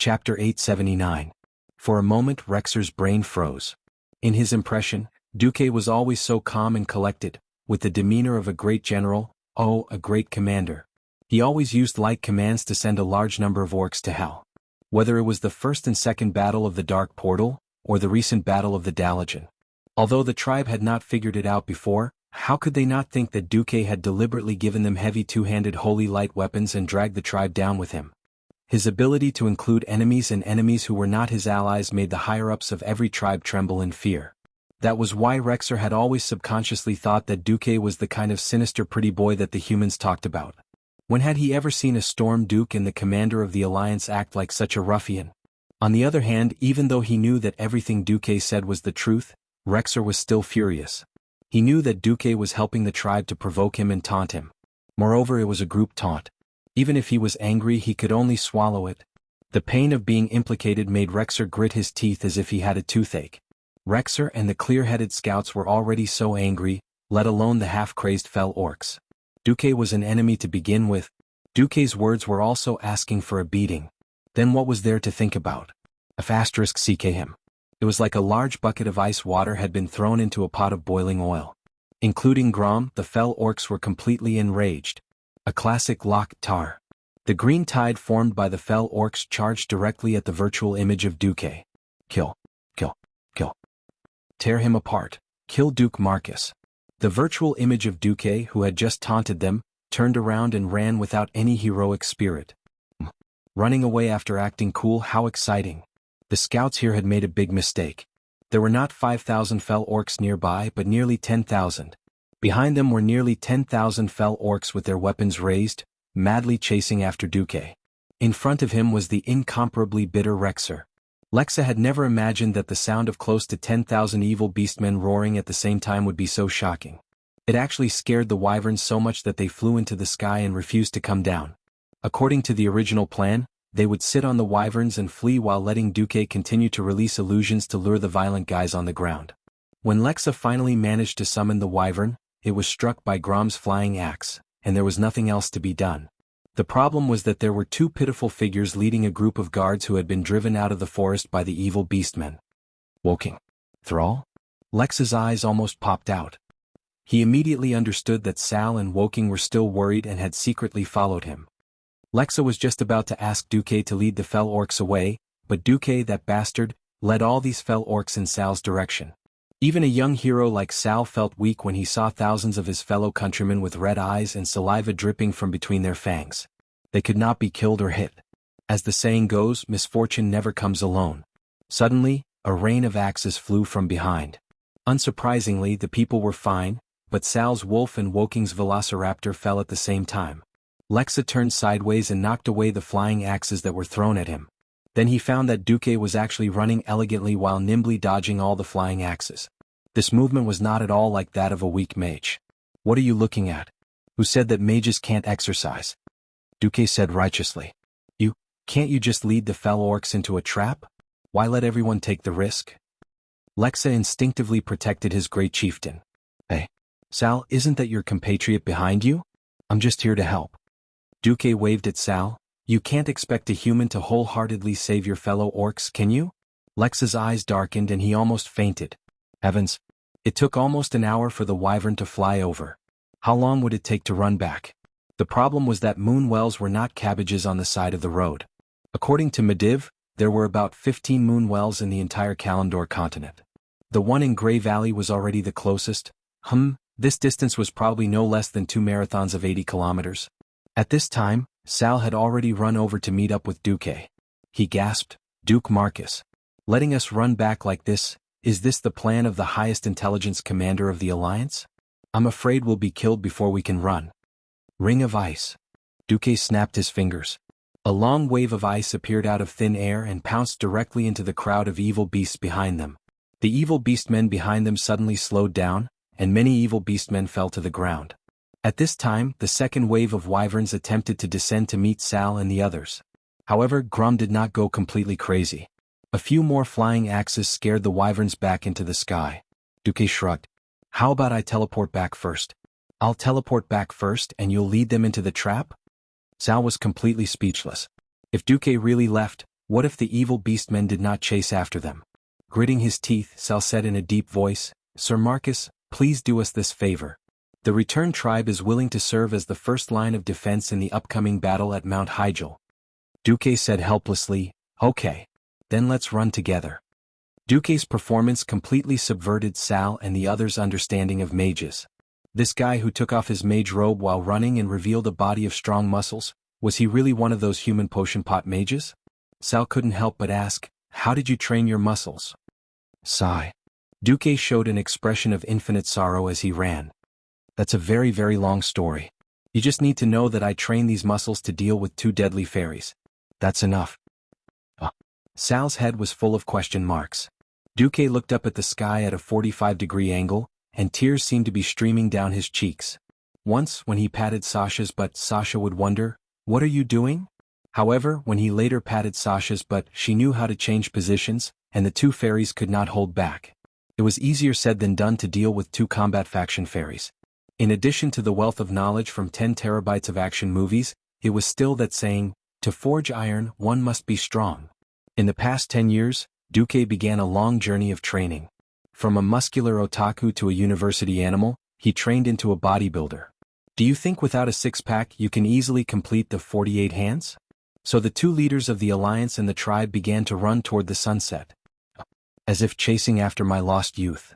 Chapter 879. For a moment Rexer's brain froze. In his impression, Duque was always so calm and collected, with the demeanor of a great general, a great commander. He always used light commands to send a large number of orcs to hell. Whether it was the first and second battle of the Dark Portal, or the recent battle of the Dalajan. Although the tribe had not figured it out before, how could they not think that Duque had deliberately given them heavy two-handed holy light weapons and dragged the tribe down with him? His ability to include enemies and enemies who were not his allies made the higher-ups of every tribe tremble in fear. That was why Rexer had always subconsciously thought that Duque was the kind of sinister pretty boy that the humans talked about. When had he ever seen a Storm Duke and the commander of the Alliance act like such a ruffian? On the other hand, even though he knew that everything Duque said was the truth, Rexer was still furious. He knew that Duque was helping the tribe to provoke him and taunt him. Moreover, it was a group taunt. Even if he was angry, he could only swallow it. The pain of being implicated made Rexer grit his teeth as if he had a toothache. Rexer and the clear-headed scouts were already so angry, let alone the half-crazed fell orcs. Duque was an enemy to begin with. Duque's words were also asking for a beating. Then what was there to think about? *CK him. It was like a large bucket of ice water had been thrown into a pot of boiling oil. Including Grom, the fell orcs were completely enraged. A classic Loch Tar. The green tide formed by the fell orcs charged directly at the virtual image of Duque. Kill. Kill. Kill. Tear him apart. Kill Duke Marcus. The virtual image of Duque, who had just taunted them, turned around and ran without any heroic spirit. Running away after acting cool, how exciting. The scouts here had made a big mistake. There were not 5,000 fell orcs nearby but nearly 10,000. Behind them were nearly 10,000 fell orcs with their weapons raised, madly chasing after Duque. In front of him was the incomparably bitter Rexer. Lexa had never imagined that the sound of close to 10,000 evil beastmen roaring at the same time would be so shocking. It actually scared the wyverns so much that they flew into the sky and refused to come down. According to the original plan, they would sit on the wyverns and flee while letting Duque continue to release illusions to lure the violent guys on the ground. When Lexa finally managed to summon the wyvern, it was struck by Grom's flying axe, and there was nothing else to be done. The problem was that there were two pitiful figures leading a group of guards who had been driven out of the forest by the evil beastmen. Woking. Thrall? Lexa's eyes almost popped out. He immediately understood that Sal and Woking were still worried and had secretly followed him. Lexa was just about to ask Duque to lead the fell orcs away, but Duque, that bastard, led all these fell orcs in Sal's direction. Even a young hero like Sal felt weak when he saw thousands of his fellow countrymen with red eyes and saliva dripping from between their fangs. They could not be killed or hit. As the saying goes, misfortune never comes alone. Suddenly, a rain of axes flew from behind. Unsurprisingly, the people were fine, but Sal's wolf and Woking's velociraptor fell at the same time. Lexa turned sideways and knocked away the flying axes that were thrown at him. Then he found that Duque was actually running elegantly while nimbly dodging all the flying axes. This movement was not at all like that of a weak mage. "What are you looking at? Who said that mages can't exercise?" Duque said righteously. Can't you just lead the fell orcs into a trap? Why let everyone take the risk?" Lexa instinctively protected his great chieftain. "Hey, Sal, isn't that your compatriot behind you? I'm just here to help." Duque waved at Sal. "You can't expect a human to wholeheartedly save your fellow orcs, can you?" Lexa's eyes darkened and he almost fainted. Heavens! It took almost an hour for the wyvern to fly over. How long would it take to run back? The problem was that moon wells were not cabbages on the side of the road. According to Mediv, there were about 15 moon wells in the entire Kalimdor continent. The one in Grey Valley was already the closest. This distance was probably no less than 2 marathons of 80 kilometers. At this time, Sal had already run over to meet up with Duque. He gasped, "Duke Marcus. Letting us run back like this, is this the plan of the highest intelligence commander of the Alliance? I'm afraid we'll be killed before we can run." Ring of ice. Duque snapped his fingers. A long wave of ice appeared out of thin air and pounced directly into the crowd of evil beasts behind them. The evil beastmen behind them suddenly slowed down, and many evil beastmen fell to the ground. At this time, the second wave of wyverns attempted to descend to meet Sal and the others. However, Grom did not go completely crazy. A few more flying axes scared the wyverns back into the sky. Duque shrugged. "How about I teleport back first?" "I'll teleport back first and you'll lead them into the trap?" Sal was completely speechless. If Duque really left, What if the evil beastmen did not chase after them? Gritting his teeth, Sal said in a deep voice, "Sir Marcus, please do us this favor. The returned tribe is willing to serve as the first line of defense in the upcoming battle at Mount Hygel." Duque said helplessly, "Okay. Then let's run together." Duque's performance completely subverted Sal and the others' understanding of mages. This guy who took off his mage robe while running and revealed a body of strong muscles, was he really one of those human potion pot mages? Sal couldn't help but ask, "How did you train your muscles?" Sigh. Duque showed an expression of infinite sorrow as he ran. "That's a very, very long story. You just need to know that I train these muscles to deal with 2 deadly fairies. That's enough." Sal's head was full of question marks. Duque looked up at the sky at a 45-degree angle, and tears seemed to be streaming down his cheeks. Once, when he patted Sasha's butt, Sasha would wonder, "What are you doing?" However, when he later patted Sasha's butt, she knew how to change positions, and the 2 fairies could not hold back. It was easier said than done to deal with 2 combat faction fairies. In addition to the wealth of knowledge from 10 terabytes of action movies, it was still that saying, "To forge iron, one must be strong." In the past 10 years, Duque began a long journey of training. From a muscular otaku to a university animal, he trained into a bodybuilder. Do you think without a six-pack you can easily complete the 48 hands? So the 2 leaders of the alliance and the tribe began to run toward the sunset. As if chasing after my lost youth.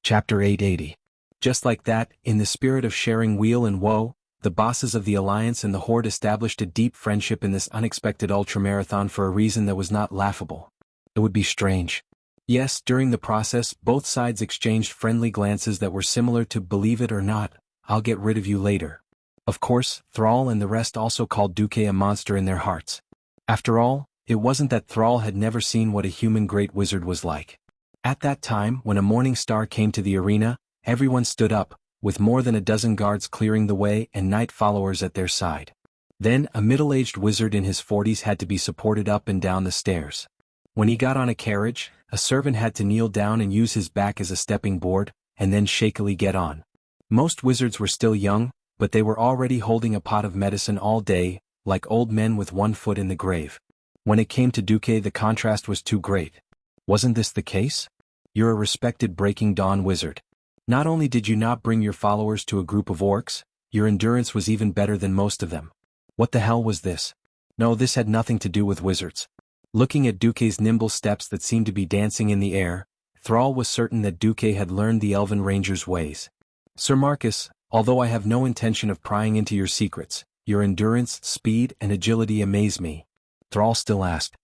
Chapter 880. Just like that, in the spirit of sharing weal and woe, the bosses of the alliance and the horde established a deep friendship in this unexpected ultramarathon for a reason that was not laughable. It would be strange. Yes, during the process, both sides exchanged friendly glances that were similar to "believe it or not, I'll get rid of you later." Of course, Thrall and the rest also called Duque a monster in their hearts. After all, it wasn't that Thrall had never seen what a human great wizard was like. At that time, when a morning star came to the arena, everyone stood up, with more than a dozen guards clearing the way and knight followers at their side. Then, a middle-aged wizard in his 40s had to be supported up and down the stairs. When he got on a carriage, a servant had to kneel down and use his back as a stepping board, and then shakily get on. Most wizards were still young, but they were already holding a pot of medicine all day, like old men with one foot in the grave. When it came to Duque, the contrast was too great. Wasn't this the case? You're a respected Breaking Dawn wizard. Not only did you not bring your followers to a group of orcs, your endurance was even better than most of them. What the hell was this? No, this had nothing to do with wizards. Looking at Duque's nimble steps that seemed to be dancing in the air, Thrall was certain that Duque had learned the Elven Ranger's ways. "Sir Marcus, although I have no intention of prying into your secrets, your endurance, speed, and agility amaze me." Thrall still asked.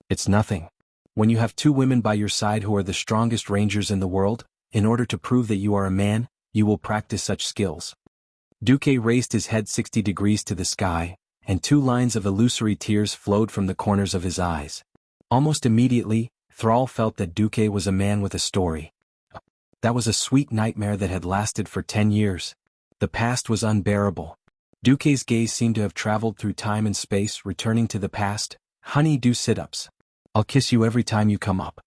It's nothing. When you have 2 women by your side who are the strongest rangers in the world, in order to prove that you are a man, you will practice such skills." Duque raised his head 60 degrees to the sky, and 2 lines of illusory tears flowed from the corners of his eyes. Almost immediately, Thrall felt that Duque was a man with a story. That was a sweet nightmare that had lasted for 10 years. The past was unbearable. Duque's gaze seemed to have traveled through time and space, returning to the past. "Honey, do sit-ups. I'll kiss you every time you come up."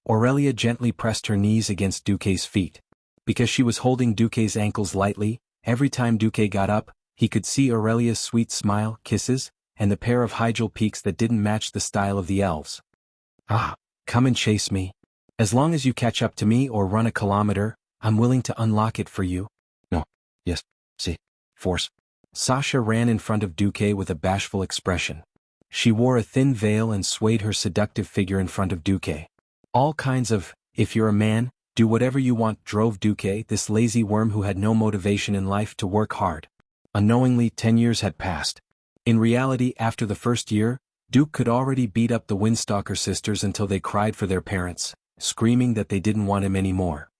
Aurelia gently pressed her knees against Duque's feet. Because she was holding Duque's ankles lightly, every time Duque got up, he could see Aurelia's sweet smile, kisses, and the pair of Hygel peaks that didn't match the style of the elves. Come and chase me. As long as you catch up to me or run a kilometer, I'm willing to unlock it for you." "No. Yes. See. Force." Sasha ran in front of Duque with a bashful expression. She wore a thin veil and swayed her seductive figure in front of Duque. All kinds of, "if you're a man, do whatever you want," drove Duque, this lazy worm who had no motivation in life, to work hard. Unknowingly, 10 years had passed. In reality, after the first year, Duke could already beat up the Windstalker sisters until they cried for their parents, screaming that they didn't want him anymore.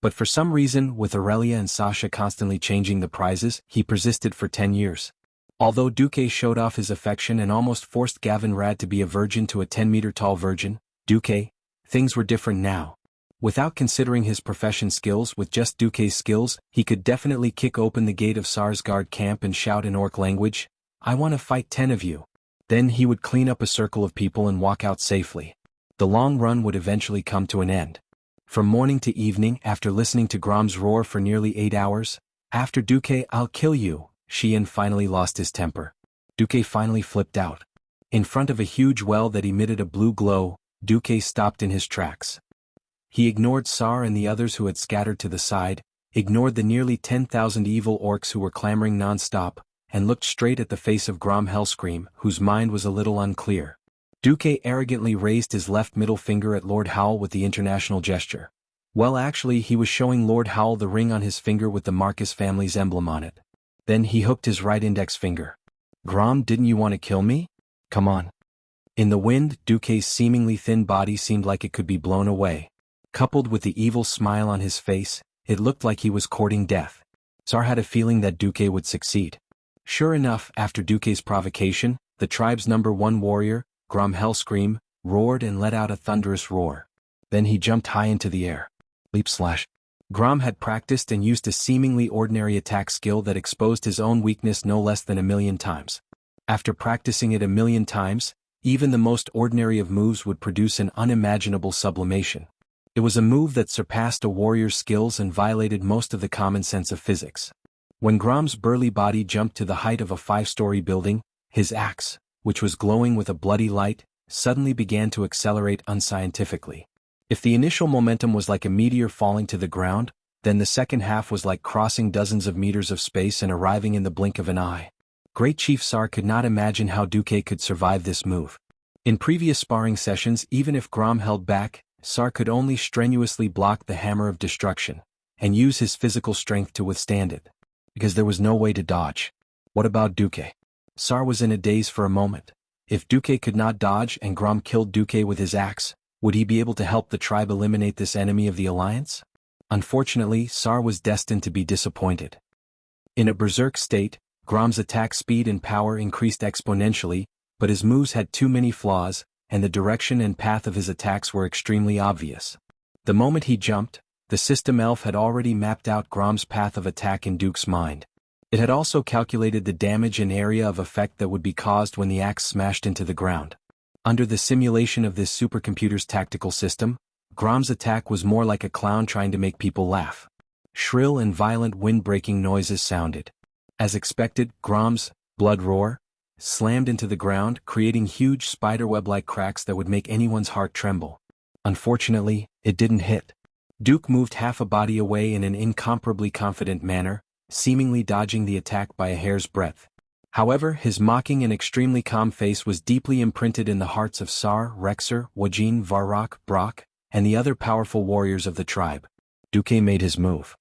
But for some reason, with Aurelia and Sasha constantly changing the prizes, he persisted for 10 years. Although Duque showed off his affection and almost forced Gavin Rad to be a virgin to a 10-meter-tall virgin, things were different now. Without considering his profession skills, with just Duque's skills, he could definitely kick open the gate of Sarsgaard camp and shout in orc language, "I want to fight 10 of you." Then he would clean up a circle of people and walk out safely. The long run would eventually come to an end. From morning to evening, after listening to Grom's roar for nearly 8 hours, after Duque, "I'll kill you," Sheehan finally lost his temper. Duque finally flipped out. In front of a huge well that emitted a blue glow, Duque stopped in his tracks. He ignored Sar and the others who had scattered to the side, ignored the nearly 10,000 evil orcs who were clamoring non-stop, and looked straight at the face of Grom Hellscream, whose mind was a little unclear. Duque arrogantly raised his left middle finger at Lord Howl with the international gesture. Well, actually, he was showing Lord Howl the ring on his finger with the Marcus family's emblem on it. Then he hooked his right index finger. Grom, didn't you want to kill me? Come on. In the wind, Duque's seemingly thin body seemed like it could be blown away. Coupled with the evil smile on his face, it looked like he was courting death. Sar had a feeling that Duque would succeed. Sure enough, after Duque's provocation, the tribe's #1 warrior, Grom Hellscream, roared and let out a thunderous roar. Then he jumped high into the air. Leap slash. Grom had practiced and used a seemingly ordinary attack skill that exposed his own weakness no less than 1,000,000 times. After practicing it 1,000,000 times, even the most ordinary of moves would produce an unimaginable sublimation. It was a move that surpassed a warrior's skills and violated most of the common sense of physics. When Grom's burly body jumped to the height of a 5-story building, his axe, which was glowing with a bloody light, suddenly began to accelerate unscientifically. If the initial momentum was like a meteor falling to the ground, then the second half was like crossing dozens of meters of space and arriving in the blink of an eye. Great Chief Sar could not imagine how Duque could survive this move. In previous sparring sessions, even if Grom held back, Sar could only strenuously block the hammer of destruction, and use his physical strength to withstand it. Because there was no way to dodge. What about Duque? Sar was in a daze for a moment. If Duque could not dodge and Grom killed Duque with his axe, would he be able to help the tribe eliminate this enemy of the alliance? Unfortunately, Sar was destined to be disappointed. In a berserk state, Grom's attack speed and power increased exponentially, but his moves had too many flaws, and the direction and path of his attacks were extremely obvious. The moment he jumped, the system elf had already mapped out Grom's path of attack in Duke's mind. It had also calculated the damage and area of effect that would be caused when the axe smashed into the ground. Under the simulation of this supercomputer's tactical system, Grom's attack was more like a clown trying to make people laugh. Shrill and violent wind-breaking noises sounded. As expected, Grom's blood roar slammed into the ground, creating huge spiderweb-like cracks that would make anyone's heart tremble. Unfortunately, it didn't hit. Duke moved half a body away in an incomparably confident manner, seemingly dodging the attack by a hair's breadth. However, his mocking and extremely calm face was deeply imprinted in the hearts of Sar, Rexer, Wajin, Varrock, Brock, and the other powerful warriors of the tribe. Duque made his move.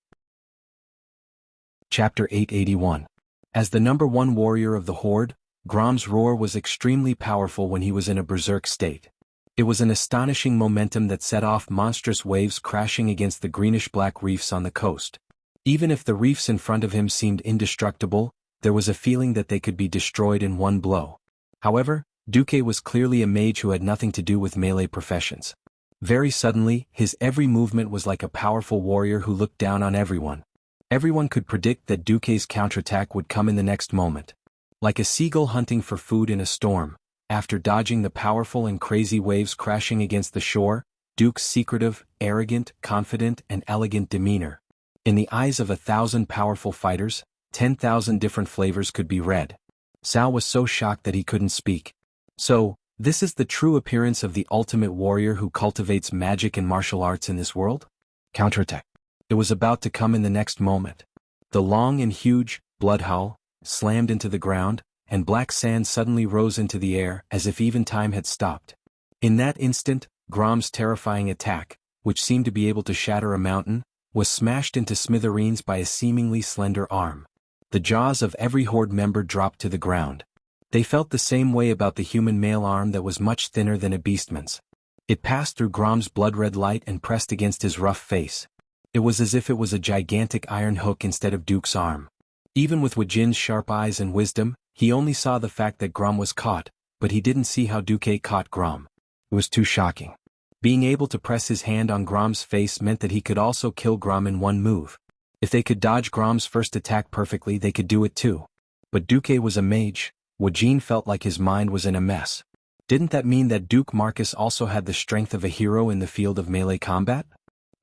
Chapter 881. As the #1 warrior of the Horde, Grom's roar was extremely powerful when he was in a berserk state. It was an astonishing momentum that set off monstrous waves crashing against the greenish-black reefs on the coast. Even if the reefs in front of him seemed indestructible, there was a feeling that they could be destroyed in one blow. However, Duque was clearly a mage who had nothing to do with melee professions. Very suddenly, his every movement was like a powerful warrior who looked down on everyone. Everyone could predict that Duque's counterattack would come in the next moment. Like a seagull hunting for food in a storm, after dodging the powerful and crazy waves crashing against the shore, Duke's secretive, arrogant, confident, and elegant demeanor. In the eyes of 1,000 powerful fighters, 10,000 different flavors could be read. Sal was so shocked that he couldn't speak. So, this is the true appearance of the ultimate warrior who cultivates magic and martial arts in this world? Counterattack. It was about to come in the next moment. The long and huge blood howl slammed into the ground, and black sand suddenly rose into the air as if even time had stopped. In that instant, Grom's terrifying attack, which seemed to be able to shatter a mountain, was smashed into smithereens by a seemingly slender arm. The jaws of every Horde member dropped to the ground. They felt the same way about the human male arm that was much thinner than a beastman's. It passed through Grom's blood-red light and pressed against his rough face. It was as if it was a gigantic iron hook instead of Duke's arm. Even with Wajin's sharp eyes and wisdom, he only saw the fact that Grom was caught, but he didn't see how Duque caught Grom. It was too shocking. Being able to press his hand on Grom's face meant that he could also kill Grom in one move. If they could dodge Grom's first attack perfectly, they could do it too. But Duque was a mage. Wajin felt like his mind was in a mess. Didn't that mean that Duke Marcus also had the strength of a hero in the field of melee combat?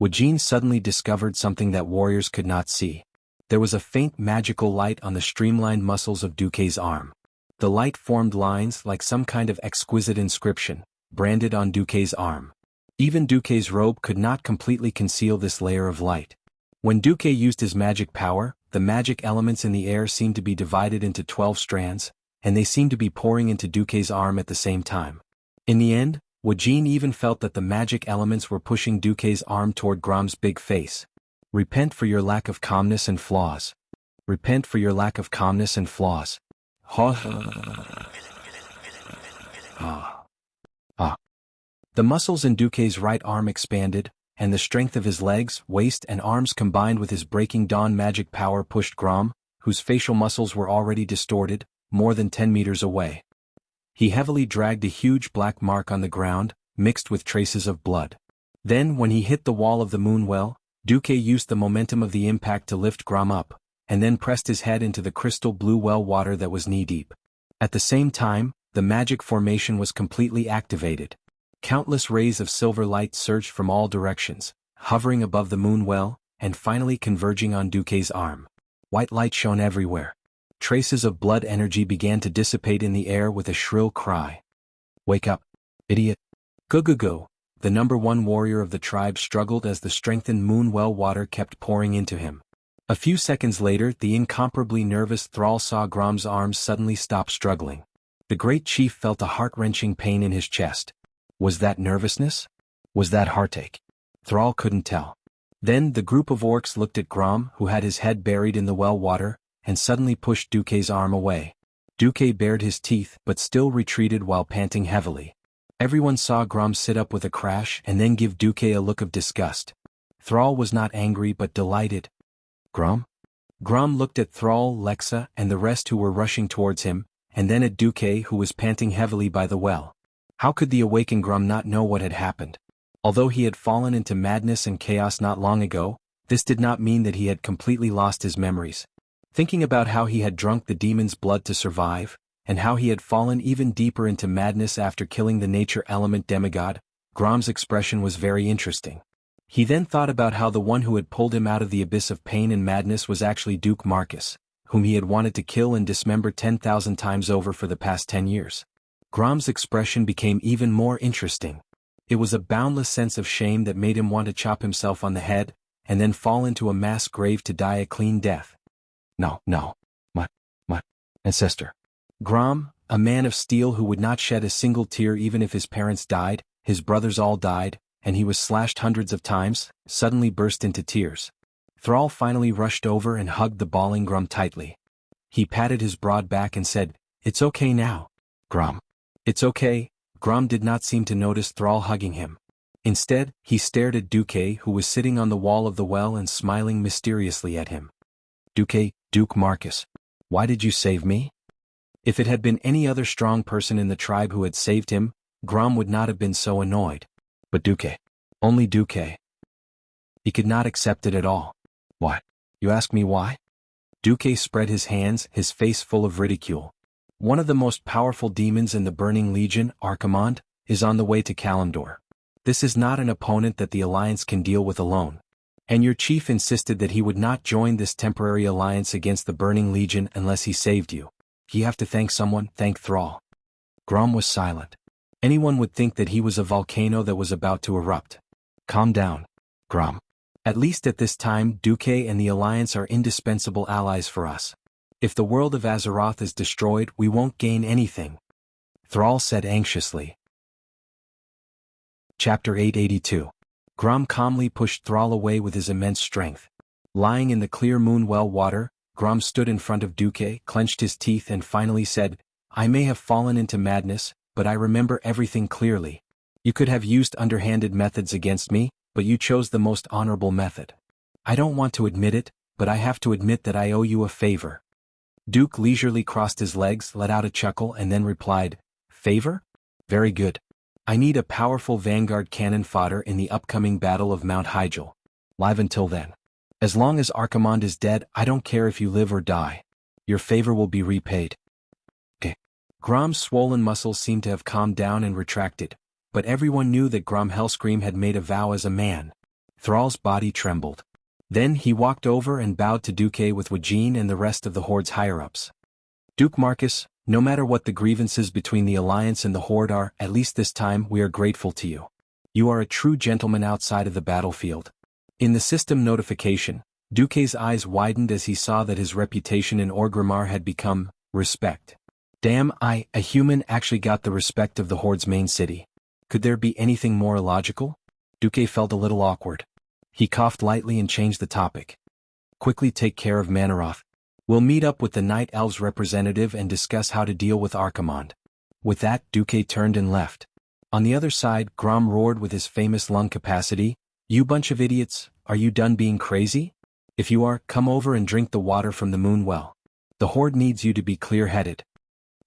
Wajin suddenly discovered something that warriors could not see. There was a faint magical light on the streamlined muscles of Duque's arm. The light formed lines like some kind of exquisite inscription, branded on Duque's arm. Even Duque's robe could not completely conceal this layer of light. When Duque used his magic power, the magic elements in the air seemed to be divided into 12 strands, and they seemed to be pouring into Duque's arm at the same time. In the end, Wajin even felt that the magic elements were pushing Duque's arm toward Grom's big face. Repent for your lack of calmness and flaws. Repent for your lack of calmness and flaws. The muscles in Duque's right arm expanded, and the strength of his legs, waist and arms combined with his breaking dawn magic power pushed Grom, whose facial muscles were already distorted, more than 10 meters away. He heavily dragged a huge black mark on the ground, mixed with traces of blood. Then when he hit the wall of the moon well, Duque used the momentum of the impact to lift Grom up, and then pressed his head into the crystal blue well water that was knee-deep. At the same time, the magic formation was completely activated. Countless rays of silver light surged from all directions, hovering above the moon well, and finally converging on Duque's arm. White light shone everywhere. Traces of blood energy began to dissipate in the air with a shrill cry. "Wake up, idiot!" Gugugu, the #1 warrior of the tribe, struggled as the strengthened moon well water kept pouring into him. A few seconds later, the incomparably nervous thrall saw Grom's arms suddenly stop struggling. The great chief felt a heart-wrenching pain in his chest. Was that nervousness? Was that heartache? Thrall couldn't tell. Then the group of orcs looked at Grom, who had his head buried in the well water, and suddenly pushed Duque's arm away. Duque bared his teeth but still retreated while panting heavily. Everyone saw Grom sit up with a crash and then give Duque a look of disgust. Thrall was not angry but delighted. "Grom?" Grom looked at Thrall, Lexa, and the rest who were rushing towards him, and then at Duque, who was panting heavily by the well. How could the awakened Grom not know what had happened? Although he had fallen into madness and chaos not long ago, this did not mean that he had completely lost his memories. Thinking about how he had drunk the demon's blood to survive, and how he had fallen even deeper into madness after killing the nature element demigod, Grom's expression was very interesting. He then thought about how the one who had pulled him out of the abyss of pain and madness was actually Duke Marcus, whom he had wanted to kill and dismember 10,000 times over for the past 10 years. Grom's expression became even more interesting. It was a boundless sense of shame that made him want to chop himself on the head, and then fall into a mass grave to die a clean death. No, my ancestor. Grom, a man of steel who would not shed a single tear even if his parents died, his brothers all died, and he was slashed hundreds of times, suddenly burst into tears. Thrall finally rushed over and hugged the bawling Grom tightly. He patted his broad back and said, "It's okay now, Grom." "It's okay." Grom did not seem to notice Thrall hugging him. Instead, he stared at Duque, who was sitting on the wall of the well and smiling mysteriously at him. Duke Marcus, why did you save me?" If it had been any other strong person in the tribe who had saved him, Grom would not have been so annoyed. But Duque. Only Duque. He could not accept it at all. "Why? You ask me why?" Duque spread his hands, his face full of ridicule. "One of the most powerful demons in the Burning Legion, Archimonde, is on the way to Kalimdor. This is not an opponent that the Alliance can deal with alone. And your chief insisted that he would not join this temporary alliance against the Burning Legion unless he saved you. You have to thank someone, thank Thrall." Grom was silent. Anyone would think that he was a volcano that was about to erupt. "Calm down, Grom. At least at this time, Duque and the Alliance are indispensable allies for us. If the world of Azeroth is destroyed, we won't gain anything," Thrall said anxiously. Chapter 882. Grom calmly pushed Thrall away with his immense strength. Lying in the clear moon well water, Grom stood in front of Duque, clenched his teeth and finally said, "I may have fallen into madness, but I remember everything clearly. You could have used underhanded methods against me, but you chose the most honorable method. I don't want to admit it, but I have to admit that I owe you a favor." Duke leisurely crossed his legs, let out a chuckle and then replied, "Favor? Very good. I need a powerful vanguard cannon fodder in the upcoming Battle of Mount Hyjal. Live until then. As long as Archimonde is dead, I don't care if you live or die. Your favor will be repaid." Okay. Grom's swollen muscles seemed to have calmed down and retracted, but everyone knew that Grom Hellscream had made a vow as a man. Thrall's body trembled. Then he walked over and bowed to Duque with Wajin and the rest of the Horde's higher-ups. Duke Marcus, no matter what the grievances between the Alliance and the Horde are, at least this time we are grateful to you. You are a true gentleman outside of the battlefield. In the system notification, Duke's eyes widened as he saw that his reputation in Orgrimmar had become respect. Damn, a human actually got the respect of the Horde's main city. Could there be anything more illogical? Duke felt a little awkward. He coughed lightly and changed the topic. Quickly take care of Manaroth. We'll meet up with the Night Elves representative and discuss how to deal with Archimonde. With that, Duke turned and left. On the other side, Grom roared with his famous lung capacity. You bunch of idiots, are you done being crazy? If you are, come over and drink the water from the moon well. The Horde needs you to be clear-headed.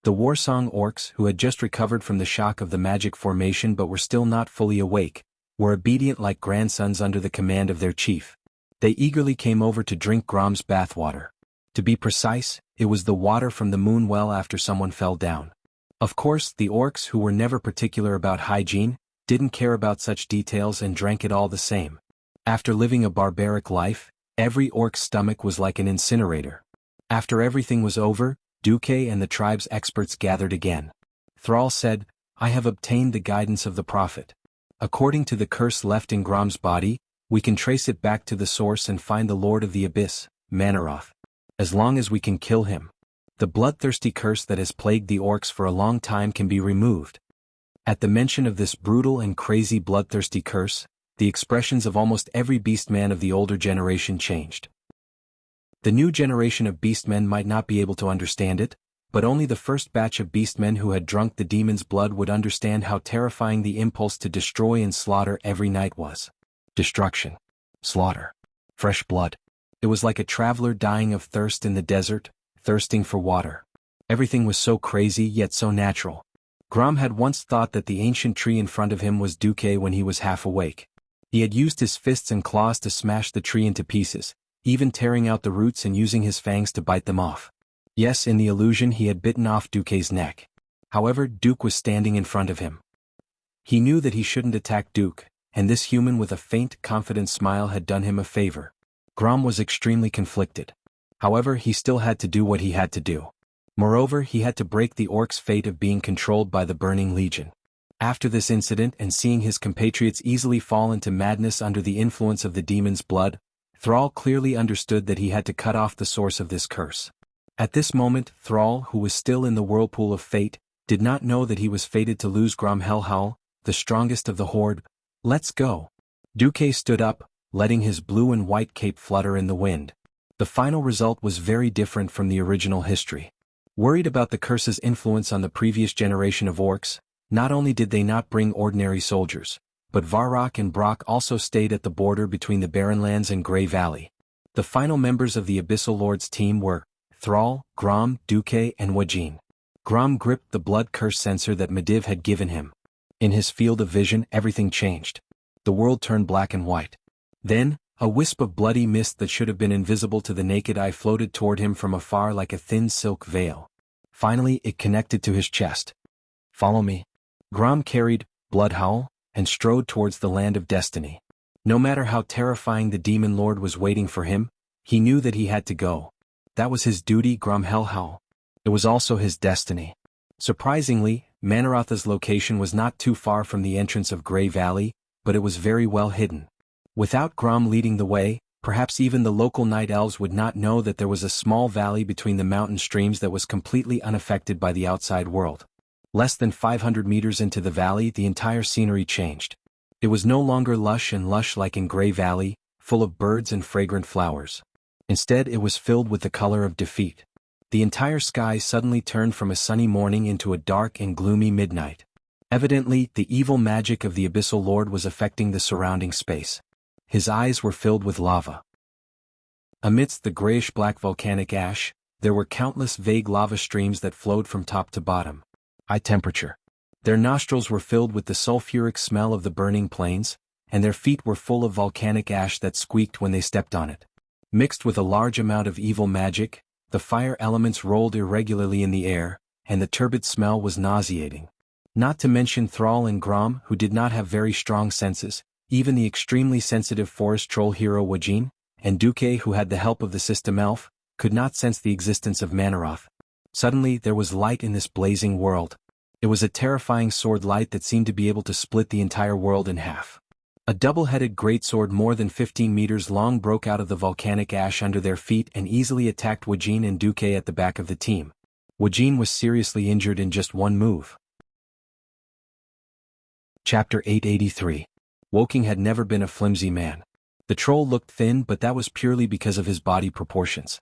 The Warsong orcs, who had just recovered from the shock of the magic formation but were still not fully awake, were obedient like grandsons under the command of their chief. They eagerly came over to drink Grom's bathwater. To be precise, it was the water from the moon well after someone fell down. Of course, the orcs, who were never particular about hygiene, didn't care about such details and drank it all the same. After living a barbaric life, every orc's stomach was like an incinerator. After everything was over, Duke and the tribe's experts gathered again. Thrall said, I have obtained the guidance of the prophet. According to the curse left in Grom's body, we can trace it back to the source and find the Lord of the Abyss, Manaroth. As long as we can kill him, the bloodthirsty curse that has plagued the orcs for a long time can be removed. At the mention of this brutal and crazy bloodthirsty curse, the expressions of almost every beastman of the older generation changed. The new generation of beastmen might not be able to understand it, but only the first batch of beastmen who had drunk the demon's blood would understand how terrifying the impulse to destroy and slaughter every night was. Destruction. Slaughter. Fresh blood. It was like a traveler dying of thirst in the desert, thirsting for water. Everything was so crazy yet so natural. Grom had once thought that the ancient tree in front of him was Duke when he was half awake. He had used his fists and claws to smash the tree into pieces, even tearing out the roots and using his fangs to bite them off. Yes, in the illusion he had bitten off Duke's neck. However, Duke was standing in front of him. He knew that he shouldn't attack Duke, and this human with a faint, confident smile had done him a favor. Grom was extremely conflicted. However, he still had to do what he had to do. Moreover, he had to break the orc's fate of being controlled by the Burning Legion. After this incident and seeing his compatriots easily fall into madness under the influence of the demon's blood, Thrall clearly understood that he had to cut off the source of this curse. At this moment, Thrall, who was still in the whirlpool of fate, did not know that he was fated to lose Grom Hellhowl, the strongest of the Horde. Let's go. Duke stood up, letting his blue and white cape flutter in the wind. The final result was very different from the original history. Worried about the curse's influence on the previous generation of orcs, not only did they not bring ordinary soldiers, but Varrock and Brock also stayed at the border between the Barrenlands and Grey Valley. The final members of the Abyssal Lord's team were Thrall, Grom, Duke, and Wajin. Grom gripped the blood curse sensor that Medivh had given him. In his field of vision, everything changed. The world turned black and white. Then, a wisp of bloody mist that should have been invisible to the naked eye floated toward him from afar like a thin silk veil. Finally, it connected to his chest. Follow me. Grom carried Bloodhowl and strode towards the land of destiny. No matter how terrifying the demon lord was waiting for him, he knew that he had to go. That was his duty, Grom Hellhowl. It was also his destiny. Surprisingly, Manaroth's location was not too far from the entrance of Grey Valley, but it was very well hidden. Without Grom leading the way, perhaps even the local night elves would not know that there was a small valley between the mountain streams that was completely unaffected by the outside world. Less than 500 meters into the valley, the entire scenery changed. It was no longer lush like in Grey Valley, full of birds and fragrant flowers. Instead, it was filled with the color of defeat. The entire sky suddenly turned from a sunny morning into a dark and gloomy midnight. Evidently, the evil magic of the Abyssal Lord was affecting the surrounding space. His eyes were filled with lava. Amidst the grayish-black volcanic ash, there were countless vague lava streams that flowed from top to bottom. High temperature. Their nostrils were filled with the sulfuric smell of the burning plains, and their feet were full of volcanic ash that squeaked when they stepped on it. Mixed with a large amount of evil magic, the fire elements rolled irregularly in the air, and the turbid smell was nauseating. Not to mention Thrall and Grom, who did not have very strong senses, even the extremely sensitive forest troll hero Wajin, and Duke, who had the help of the system elf, could not sense the existence of Manaroth. Suddenly there was light in this blazing world. It was a terrifying sword light that seemed to be able to split the entire world in half. A double-headed greatsword more than 15 meters long broke out of the volcanic ash under their feet and easily attacked Wujin and Duque at the back of the team. Wujin was seriously injured in just one move. Chapter 883. Woking had never been a flimsy man. The troll looked thin, but that was purely because of his body proportions.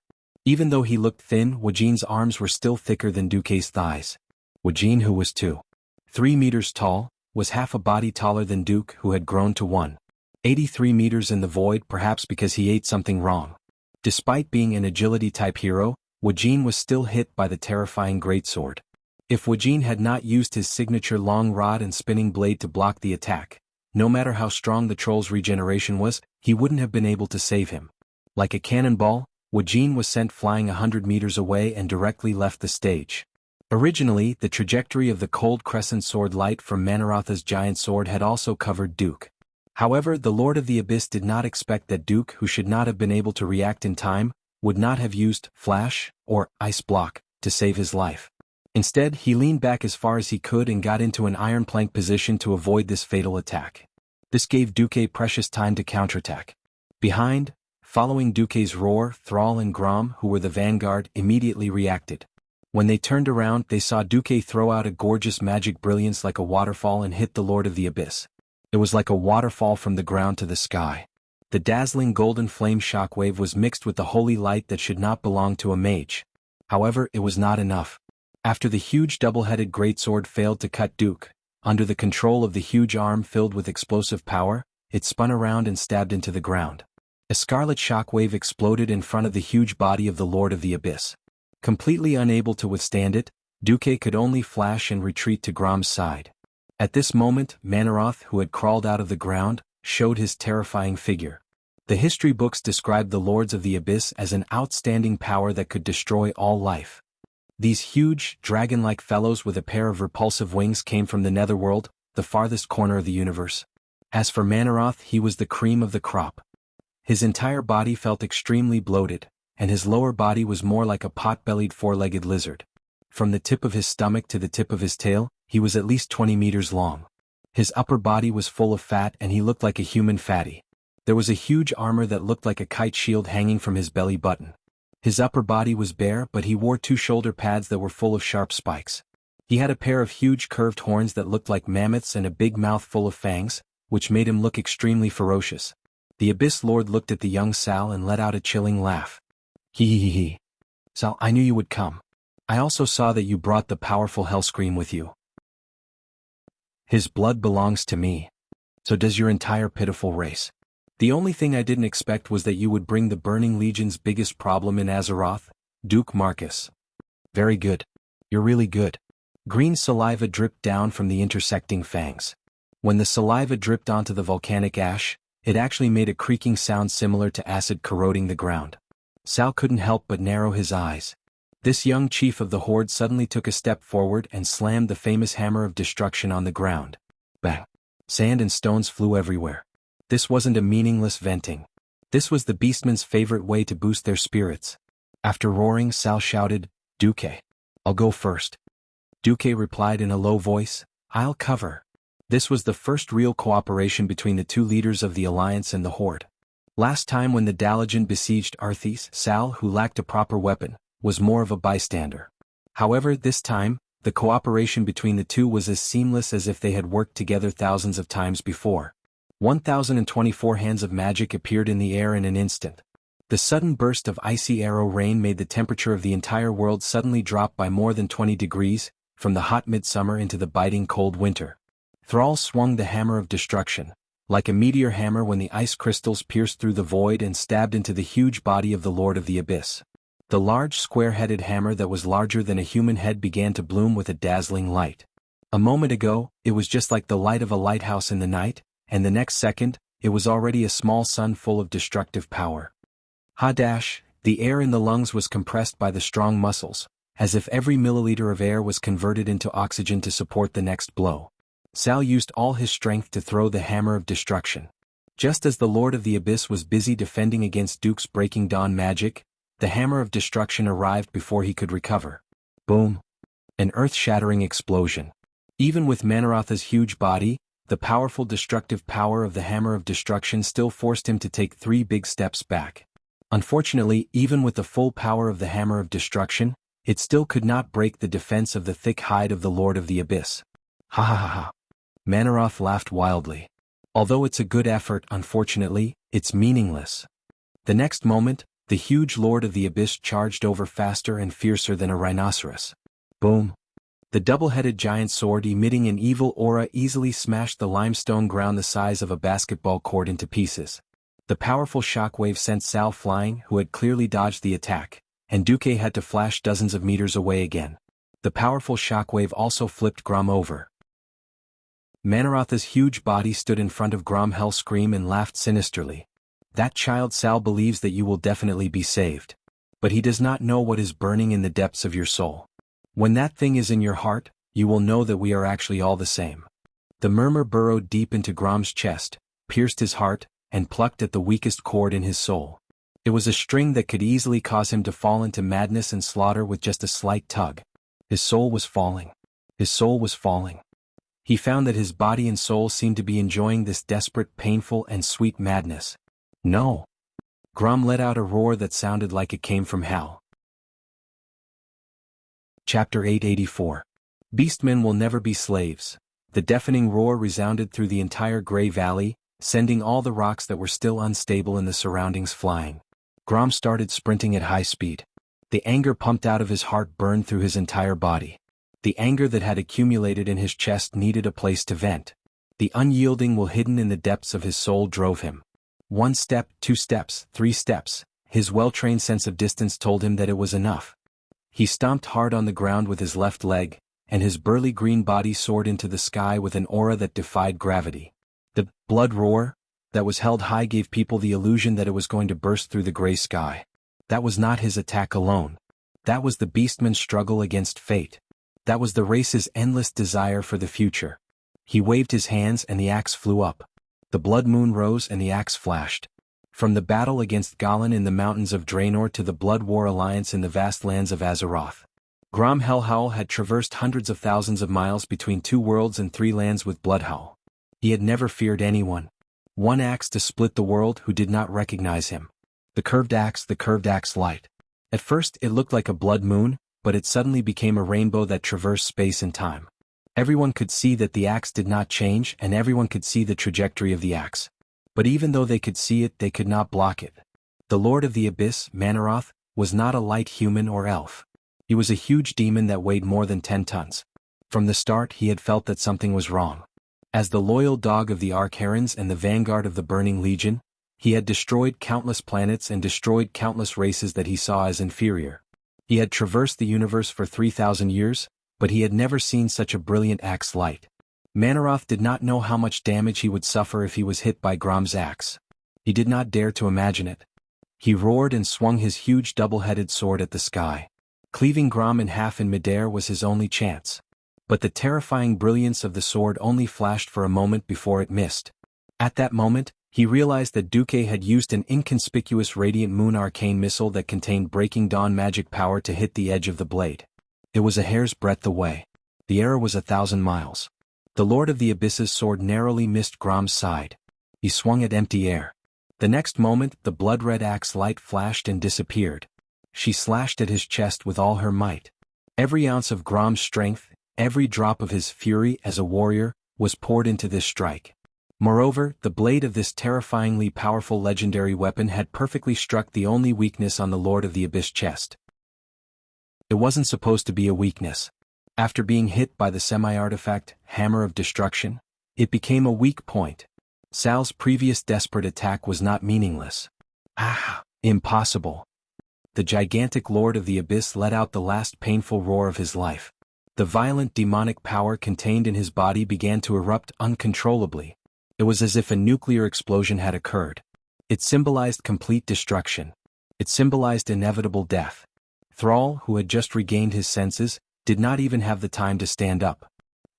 Even though he looked thin, Wujin's arms were still thicker than Duque's thighs. Wujin, who was 2.3 meters tall, was half a body taller than Duke, who had grown to 1.83 meters in the void, perhaps because he ate something wrong. Despite being an agility-type hero, Wujin was still hit by the terrifying greatsword. If Wujin had not used his signature long rod and spinning blade to block the attack, no matter how strong the troll's regeneration was, he wouldn't have been able to save him. Like a cannonball, Wujin was sent flying 100 meters away and directly left the stage. Originally, the trajectory of the cold crescent sword light from Manarotha's giant sword had also covered Duke. However, the Lord of the Abyss did not expect that Duke, who should not have been able to react in time, would not have used flash or ice block to save his life. Instead, he leaned back as far as he could and got into an iron plank position to avoid this fatal attack. This gave Duque precious time to counterattack. Behind, following Duque's roar, Thrall and Grom, who were the vanguard, immediately reacted. When they turned around, they saw Duque throw out a gorgeous magic brilliance like a waterfall and hit the Lord of the Abyss. It was like a waterfall from the ground to the sky. The dazzling golden flame shockwave was mixed with the holy light that should not belong to a mage. However, it was not enough. After the huge double-headed greatsword failed to cut Duke, under the control of the huge arm filled with explosive power, it spun around and stabbed into the ground. A scarlet shockwave exploded in front of the huge body of the Lord of the Abyss. Completely unable to withstand it, Duque could only flash and retreat to Grom's side. At this moment, Manaroth, who had crawled out of the ground, showed his terrifying figure. The history books described the Lords of the Abyss as an outstanding power that could destroy all life. These huge, dragon-like fellows with a pair of repulsive wings came from the netherworld, the farthest corner of the universe. As for Manaroth, he was the cream of the crop. His entire body felt extremely bloated, and his lower body was more like a pot-bellied four-legged lizard. From the tip of his stomach to the tip of his tail, he was at least 20 meters long. His upper body was full of fat and he looked like a human fatty. There was a huge armor that looked like a kite shield hanging from his belly button. His upper body was bare, but he wore 2 shoulder pads that were full of sharp spikes. He had a pair of huge curved horns that looked like mammoths and a big mouth full of fangs, which made him look extremely ferocious. The Abyss Lord looked at the young Sal and let out a chilling laugh. He. Sal, I knew you would come. I also saw that you brought the powerful Hellscream with you. His blood belongs to me. So does your entire pitiful race. The only thing I didn't expect was that you would bring the Burning Legion's biggest problem in Azeroth, Duke Marcus. Very good. You're really good. Green saliva dripped down from the intersecting fangs. When the saliva dripped onto the volcanic ash, it actually made a creaking sound similar to acid corroding the ground. Sal couldn't help but narrow his eyes. This young chief of the Horde suddenly took a step forward and slammed the famous hammer of destruction on the ground. Bang! Sand and stones flew everywhere. This wasn't a meaningless venting. This was the beastmen's favorite way to boost their spirits. After roaring, Sal shouted, "Duque. I'll go first." Duque replied in a low voice, "I'll cover." This was the first real cooperation between the two leaders of the Alliance and the Horde. Last time when the Dalajan besieged Arthas, Sal, who lacked a proper weapon, was more of a bystander. However, this time, the cooperation between the two was as seamless as if they had worked together thousands of times before. 1024 hands of magic appeared in the air in an instant. The sudden burst of icy arrow rain made the temperature of the entire world suddenly drop by more than 20 degrees, from the hot midsummer into the biting cold winter. Thrall swung the hammer of destruction, like a meteor hammer when the ice crystals pierced through the void and stabbed into the huge body of the Lord of the Abyss. The large square-headed hammer that was larger than a human head began to bloom with a dazzling light. A moment ago, it was just like the light of a lighthouse in the night, and the next second, it was already a small sun full of destructive power. Ha-dash, the air in the lungs was compressed by the strong muscles, as if every milliliter of air was converted into oxygen to support the next blow. Sal used all his strength to throw the hammer of destruction. Just as the Lord of the Abyss was busy defending against Duke's Breaking Dawn magic, the hammer of destruction arrived before he could recover. Boom. An earth-shattering explosion. Even with Manarotha's huge body, the powerful destructive power of the Hammer of Destruction still forced him to take 3 big steps back. Unfortunately, even with the full power of the Hammer of Destruction, it still could not break the defense of the thick hide of the Lord of the Abyss. Ha ha ha ha. Manaroth laughed wildly. Although it's a good effort, unfortunately, it's meaningless. The next moment, the huge Lord of the Abyss charged over faster and fiercer than a rhinoceros. Boom. The double-headed giant sword emitting an evil aura easily smashed the limestone ground the size of a basketball court into pieces. The powerful shockwave sent Sal flying, who had clearly dodged the attack, and Duque had to flash dozens of meters away again. The powerful shockwave also flipped Grom over. Manarotha's huge body stood in front of Grom Hellscream and laughed sinisterly. That child Sal believes that you will definitely be saved. But he does not know what is burning in the depths of your soul. When that thing is in your heart, you will know that we are actually all the same. The murmur burrowed deep into Grom's chest, pierced his heart, and plucked at the weakest chord in his soul. It was a string that could easily cause him to fall into madness and slaughter with just a slight tug. His soul was falling. His soul was falling. He found that his body and soul seemed to be enjoying this desperate, painful, and sweet madness. No. Grom let out a roar that sounded like it came from hell. Chapter 884. Beastmen will never be slaves. The deafening roar resounded through the entire Grey Valley, sending all the rocks that were still unstable in the surroundings flying. Grom started sprinting at high speed. The anger pumped out of his heart burned through his entire body. The anger that had accumulated in his chest needed a place to vent. The unyielding will hidden in the depths of his soul drove him. 1 step, 2 steps, 3 steps, his well-trained sense of distance told him that it was enough. He stomped hard on the ground with his left leg, and his burly green body soared into the sky with an aura that defied gravity. The blood roar that was held high gave people the illusion that it was going to burst through the gray sky. That was not his attack alone. That was the beastman's struggle against fate. That was the race's endless desire for the future. He waved his hands and the axe flew up. The blood moon rose and the axe flashed. From the battle against Galan in the mountains of Draenor to the Blood War Alliance in the vast lands of Azeroth, Grom Hellhowl had traversed hundreds of thousands of miles between 2 worlds and 3 lands with Bloodhowl. He had never feared anyone. 1 axe to split the world who did not recognize him. The curved axe light. At first it looked like a blood moon, but it suddenly became a rainbow that traversed space and time. Everyone could see that the axe did not change and everyone could see the trajectory of the axe. But even though they could see it, they could not block it. The Lord of the Abyss, Manaroth, was not a light human or elf. He was a huge demon that weighed more than 10 tons. From the start he had felt that something was wrong. As the loyal dog of the Arc-Herons and the vanguard of the Burning Legion, he had destroyed countless planets and destroyed countless races that he saw as inferior. He had traversed the universe for 3,000 years, but he had never seen such a brilliant axe light. Manaroth did not know how much damage he would suffer if he was hit by Grom's axe. He did not dare to imagine it. He roared and swung his huge double-headed sword at the sky. Cleaving Grom in half in midair was his only chance. But the terrifying brilliance of the sword only flashed for a moment before it missed. At that moment, he realized that Duque had used an inconspicuous Radiant Moon arcane missile that contained Breaking Dawn magic power to hit the edge of the blade. It was a hair's breadth away. The error was 1,000 miles. The Lord of the Abyss's sword narrowly missed Grom's side. He swung at empty air. The next moment, the blood-red axe light flashed and disappeared. She slashed at his chest with all her might. Every ounce of Grom's strength, every drop of his fury as a warrior, was poured into this strike. Moreover, the blade of this terrifyingly powerful legendary weapon had perfectly struck the only weakness on the Lord of the Abyss chest. It wasn't supposed to be a weakness. After being hit by the semi-artifact Hammer of Destruction, it became a weak point. Sal's previous desperate attack was not meaningless. Impossible. The gigantic Lord of the Abyss let out the last painful roar of his life. The violent demonic power contained in his body began to erupt uncontrollably. It was as if a nuclear explosion had occurred. It symbolized complete destruction. It symbolized inevitable death. Thrall, who had just regained his senses, did not even have the time to stand up.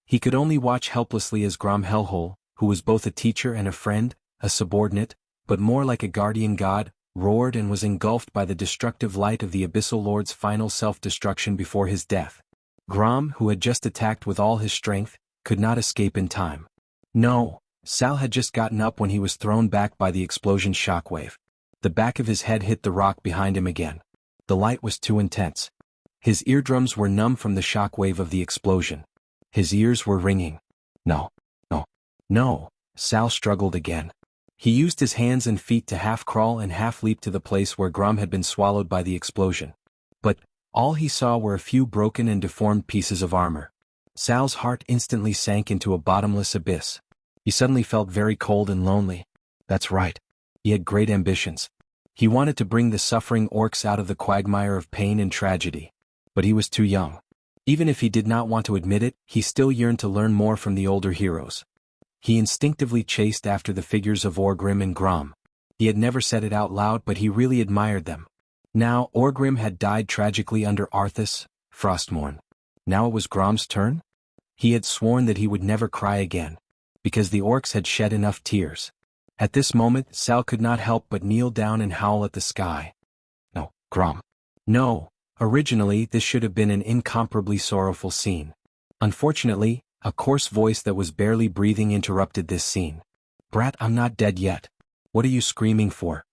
He could only watch helplessly as Grom Hellhowl, who was both a teacher and a friend, a subordinate, but more like a guardian god, roared and was engulfed by the destructive light of the Abyssal Lord's final self-destruction before his death. Grom, who had just attacked with all his strength, could not escape in time. No, Sal had just gotten up when he was thrown back by the explosion's shockwave. The back of his head hit the rock behind him again. The light was too intense. His eardrums were numb from the shockwave of the explosion. His ears were ringing. No, no, no, Sal struggled again. He used his hands and feet to half crawl and half leap to the place where Grom had been swallowed by the explosion. But all he saw were a few broken and deformed pieces of armor. Sal's heart instantly sank into a bottomless abyss. He suddenly felt very cold and lonely. That's right. He had great ambitions. He wanted to bring the suffering orcs out of the quagmire of pain and tragedy. But he was too young. Even if he did not want to admit it, he still yearned to learn more from the older heroes. He instinctively chased after the figures of Orgrim and Grom. He had never said it out loud, but he really admired them. Now Orgrim had died tragically under Arthas, Frostmourne. Now it was Grom's turn? He had sworn that he would never cry again, because the orcs had shed enough tears. At this moment, Sal could not help but kneel down and howl at the sky. No, Grom. No, originally this should have been an incomparably sorrowful scene. Unfortunately, a coarse voice that was barely breathing interrupted this scene. Brat, I'm not dead yet. What are you screaming for?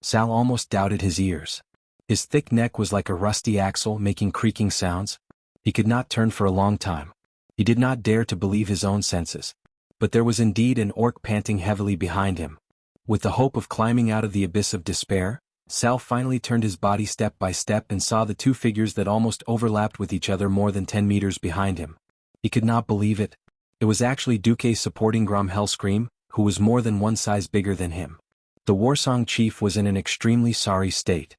Sal almost doubted his ears. His thick neck was like a rusty axle making creaking sounds. He could not turn for a long time. He did not dare to believe his own senses. But there was indeed an orc panting heavily behind him. With the hope of climbing out of the abyss of despair, Sal finally turned his body step by step and saw the two figures that almost overlapped with each other more than 10 meters behind him. He could not believe it. It was actually Duque supporting Grom Hellscream, who was more than one size bigger than him. The Warsong chief was in an extremely sorry state.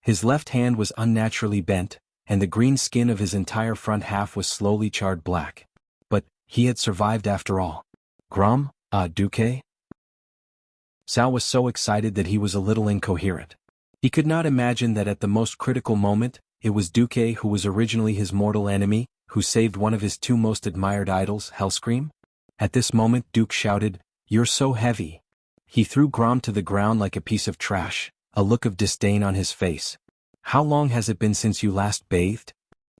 His left hand was unnaturally bent, and the green skin of his entire front half was slowly charred black. But he had survived after all. Grom, Duque? Sal was so excited that he was a little incoherent. He could not imagine that at the most critical moment, it was Duque who was originally his mortal enemy, who saved one of his two most admired idols, Hellscream. At this moment Duke shouted, "You're so heavy." He threw Grom to the ground like a piece of trash, a look of disdain on his face. How long has it been since you last bathed?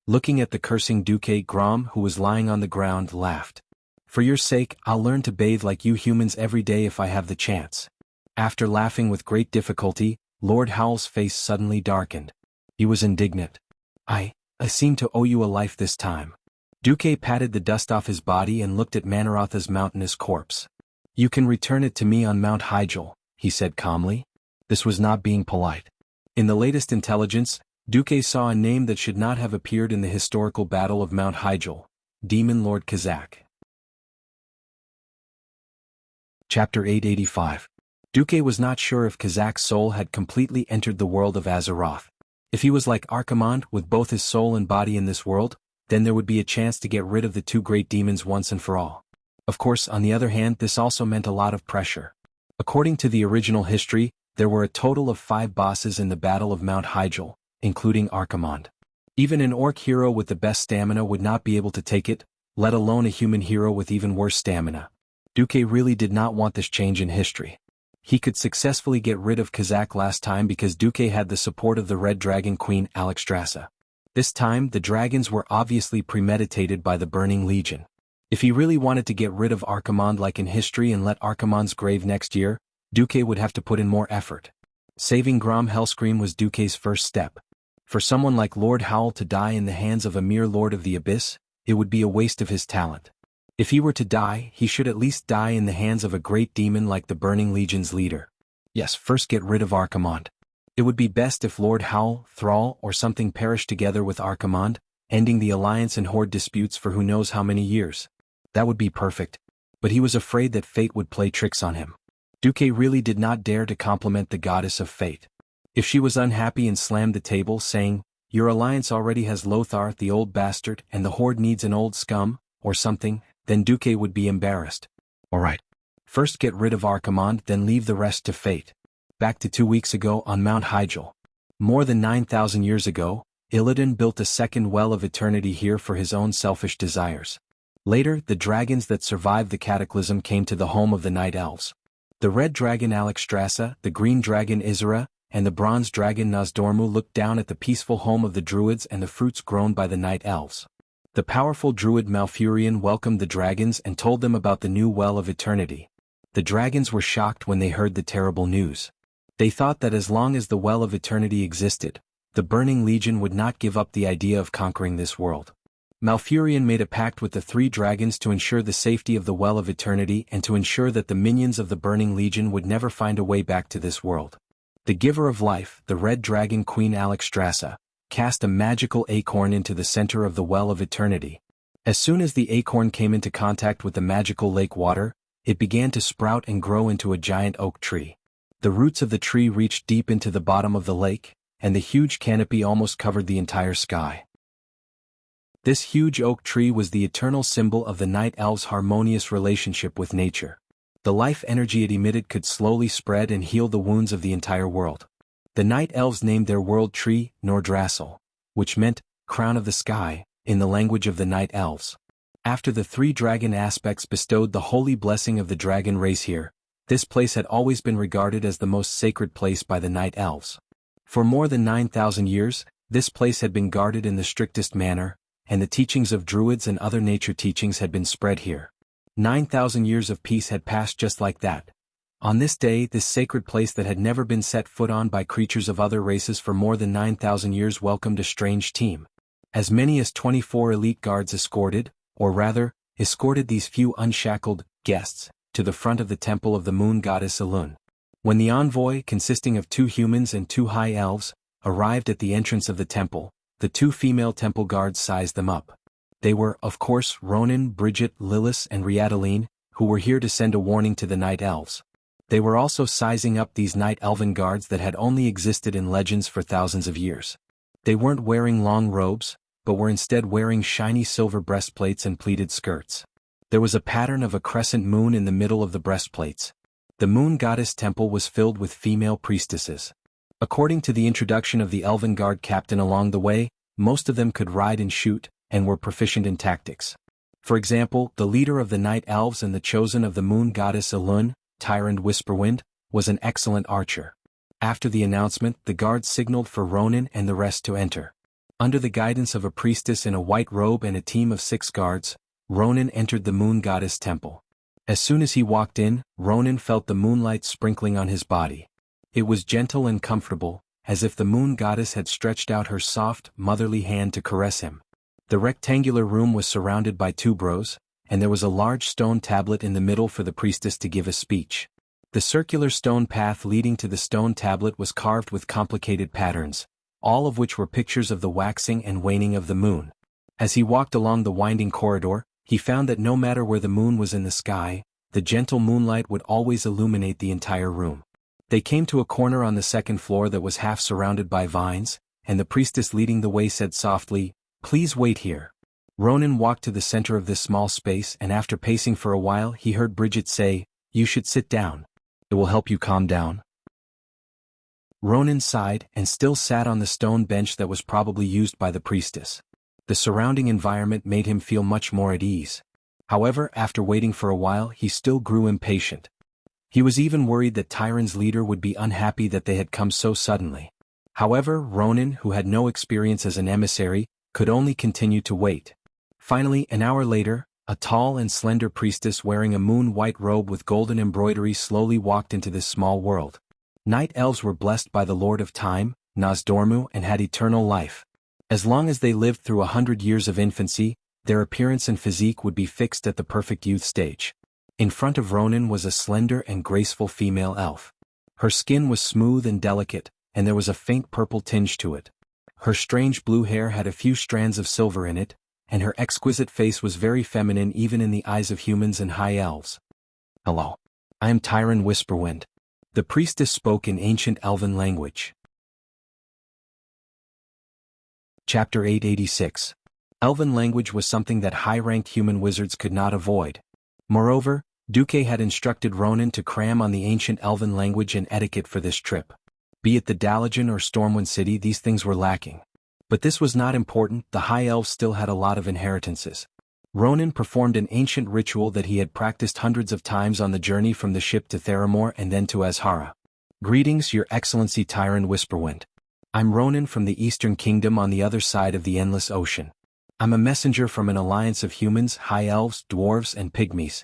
Looking at the cursing Duque, Grom, who was lying on the ground, laughed. For your sake, I'll learn to bathe like you humans every day if I have the chance. After laughing with great difficulty, Lord Howl's face suddenly darkened. He was indignant. I seem to owe you a life this time. Duque patted the dust off his body and looked at Manarotha's mountainous corpse. You can return it to me on Mount Hyjal, he said calmly. This was not being polite. In the latest intelligence, Duque saw a name that should not have appeared in the historical battle of Mount Hyjal, Demon Lord Kazak. Chapter 885. Duque was not sure if Kazak's soul had completely entered the world of Azeroth. If he was like Archimonde with both his soul and body in this world, then there would be a chance to get rid of the two great demons once and for all. Of course, on the other hand, this also meant a lot of pressure. According to the original history, there were a total of 5 bosses in the Battle of Mount Hyjal, including Archimonde. Even an orc hero with the best stamina would not be able to take it, let alone a human hero with even worse stamina. Duque really did not want this change in history. He could successfully get rid of Kazak last time because Duque had the support of the Red Dragon Queen Alexstrasza. This time, the dragons were obviously premeditated by the Burning Legion. If he really wanted to get rid of Archimonde like in history and let Archimonde's grave next year, Duque would have to put in more effort. Saving Grom Hellscream was Duque's first step. For someone like Lord Howl to die in the hands of a mere Lord of the Abyss, it would be a waste of his talent. If he were to die, he should at least die in the hands of a great demon like the Burning Legion's leader. Yes, first get rid of Archimonde. It would be best if Lord Howl, Thrall, or something perished together with Archimonde, ending the alliance and horde disputes for who knows how many years. That would be perfect. But he was afraid that fate would play tricks on him. Duque really did not dare to compliment the goddess of fate. If she was unhappy and slammed the table saying, "Your alliance already has Lothar the old bastard and the horde needs an old scum," or something, then Duque would be embarrassed. Alright. First get rid of Archimonde, then leave the rest to fate. Back to 2 weeks ago on Mount Hyjal. More than 9,000 years ago, Illidan built a second well of eternity here for his own selfish desires. Later, the dragons that survived the cataclysm came to the home of the Night Elves. The red dragon Alexstrasza, the green dragon Isera, and the bronze dragon Nosdormu looked down at the peaceful home of the druids and the fruits grown by the night elves. The powerful druid Malfurion welcomed the dragons and told them about the new well of eternity. The dragons were shocked when they heard the terrible news. They thought that as long as the well of eternity existed, the Burning Legion would not give up the idea of conquering this world. Malfurion made a pact with the three dragons to ensure the safety of the well of eternity and to ensure that the minions of the Burning Legion would never find a way back to this world. The giver of life, the red dragon Queen Alexstrasza, cast a magical acorn into the center of the well of eternity. As soon as the acorn came into contact with the magical lake water, it began to sprout and grow into a giant oak tree. The roots of the tree reached deep into the bottom of the lake, and the huge canopy almost covered the entire sky. This huge oak tree was the eternal symbol of the night elves' harmonious relationship with nature. The life energy it emitted could slowly spread and heal the wounds of the entire world. The night elves named their world tree Nordrassil, which meant crown of the sky, in the language of the night elves. After the three dragon aspects bestowed the holy blessing of the dragon race here, this place had always been regarded as the most sacred place by the night elves. For more than 9,000 years, this place had been guarded in the strictest manner, and the teachings of druids and other nature teachings had been spread here. 9,000 years of peace had passed just like that. On this day, this sacred place that had never been set foot on by creatures of other races for more than 9,000 years welcomed a strange team. As many as 24 elite guards escorted these few unshackled guests to the front of the temple of the moon goddess Elun. When the envoy, consisting of 2 humans and 2 high elves, arrived at the entrance of the temple, the 2 female temple guards sized them up. They were, of course, Ronan, Bridget, Lilith, and Riadaline, who were here to send a warning to the night elves. They were also sizing up these night elven guards that had only existed in legends for thousands of years. They weren't wearing long robes, but were instead wearing shiny silver breastplates and pleated skirts. There was a pattern of a crescent moon in the middle of the breastplates. The moon goddess temple was filled with female priestesses. According to the introduction of the elven guard captain along the way, most of them could ride and shoot, and were proficient in tactics. For example, the leader of the night elves and the chosen of the moon goddess Elun, Tyrant Whisperwind, was an excellent archer. After the announcement, the guards signaled for Ronan and the rest to enter. Under the guidance of a priestess in a white robe and a team of 6 guards, Ronan entered the moon goddess temple. As soon as he walked in, Ronan felt the moonlight sprinkling on his body. It was gentle and comfortable, as if the moon goddess had stretched out her soft, motherly hand to caress him. The rectangular room was surrounded by tuberose, and there was a large stone tablet in the middle for the priestess to give a speech. The circular stone path leading to the stone tablet was carved with complicated patterns, all of which were pictures of the waxing and waning of the moon. As he walked along the winding corridor, he found that no matter where the moon was in the sky, the gentle moonlight would always illuminate the entire room. They came to a corner on the 2nd floor that was half surrounded by vines, and the priestess leading the way said softly, "Please wait here." Ronan walked to the center of this small space, and after pacing for a while he heard Bridget say, "You should sit down. It will help you calm down." Ronan sighed and still sat on the stone bench that was probably used by the priestess. The surrounding environment made him feel much more at ease. However, after waiting for a while he still grew impatient. He was even worried that Tyron's leader would be unhappy that they had come so suddenly. However, Ronan, who had no experience as an emissary, could only continue to wait. Finally, an hour later, a tall and slender priestess wearing a moon-white robe with golden embroidery slowly walked into this small world. Night elves were blessed by the Lord of Time, Nosdormu, and had eternal life. As long as they lived through 100 years of infancy, their appearance and physique would be fixed at the perfect youth stage. In front of Ronan was a slender and graceful female elf. Her skin was smooth and delicate, and there was a faint purple tinge to it. Her strange blue hair had a few strands of silver in it, and her exquisite face was very feminine even in the eyes of humans and high elves. "Hello. I am Tyrant Whisperwind." The priestess spoke in ancient elven language. Chapter 886. Elven language was something that high-ranked human wizards could not avoid. Moreover, Duque had instructed Ronan to cram on the ancient elven language and etiquette for this trip. Be it the Dalajan or Stormwind City, these things were lacking. But this was not important. The high elves still had a lot of inheritances. Ronan performed an ancient ritual that he had practiced hundreds of times on the journey from the ship to Theramore and then to Azhara. "Greetings, Your Excellency Tyran Whisperwind. I'm Ronan from the Eastern Kingdom on the other side of the Endless Ocean. I'm a messenger from an alliance of humans, high elves, dwarves, and pygmies."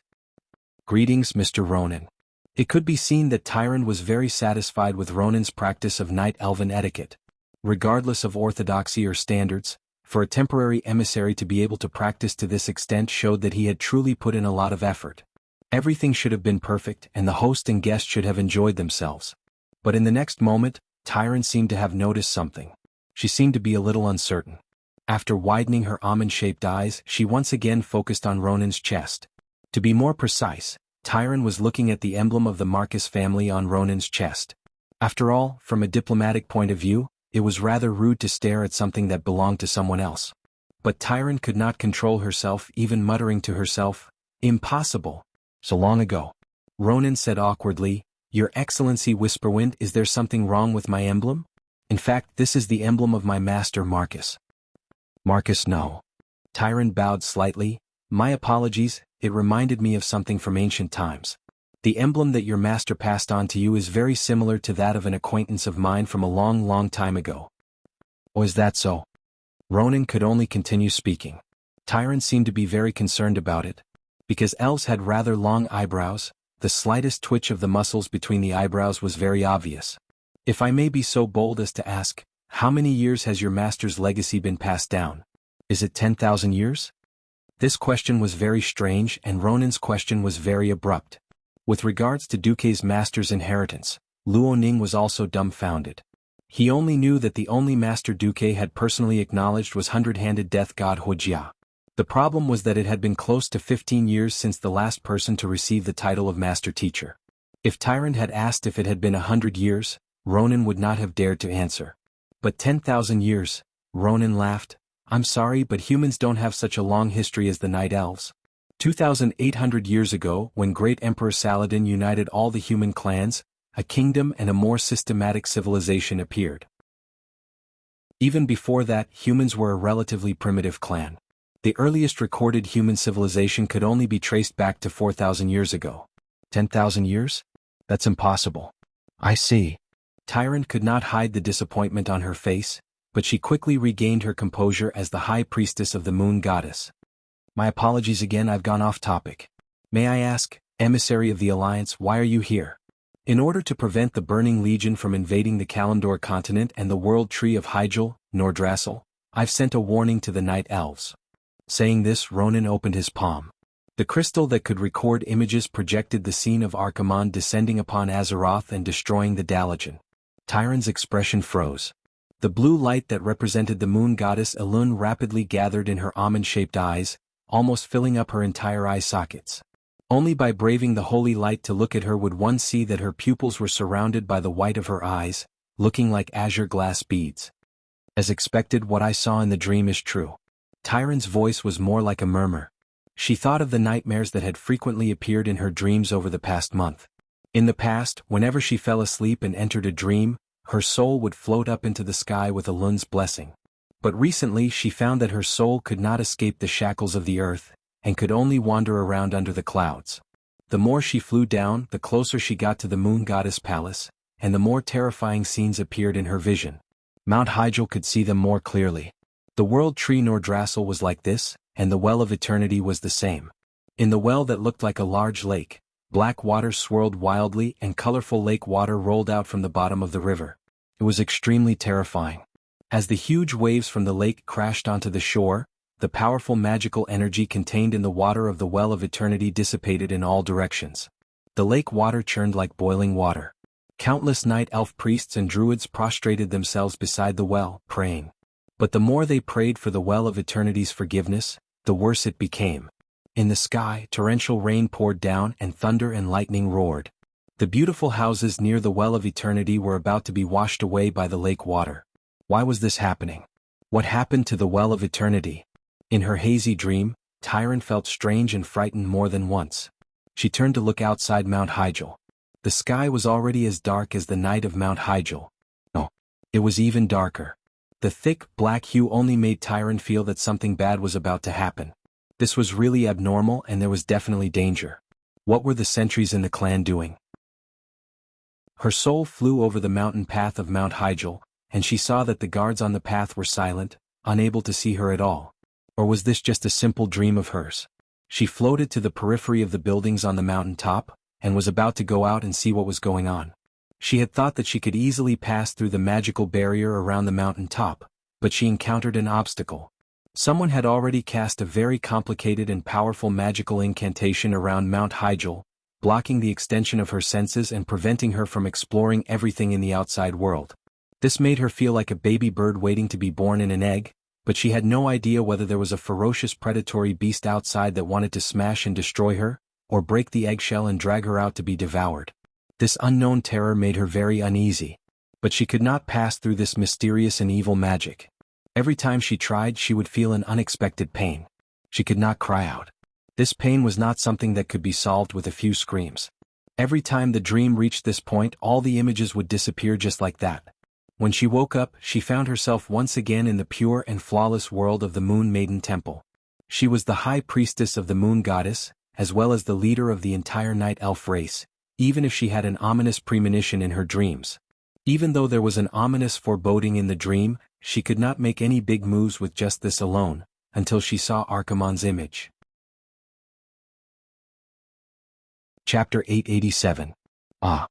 "Greetings, Mr. Ronan." It could be seen that Tyran was very satisfied with Ronan's practice of Night Elven etiquette. Regardless of orthodoxy or standards, for a temporary emissary to be able to practice to this extent showed that he had truly put in a lot of effort. Everything should have been perfect and the host and guest should have enjoyed themselves. But in the next moment, Tyran seemed to have noticed something. She seemed to be a little uncertain. After widening her almond-shaped eyes, she once again focused on Ronan's chest. To be more precise, Tyran was looking at the emblem of the Marcus family on Ronan's chest. After all, from a diplomatic point of view, it was rather rude to stare at something that belonged to someone else. But Tyran could not control herself, even muttering to herself, "Impossible. So long ago." Ronan said awkwardly, "Your Excellency Whisperwind, is there something wrong with my emblem? In fact, this is the emblem of my master Marcus." "Marcus, no." Tyran bowed slightly. "My apologies, it reminded me of something from ancient times. The emblem that your master passed on to you is very similar to that of an acquaintance of mine from a long, long time ago." "Oh, is that so?" Ronan could only continue speaking. Tyran seemed to be very concerned about it. Because elves had rather long eyebrows, the slightest twitch of the muscles between the eyebrows was very obvious. "If I may be so bold as to ask, how many years has your master's legacy been passed down? Is it 10,000 years?" This question was very strange and Ronan's question was very abrupt. With regards to Duque's master's inheritance, Luoning was also dumbfounded. He only knew that the only master Duque had personally acknowledged was hundred-handed death god Wuxia. The problem was that it had been close to 15 years since the last person to receive the title of master teacher. If Tyrant had asked if it had been 100 years, Ronan would not have dared to answer. But 10,000 years, Ronan laughed. "I'm sorry, but humans don't have such a long history as the Night Elves. 2,800 years ago, when great Emperor Saladin united all the human clans, a kingdom and a more systematic civilization appeared. Even before that, humans were a relatively primitive clan. The earliest recorded human civilization could only be traced back to 4,000 years ago. 10,000 years? That's impossible." "I see." Tyrant could not hide the disappointment on her face, but she quickly regained her composure as the high priestess of the moon goddess. "My apologies again, I've gone off topic. May I ask, emissary of the Alliance, why are you here?" "In order to prevent the Burning Legion from invading the Kalimdor continent and the World Tree of Hyjal, Nordrassil, I've sent a warning to the Night Elves." Saying this, Ronan opened his palm. The crystal that could record images projected the scene of Archimonde descending upon Azeroth and destroying the Dalajan. Tyran's expression froze. The blue light that represented the moon goddess Elun rapidly gathered in her almond-shaped eyes, almost filling up her entire eye sockets. Only by braving the holy light to look at her would one see that her pupils were surrounded by the white of her eyes, looking like azure glass beads. "As expected, what I saw in the dream is true." Tyrant's voice was more like a murmur. She thought of the nightmares that had frequently appeared in her dreams over the past month. In the past, whenever she fell asleep and entered a dream, her soul would float up into the sky with Elun's blessing. But recently she found that her soul could not escape the shackles of the earth, and could only wander around under the clouds. The more she flew down, the closer she got to the moon goddess palace, and the more terrifying scenes appeared in her vision. Mount Hyjal could see them more clearly. The world tree Nordrassil was like this, and the well of eternity was the same. In the well that looked like a large lake, black water swirled wildly and colorful lake water rolled out from the bottom of the river. It was extremely terrifying. As the huge waves from the lake crashed onto the shore, the powerful magical energy contained in the water of the well of eternity dissipated in all directions. The lake water churned like boiling water. Countless night elf priests and druids prostrated themselves beside the well, praying. But the more they prayed for the well of eternity's forgiveness, the worse it became. In the sky, torrential rain poured down and thunder and lightning roared. The beautiful houses near the well of eternity were about to be washed away by the lake water. Why was this happening? What happened to the well of eternity? In her hazy dream, Tyrant felt strange and frightened more than once. She turned to look outside Mount Hyjal. The sky was already as dark as the night of Mount Hyjal. No, it was even darker. The thick, black hue only made Tyrant feel that something bad was about to happen. This was really abnormal and there was definitely danger. What were the sentries in the clan doing? Her soul flew over the mountain path of Mount Hyjal, and she saw that the guards on the path were silent, unable to see her at all. Or was this just a simple dream of hers? She floated to the periphery of the buildings on the mountain top, and was about to go out and see what was going on. She had thought that she could easily pass through the magical barrier around the mountain top, but she encountered an obstacle. Someone had already cast a very complicated and powerful magical incantation around Mount Hyjal, blocking the extension of her senses and preventing her from exploring everything in the outside world. This made her feel like a baby bird waiting to be born in an egg, but she had no idea whether there was a ferocious predatory beast outside that wanted to smash and destroy her, or break the eggshell and drag her out to be devoured. This unknown terror made her very uneasy. But she could not pass through this mysterious and evil magic. Every time she tried, she would feel an unexpected pain. She could not cry out. This pain was not something that could be solved with a few screams. Every time the dream reached this point, all the images would disappear just like that. When she woke up, she found herself once again in the pure and flawless world of the Moon Maiden Temple. She was the high priestess of the Moon Goddess, as well as the leader of the entire Night Elf race, even if she had an ominous premonition in her dreams. Even though there was an ominous foreboding in the dream, she could not make any big moves with just this alone, until she saw Archimonde's image. Chapter 887. Ah!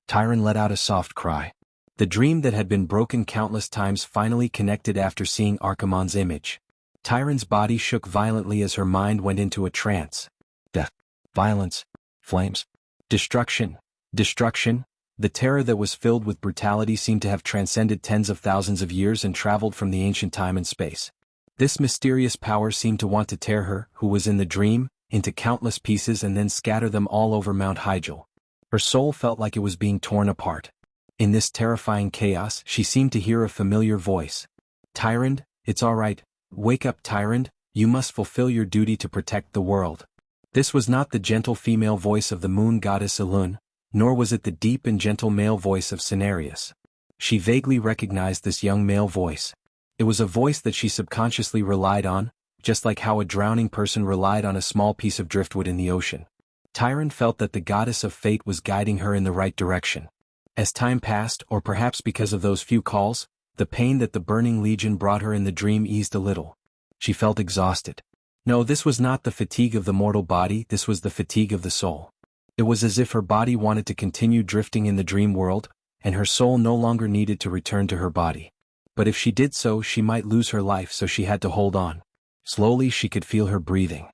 Tyron let out a soft cry. The dream that had been broken countless times finally connected after seeing Archimonde's image. Tyron's body shook violently as her mind went into a trance. Death, violence, flames, destruction, destruction. The terror that was filled with brutality seemed to have transcended tens of thousands of years and traveled from the ancient time and space. This mysterious power seemed to want to tear her, who was in the dream, into countless pieces and then scatter them all over Mount Hyjal. Her soul felt like it was being torn apart. In this terrifying chaos, she seemed to hear a familiar voice. Tyrande, it's all right. Wake up, Tyrande, you must fulfill your duty to protect the world. This was not the gentle female voice of the moon goddess Elune, nor was it the deep and gentle male voice of Cenarius. She vaguely recognized this young male voice. It was a voice that she subconsciously relied on, just like how a drowning person relied on a small piece of driftwood in the ocean. Tyrande felt that the goddess of fate was guiding her in the right direction. As time passed, or perhaps because of those few calls, the pain that the burning legion brought her in the dream eased a little. She felt exhausted. No, this was not the fatigue of the mortal body, this was the fatigue of the soul. It was as if her body wanted to continue drifting in the dream world, and her soul no longer needed to return to her body. But if she did so, she might lose her life, so she had to hold on. Slowly she could feel her breathing.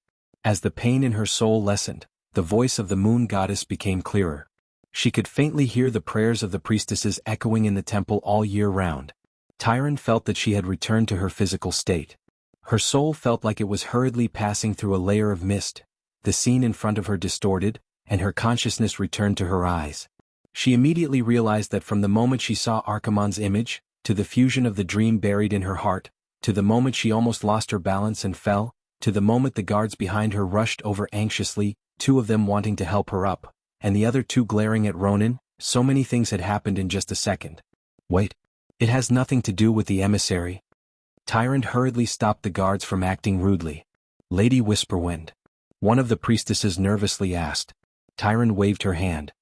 As the pain in her soul lessened, the voice of the moon goddess became clearer. She could faintly hear the prayers of the priestesses echoing in the temple all year round. Tyrande felt that she had returned to her physical state. Her soul felt like it was hurriedly passing through a layer of mist. The scene in front of her distorted, and her consciousness returned to her eyes. She immediately realized that from the moment she saw Archimonde's image, to the fusion of the dream buried in her heart, to the moment she almost lost her balance and fell, to the moment the guards behind her rushed over anxiously, two of them wanting to help her up, and the other two glaring at Ronan, so many things had happened in just a second. Wait. It has nothing to do with the emissary. Tyrande hurriedly stopped the guards from acting rudely. Lady Whisperwind. One of the priestesses nervously asked. Tyrande waved her hand.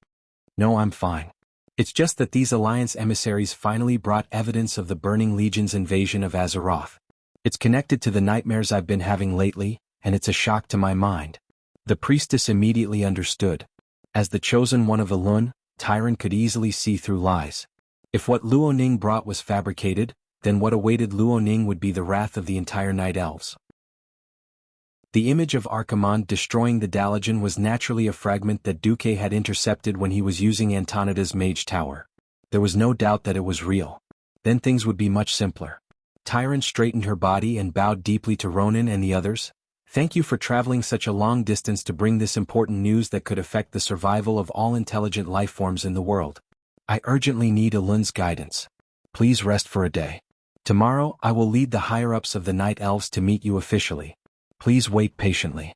No, I'm fine. It's just that these Alliance emissaries finally brought evidence of the Burning Legion's invasion of Azeroth. It's connected to the nightmares I've been having lately, and it's a shock to my mind. The priestess immediately understood. As the chosen one of Elune, Tyrande could easily see through lies. If what Luoning brought was fabricated, then what awaited Luoning would be the wrath of the entire Night Elves. The image of Archimonde destroying the Dalagen was naturally a fragment that Duque had intercepted when he was using Antonida's Mage Tower. There was no doubt that it was real. Then things would be much simpler. Tyrande straightened her body and bowed deeply to Ronan and the others. Thank you for traveling such a long distance to bring this important news that could affect the survival of all intelligent life forms in the world. I urgently need Elune's guidance. Please rest for a day. Tomorrow I will lead the higher-ups of the Night Elves to meet you officially. Please wait patiently.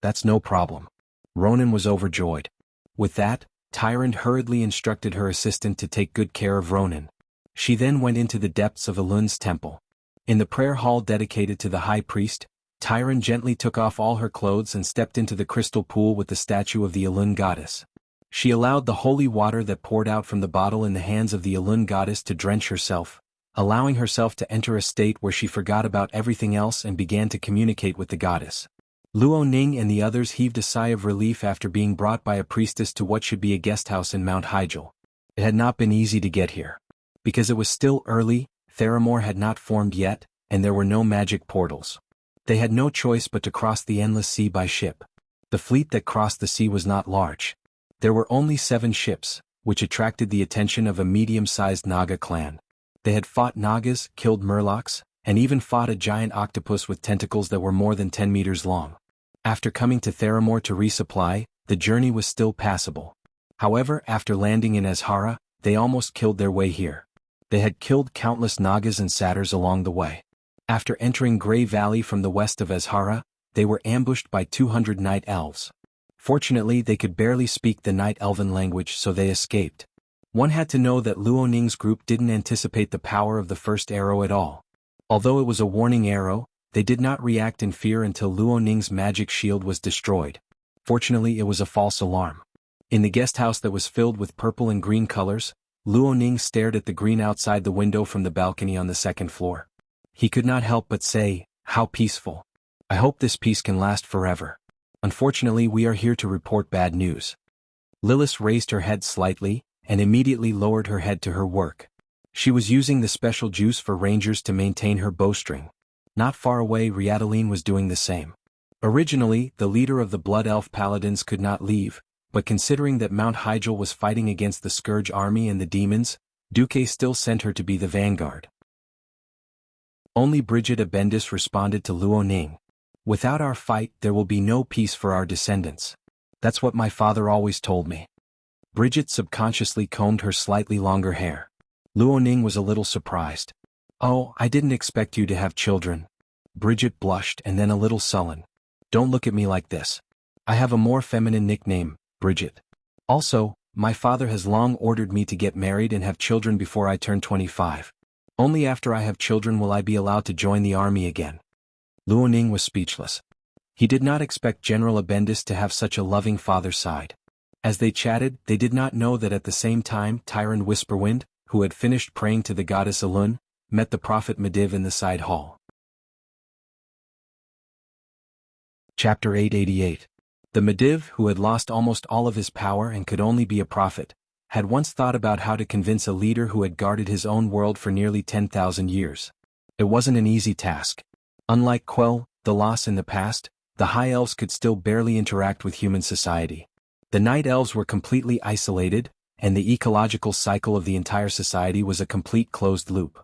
That's no problem. Ronan was overjoyed. With that, Tyrande hurriedly instructed her assistant to take good care of Ronan. She then went into the depths of Elune's temple. In the prayer hall dedicated to the high priest, Tyron gently took off all her clothes and stepped into the crystal pool with the statue of the Elun goddess. She allowed the holy water that poured out from the bottle in the hands of the Elun goddess to drench herself, allowing herself to enter a state where she forgot about everything else and began to communicate with the goddess. Luo Ning and the others heaved a sigh of relief after being brought by a priestess to what should be a guesthouse in Mount Hyjal. It had not been easy to get here. Because it was still early, Theramore had not formed yet, and there were no magic portals. They had no choice but to cross the endless sea by ship. The fleet that crossed the sea was not large. There were only 7 ships, which attracted the attention of a medium-sized Naga clan. They had fought Nagas, killed Murlocs, and even fought a giant octopus with tentacles that were more than 10 meters long. After coming to Theramore to resupply, the journey was still passable. However, after landing in Azhara, they almost killed their way here. They had killed countless Nagas and satyrs along the way. After entering Grey Valley from the west of Azhara, they were ambushed by 200 night elves. Fortunately, they could barely speak the night elven language, so they escaped. One had to know that Luo Ning's group didn't anticipate the power of the first arrow at all. Although it was a warning arrow, they did not react in fear until Luo Ning's magic shield was destroyed. Fortunately, it was a false alarm. In the guest house that was filled with purple and green colors, Luo Ning stared at the green outside the window from the balcony on the 2nd floor. He could not help but say, "How peaceful. I hope this peace can last forever. Unfortunately, we are here to report bad news." Lilith raised her head slightly, and immediately lowered her head to her work. She was using the special juice for rangers to maintain her bowstring. Not far away, Riadaline was doing the same. Originally, the leader of the Blood Elf Paladins could not leave, but considering that Mount Hyjal was fighting against the Scourge army and the demons, Duque still sent her to be the vanguard. Only Brigida Bendis responded to Luo Ning. "Without our fight, there will be no peace for our descendants. That's what my father always told me." Bridget subconsciously combed her slightly longer hair. Luo Ning was a little surprised. "Oh, I didn't expect you to have children." Bridget blushed and then a little sullen. "Don't look at me like this. I have a more feminine nickname, Bridget. Also, my father has long ordered me to get married and have children before I turn 25. Only after I have children will I be allowed to join the army again." Luo Ning was speechless. He did not expect General Abendis to have such a loving father side. As they chatted, they did not know that at the same time Tyrant Whisperwind, who had finished praying to the goddess Elun, met the prophet Mediv in the side hall. Chapter 888. The Mediv, who had lost almost all of his power and could only be a prophet, had once thought about how to convince a leader who had guarded his own world for nearly 10,000 years. It wasn't an easy task. Unlike Quell, the loss in the past, the High Elves could still barely interact with human society. The Night Elves were completely isolated, and the ecological cycle of the entire society was a complete closed loop.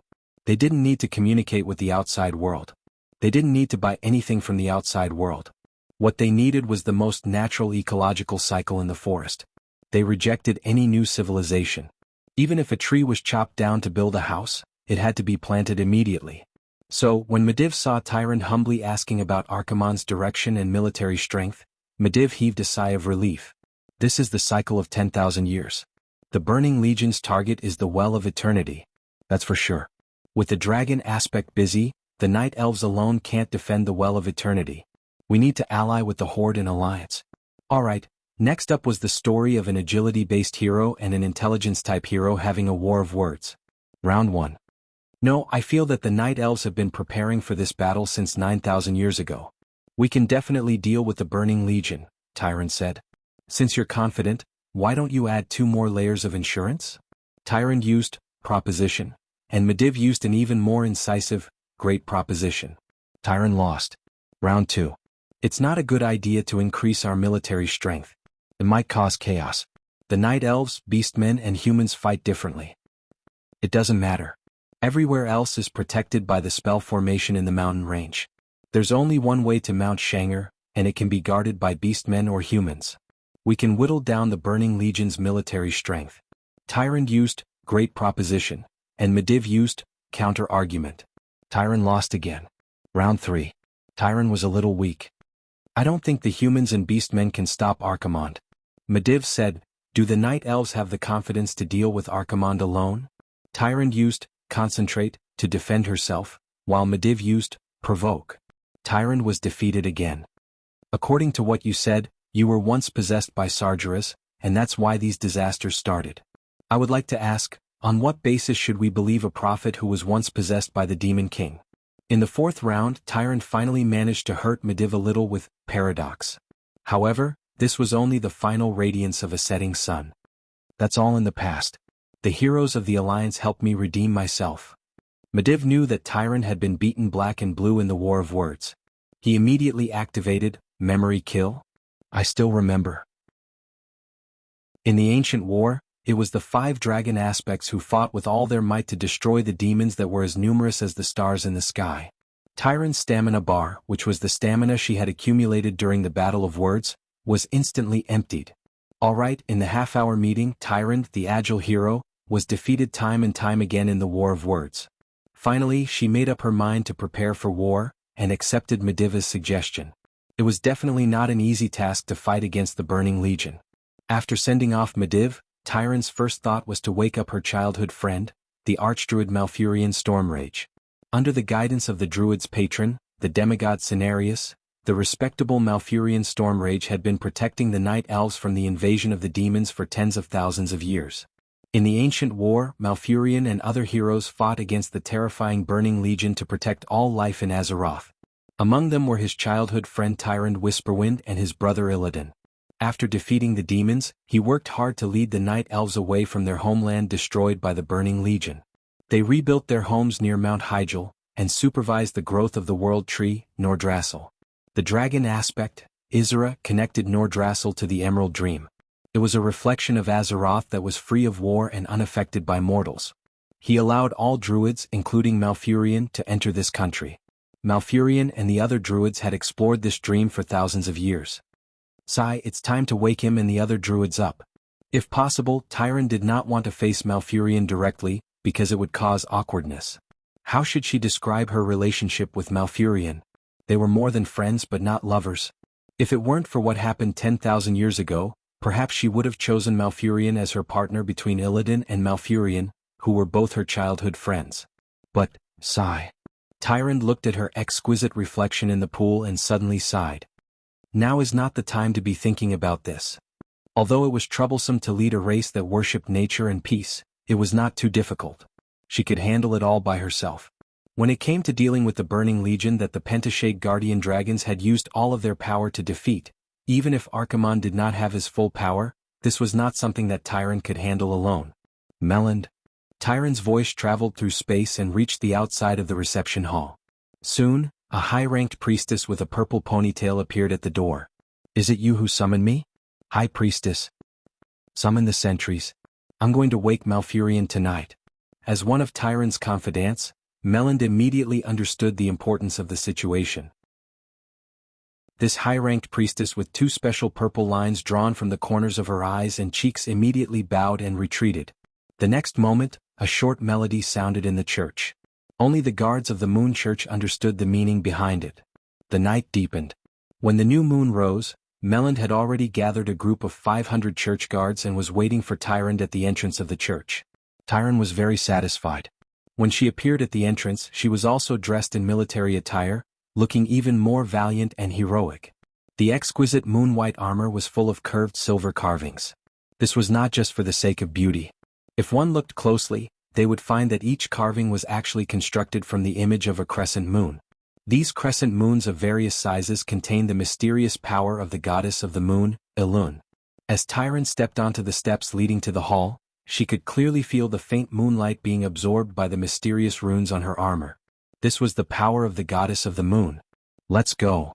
They didn't need to communicate with the outside world. They didn't need to buy anything from the outside world. What they needed was the most natural ecological cycle in the forest. They rejected any new civilization. Even if a tree was chopped down to build a house, it had to be planted immediately. So, when Mediv saw Tyrant humbly asking about Archimonde's direction and military strength, Mediv heaved a sigh of relief. This is the cycle of 10,000 years. The Burning Legion's target is the Well of Eternity. That's for sure. With the dragon aspect busy, the Night Elves alone can't defend the Well of Eternity. We need to ally with the Horde in alliance. Alright, next up was the story of an agility-based hero and an intelligence-type hero having a war of words. Round 1. No, I feel that the Night Elves have been preparing for this battle since 9,000 years ago. We can definitely deal with the Burning Legion, Tyrant said. Since you're confident, why don't you add 2 more layers of insurance? Tyrant used proposition, and Mediv used an even more incisive, great proposition. Tyrant lost. Round 2. It's not a good idea to increase our military strength. It might cause chaos. The Night Elves, Beastmen and humans fight differently. It doesn't matter. Everywhere else is protected by the spell formation in the mountain range. There's only one way to Mount Shanger, and it can be guarded by Beastmen or humans. We can whittle down the Burning Legion's military strength. Tyrant used great proposition, and Mediv used counter-argument. Tyrant lost again. Round 3. Tyrant was a little weak. I don't think the humans and Beastmen can stop Archimonde. Mediv said, do the Night Elves have the confidence to deal with Archimonde alone? Tyrant used concentrate to defend herself, while Mediv used provoke. Tyrant was defeated again. According to what you said, you were once possessed by Sargeras, and that's why these disasters started. I would like to ask, on what basis should we believe a prophet who was once possessed by the Demon King? In the fourth round, Tyrant finally managed to hurt Medivh a little with Paradox. However, this was only the final radiance of a setting sun. That's all in the past. The heroes of the Alliance helped me redeem myself. Medivh knew that Tyrant had been beaten black and blue in the War of Words. He immediately activated Memory Kill. I still remember. In the ancient war, it was the 5 dragon aspects who fought with all their might to destroy the demons that were as numerous as the stars in the sky. Tyrant's stamina bar, which was the stamina she had accumulated during the Battle of Words, was instantly emptied. Alright, in the half-hour meeting, Tyrant, the agile hero, was defeated time and time again in the War of Words. Finally, she made up her mind to prepare for war, and accepted Medivh's suggestion. It was definitely not an easy task to fight against the Burning Legion. After sending off Medivh, Tyrant's first thought was to wake up her childhood friend, the Archdruid Malfurion Stormrage. Under the guidance of the Druid's patron, the demigod Cenarius, the respectable Malfurion Stormrage had been protecting the Night Elves from the invasion of the demons for tens of thousands of years. In the ancient war, Malfurion and other heroes fought against the terrifying Burning Legion to protect all life in Azeroth. Among them were his childhood friend Tyrant Whisperwind and his brother Illidan. After defeating the demons, he worked hard to lead the Night Elves away from their homeland destroyed by the Burning Legion. They rebuilt their homes near Mount Hyjal, and supervised the growth of the World Tree, Nordrassil. The dragon aspect, Isra, connected Nordrassil to the Emerald Dream. It was a reflection of Azeroth that was free of war and unaffected by mortals. He allowed all druids, including Malfurion, to enter this country. Malfurion and the other druids had explored this dream for thousands of years. Sigh, it's time to wake him and the other druids up. If possible, Tyrant did not want to face Malfurion directly, because it would cause awkwardness. How should she describe her relationship with Malfurion? They were more than friends but not lovers. If it weren't for what happened 10,000 years ago, perhaps she would have chosen Malfurion as her partner between Illidan and Malfurion, who were both her childhood friends. But, sigh. Tyrant looked at her exquisite reflection in the pool and suddenly sighed. Now is not the time to be thinking about this. Although it was troublesome to lead a race that worshipped nature and peace, it was not too difficult. She could handle it all by herself. When it came to dealing with the Burning Legion that the Pentashade Guardian Dragons had used all of their power to defeat, even if Archimonde did not have his full power, this was not something that Tyrant could handle alone. Melland. Tyrant's voice traveled through space and reached the outside of the reception hall. Soon, a high-ranked priestess with a purple ponytail appeared at the door. Is it you who summoned me? High Priestess. Summon the sentries. I'm going to wake Malfurion tonight. As one of Tyrant's confidants, Melland immediately understood the importance of the situation. This high-ranked priestess with 2 special purple lines drawn from the corners of her eyes and cheeks immediately bowed and retreated. The next moment, a short melody sounded in the church. Only the guards of the Moon Church understood the meaning behind it. The night deepened. When the new moon rose, Melland had already gathered a group of 500 church guards and was waiting for Tyrant at the entrance of the church. Tyrant was very satisfied. When she appeared at the entrance, she was also dressed in military attire, looking even more valiant and heroic. The exquisite moon-white armor was full of curved silver carvings. This was not just for the sake of beauty. If one looked closely, they would find that each carving was actually constructed from the image of a crescent moon. These crescent moons of various sizes contained the mysterious power of the goddess of the moon, Elun. As Tyrant stepped onto the steps leading to the hall, she could clearly feel the faint moonlight being absorbed by the mysterious runes on her armor. This was the power of the goddess of the moon. Let's go.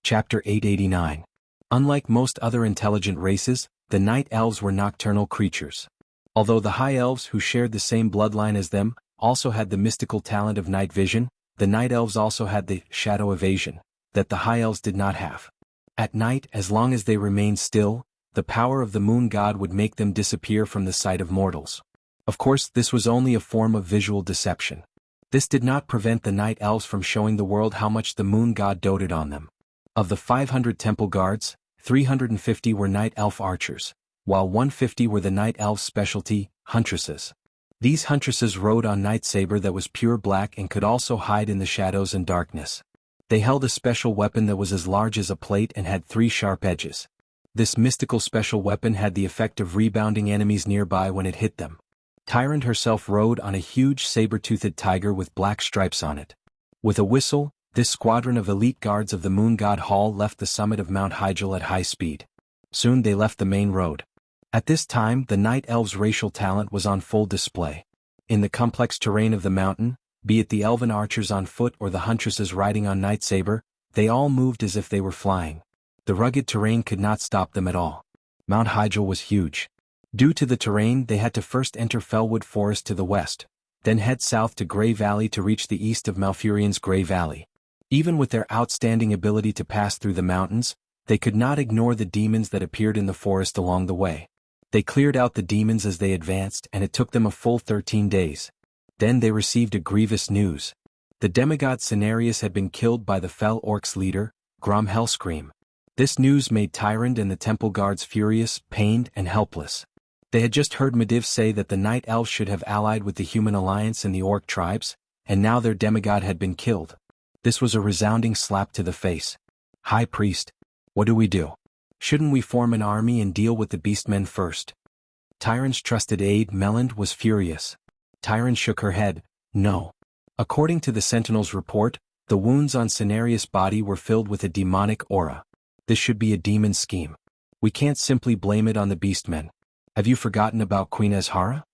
Chapter 889. Unlike most other intelligent races, the Night Elves were nocturnal creatures. Although the High Elves who shared the same bloodline as them also had the mystical talent of night vision, the Night Elves also had the shadow evasion that the High Elves did not have. At night, as long as they remained still, the power of the moon god would make them disappear from the sight of mortals. Of course, this was only a form of visual deception. This did not prevent the Night Elves from showing the world how much the moon god doted on them. Of the 500 temple guards, 350 were Night Elf archers, while 150 were the Night Elf specialty, huntresses. These huntresses rode on Night Saber that was pure black and could also hide in the shadows and darkness. They held a special weapon that was as large as a plate and had 3 sharp edges. This mystical special weapon had the effect of rebounding enemies nearby when it hit them. Tyrant herself rode on a huge saber-toothed tiger with black stripes on it. With a whistle, this squadron of elite guards of the Moon God Hall left the summit of Mount Hyjal at high speed. Soon they left the main road. At this time the Night Elves' racial talent was on full display. In the complex terrain of the mountain, be it the elven archers on foot or the huntresses riding on Night Saber, they all moved as if they were flying. The rugged terrain could not stop them at all. Mount Hyjal was huge. Due to the terrain they had to first enter Fellwood Forest to the west, then head south to Grey Valley to reach the east of Malfurion's Grey Valley. Even with their outstanding ability to pass through the mountains, they could not ignore the demons that appeared in the forest along the way. They cleared out the demons as they advanced and it took them a full 13 days. Then they received a grievous news. The demigod Cenarius had been killed by the fell orcs leader, Grom Hellscream. This news made Tyrande and the temple guards furious, pained, and helpless. They had just heard Medivh say that the Night Elves should have allied with the Human Alliance and the Orc tribes, and now their demigod had been killed. This was a resounding slap to the face. High Priest, what do we do? Shouldn't we form an army and deal with the beastmen first? Tyrande's trusted aide Melland was furious. Tyrande shook her head, no. According to the Sentinel's report, the wounds on Cenarius' body were filled with a demonic aura. This should be a demon scheme. We can't simply blame it on the beastmen. Have you forgotten about Queen Azhara?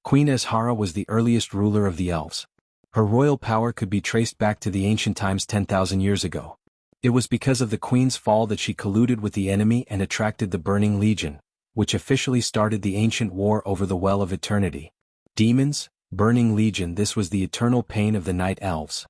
Queen Azhara was the earliest ruler of the elves. Her royal power could be traced back to the ancient times 10,000 years ago. It was because of the queen's fall that she colluded with the enemy and attracted the Burning Legion, which officially started the ancient war over the Well of Eternity. Demons, Burning Legion, this was the eternal pain of the Night Elves.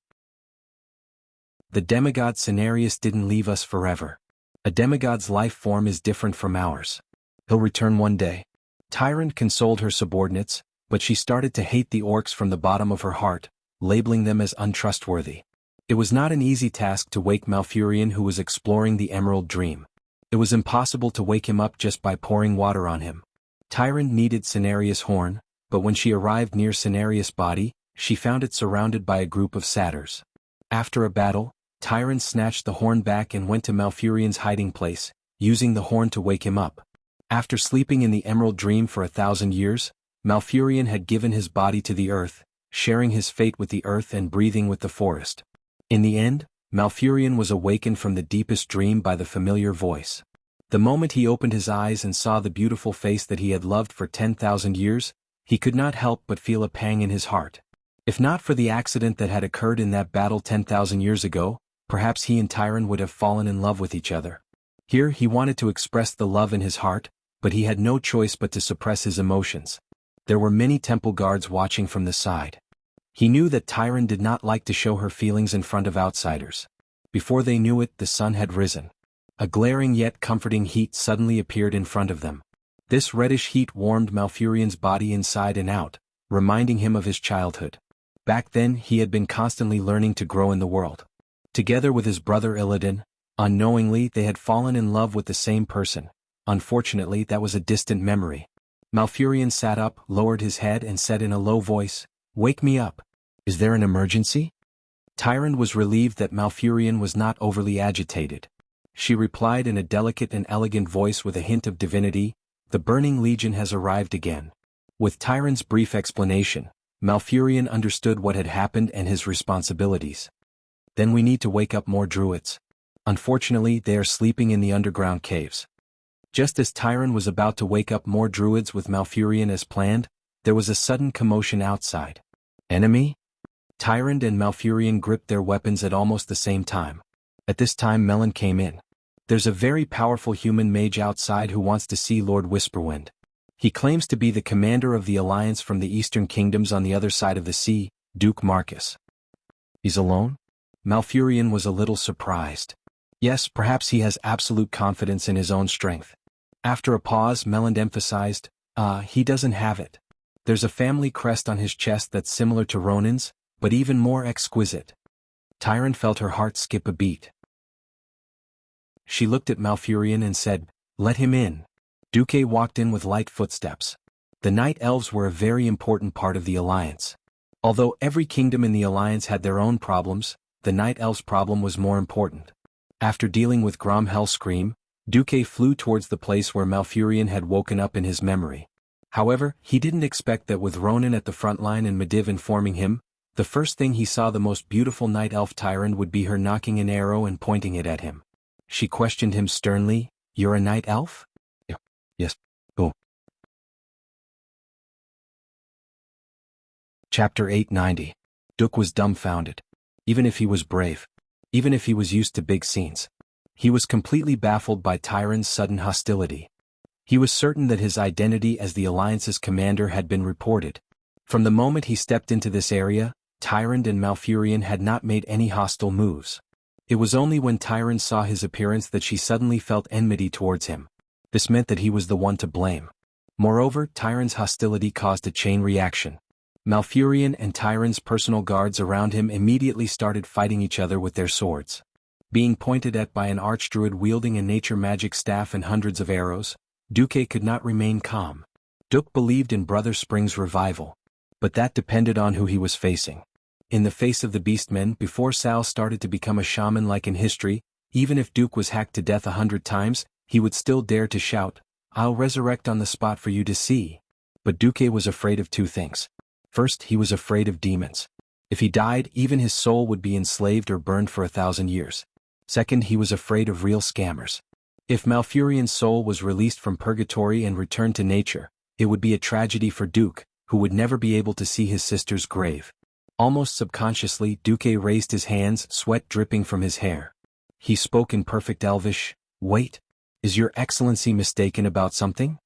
The demigod Cenarius didn't leave us forever. A demigod's life form is different from ours. He'll return one day. Tyrande consoled her subordinates, but she started to hate the orcs from the bottom of her heart, labeling them as untrustworthy. It was not an easy task to wake Malfurion, who was exploring the Emerald Dream. It was impossible to wake him up just by pouring water on him. Tyrande needed Cenarius' horn, but when she arrived near Cenarius' body, she found it surrounded by a group of satyrs. After a battle, Tyrande snatched the horn back and went to Malfurion's hiding place, using the horn to wake him up. After sleeping in the Emerald Dream for 1,000 years, Malfurion had given his body to the earth, sharing his fate with the earth and breathing with the forest. In the end, Malfurion was awakened from the deepest dream by the familiar voice. The moment he opened his eyes and saw the beautiful face that he had loved for 10,000 years, he could not help but feel a pang in his heart. If not for the accident that had occurred in that battle 10,000 years ago, perhaps he and Tyrande would have fallen in love with each other. Here he wanted to express the love in his heart, but he had no choice but to suppress his emotions. There were many temple guards watching from the side. He knew that Tyrande did not like to show her feelings in front of outsiders. Before they knew it, the sun had risen. A glaring yet comforting heat suddenly appeared in front of them. This reddish heat warmed Malfurion's body inside and out, reminding him of his childhood. Back then he had been constantly learning to grow in the world. Together with his brother Illidan, unknowingly they had fallen in love with the same person. Unfortunately, that was a distant memory. Malfurion sat up, lowered his head and said in a low voice, "Wake me up. Is there an emergency?" Tyrande was relieved that Malfurion was not overly agitated. She replied in a delicate and elegant voice with a hint of divinity, "The Burning Legion has arrived again." With Tyrande's brief explanation, Malfurion understood what had happened and his responsibilities. "Then we need to wake up more druids. Unfortunately, they are sleeping in the underground caves." Just as Tyrande was about to wake up more druids with Malfurion as planned, there was a sudden commotion outside. Enemy? Tyrande and Malfurion gripped their weapons at almost the same time. At this time Melland came in. "There's a very powerful human mage outside who wants to see Lord Whisperwind. He claims to be the commander of the alliance from the eastern kingdoms on the other side of the sea, Duke Marcus." "He's alone?" Malfurion was a little surprised. Yes, perhaps he has absolute confidence in his own strength. After a pause, Melland emphasized, he doesn't have it. There's a family crest on his chest that's similar to Ronin's, but even more exquisite." Tyrande felt her heart skip a beat. She looked at Malfurion and said, "Let him in." Duque walked in with light footsteps. The Night Elves were a very important part of the Alliance. Although every kingdom in the Alliance had their own problems, the Night Elves' problem was more important. After dealing with Grom Hellscream, Duque flew towards the place where Malfurion had woken up in his memory. However, he didn't expect that with Ronan at the front line and Medivh informing him, the first thing he saw the most beautiful Night Elf Tyrant would be her nocking an arrow and pointing it at him. She questioned him sternly, "You're a Night Elf?" "Yeah. Yes." "Oh." Chapter 890. Duque was dumbfounded. Even if he was brave. Even if he was used to big scenes. He was completely baffled by Tyrann's sudden hostility. He was certain that his identity as the Alliance's commander had been reported. From the moment he stepped into this area, Tyrant and Malfurion had not made any hostile moves. It was only when Tyrant saw his appearance that she suddenly felt enmity towards him. This meant that he was the one to blame. Moreover, Tyrant's hostility caused a chain reaction. Malfurion and Tyrant's personal guards around him immediately started fighting each other with their swords. Being pointed at by an archdruid wielding a nature magic staff and hundreds of arrows, Duque could not remain calm. Duque believed in Brother Spring's revival. But that depended on who he was facing. In the face of the Beastmen, before Sal started to become a shaman like in history, even if Duque was hacked to death 100 times, he would still dare to shout, "I'll resurrect on the spot for you to see." But Duque was afraid of two things. First, he was afraid of demons. If he died, even his soul would be enslaved or burned for 1,000 years. Second, he was afraid of real scammers. If Malfurion's soul was released from purgatory and returned to nature, it would be a tragedy for Duque, who would never be able to see his sister's grave. Almost subconsciously, Duque raised his hands, sweat dripping from his hair. He spoke in perfect Elvish. "Wait. Is your excellency mistaken about something?"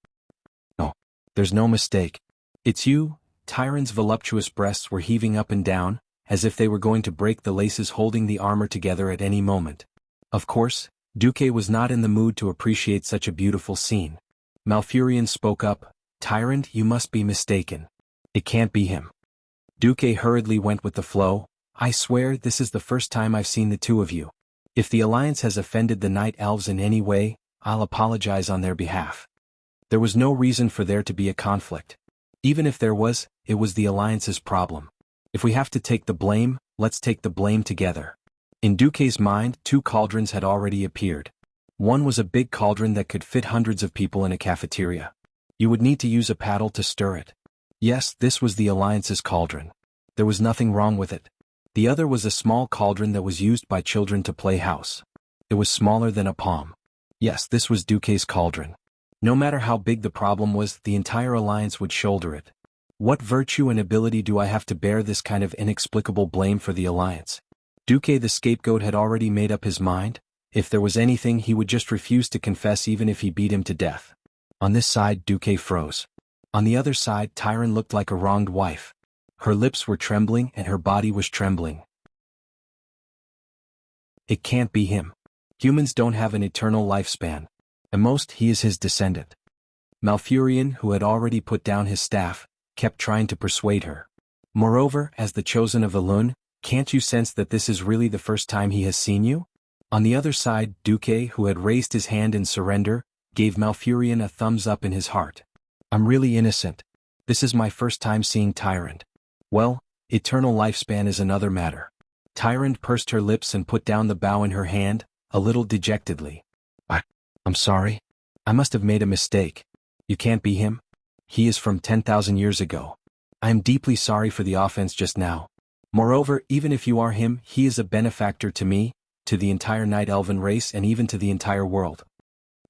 "No. There's no mistake. It's you." Tyrant's voluptuous breasts were heaving up and down, as if they were going to break the laces holding the armor together at any moment. Of course, Duque was not in the mood to appreciate such a beautiful scene. Malfurion spoke up, "Tyrant, you must be mistaken. It can't be him." Duque hurriedly went with the flow, "I swear this is the first time I've seen the two of you. If the Alliance has offended the Night Elves in any way, I'll apologize on their behalf." There was no reason for there to be a conflict. Even if there was, it was the Alliance's problem. If we have to take the blame, let's take the blame together. In Duque's mind, two cauldrons had already appeared. One was a big cauldron that could fit hundreds of people in a cafeteria. You would need to use a paddle to stir it. Yes, this was the Alliance's cauldron. There was nothing wrong with it. The other was a small cauldron that was used by children to play house. It was smaller than a palm. Yes, this was Duque's cauldron. No matter how big the problem was, the entire Alliance would shoulder it. What virtue and ability do I have to bear this kind of inexplicable blame for the Alliance? Duque the scapegoat had already made up his mind. If there was anything, he would just refuse to confess even if he beat him to death. On this side, Duque froze. On the other side, Tyrant looked like a wronged wife. Her lips were trembling and her body was trembling. It can't be him. Humans don't have an eternal lifespan. At most, he is his descendant. Malfurion, who had already put down his staff, kept trying to persuade her. Moreover, as the chosen of Elun, can't you sense that this is really the first time he has seen you? On the other side, Duque, who had raised his hand in surrender, gave Malfurion a thumbs up in his heart. "I'm really innocent. This is my first time seeing Tyrant." "Well, eternal lifespan is another matter." Tyrant pursed her lips and put down the bow in her hand, a little dejectedly. I'm sorry. I must have made a mistake. You can't be him? He is from 10,000 years ago. I am deeply sorry for the offense just now. Moreover, even if you are him, he is a benefactor to me, to the entire Night Elven race and even to the entire world."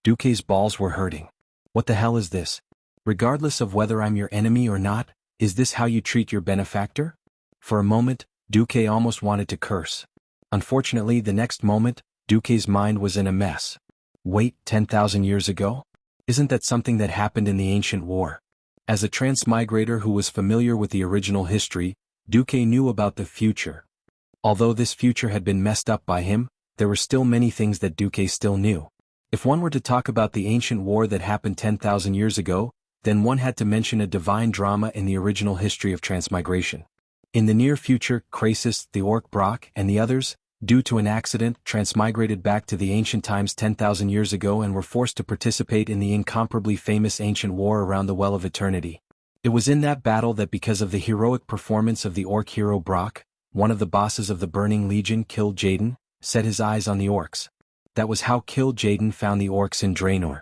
Duque's balls were hurting. What the hell is this? Regardless of whether I'm your enemy or not, is this how you treat your benefactor? For a moment, Duque almost wanted to curse. Unfortunately, the next moment, Duque's mind was in a mess. Wait, 10,000 years ago? Isn't that something that happened in the ancient war? As a transmigrator who was familiar with the original history, Duque knew about the future. Although this future had been messed up by him, there were still many things that Duque still knew. If one were to talk about the ancient war that happened 10,000 years ago, then one had to mention a divine drama in the original history of transmigration. In the near future, Krasis, the Orc Brock, and the others, due to an accident, transmigrated back to the ancient times 10,000 years ago and were forced to participate in the incomparably famous ancient war around the Well of Eternity. It was in that battle that because of the heroic performance of the orc hero Brock, one of the bosses of the Burning Legion killed Jaden, set his eyes on the orcs. That was how Kill Jaden found the orcs in Draenor.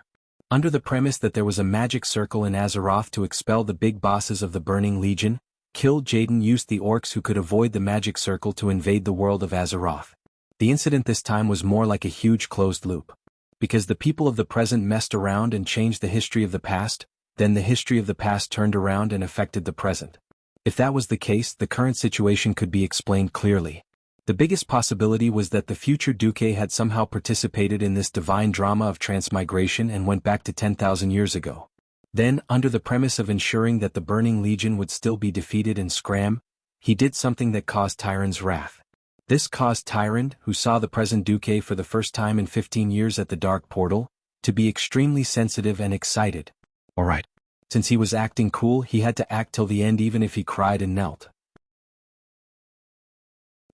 Under the premise that there was a magic circle in Azeroth to expel the big bosses of the Burning Legion, Kill Jaden used the orcs who could avoid the magic circle to invade the world of Azeroth. The incident this time was more like a huge closed loop. Because the people of the present messed around and changed the history of the past, then the history of the past turned around and affected the present. If that was the case, the current situation could be explained clearly. The biggest possibility was that the future Duque had somehow participated in this divine drama of transmigration and went back to 10,000 years ago. Then, under the premise of ensuring that the Burning Legion would still be defeated in Scram, he did something that caused Tyrann's wrath. This caused Tyrant, who saw the present Duque for the first time in 15 years at the Dark Portal, to be extremely sensitive and excited. Alright. Since he was acting cool, he had to act till the end even if he cried and knelt.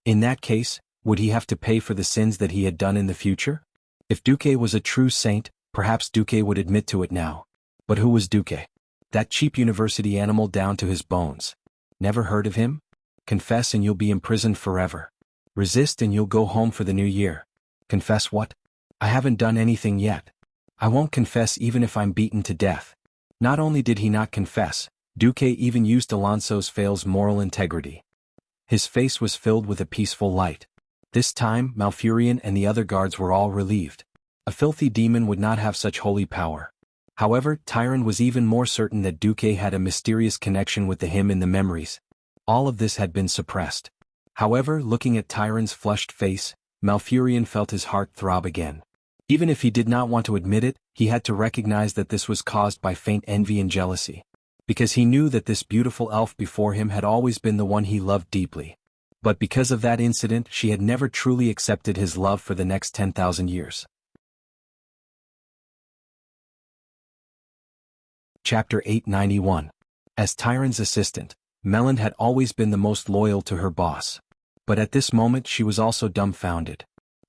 In that case, would he have to pay for the sins that he had done in the future? If Duque was a true saint, perhaps Duque would admit to it now. But who was Duque? That cheap university animal down to his bones. Never heard of him? Confess and you'll be imprisoned forever. Resist and you'll go home for the new year. Confess what? I haven't done anything yet. I won't confess even if I'm beaten to death. Not only did he not confess, Duque even used Alonso's Fail's moral integrity. His face was filled with a peaceful light. This time, Malfurion and the other guards were all relieved. A filthy demon would not have such holy power. However, Tyrant was even more certain that Duque had a mysterious connection with the him in the memories. All of this had been suppressed. However, looking at Tyrant's flushed face, Malfurion felt his heart throb again. Even if he did not want to admit it, he had to recognize that this was caused by faint envy and jealousy. Because he knew that this beautiful elf before him had always been the one he loved deeply. But because of that incident, she had never truly accepted his love for the next 10,000 years. Chapter 891. As Tyrant's assistant, Melon had always been the most loyal to her boss. But at this moment she was also dumbfounded.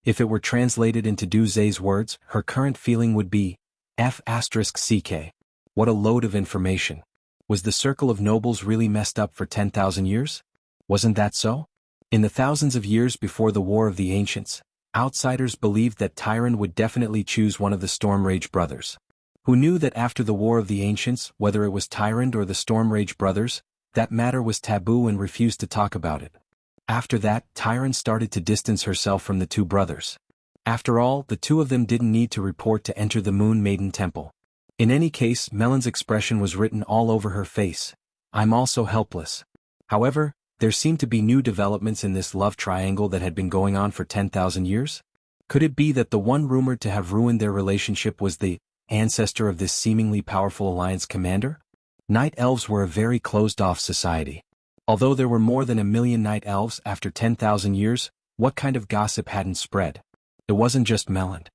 If it were translated into Duze's words, her current feeling would be, F***ck. What a load of information. Was the circle of nobles really messed up for 10,000 years? Wasn't that so? In the thousands of years before the War of the Ancients, outsiders believed that Tyrant would definitely choose one of the Stormrage brothers. Who knew that after the War of the Ancients, whether it was Tyrant or the Stormrage brothers, that matter was taboo and refused to talk about it. After that, Tyrant started to distance herself from the two brothers. After all, the two of them didn't need to report to enter the Moon Maiden Temple. In any case, Melon's expression was written all over her face. I'm also helpless. However, there seemed to be new developments in this love triangle that had been going on for 10,000 years. Could it be that the one rumored to have ruined their relationship was the ancestor of this seemingly powerful alliance commander? Night elves were a very closed-off society. Although there were more than 1 million night elves after 10,000 years, what kind of gossip hadn't spread? It wasn't just Melon.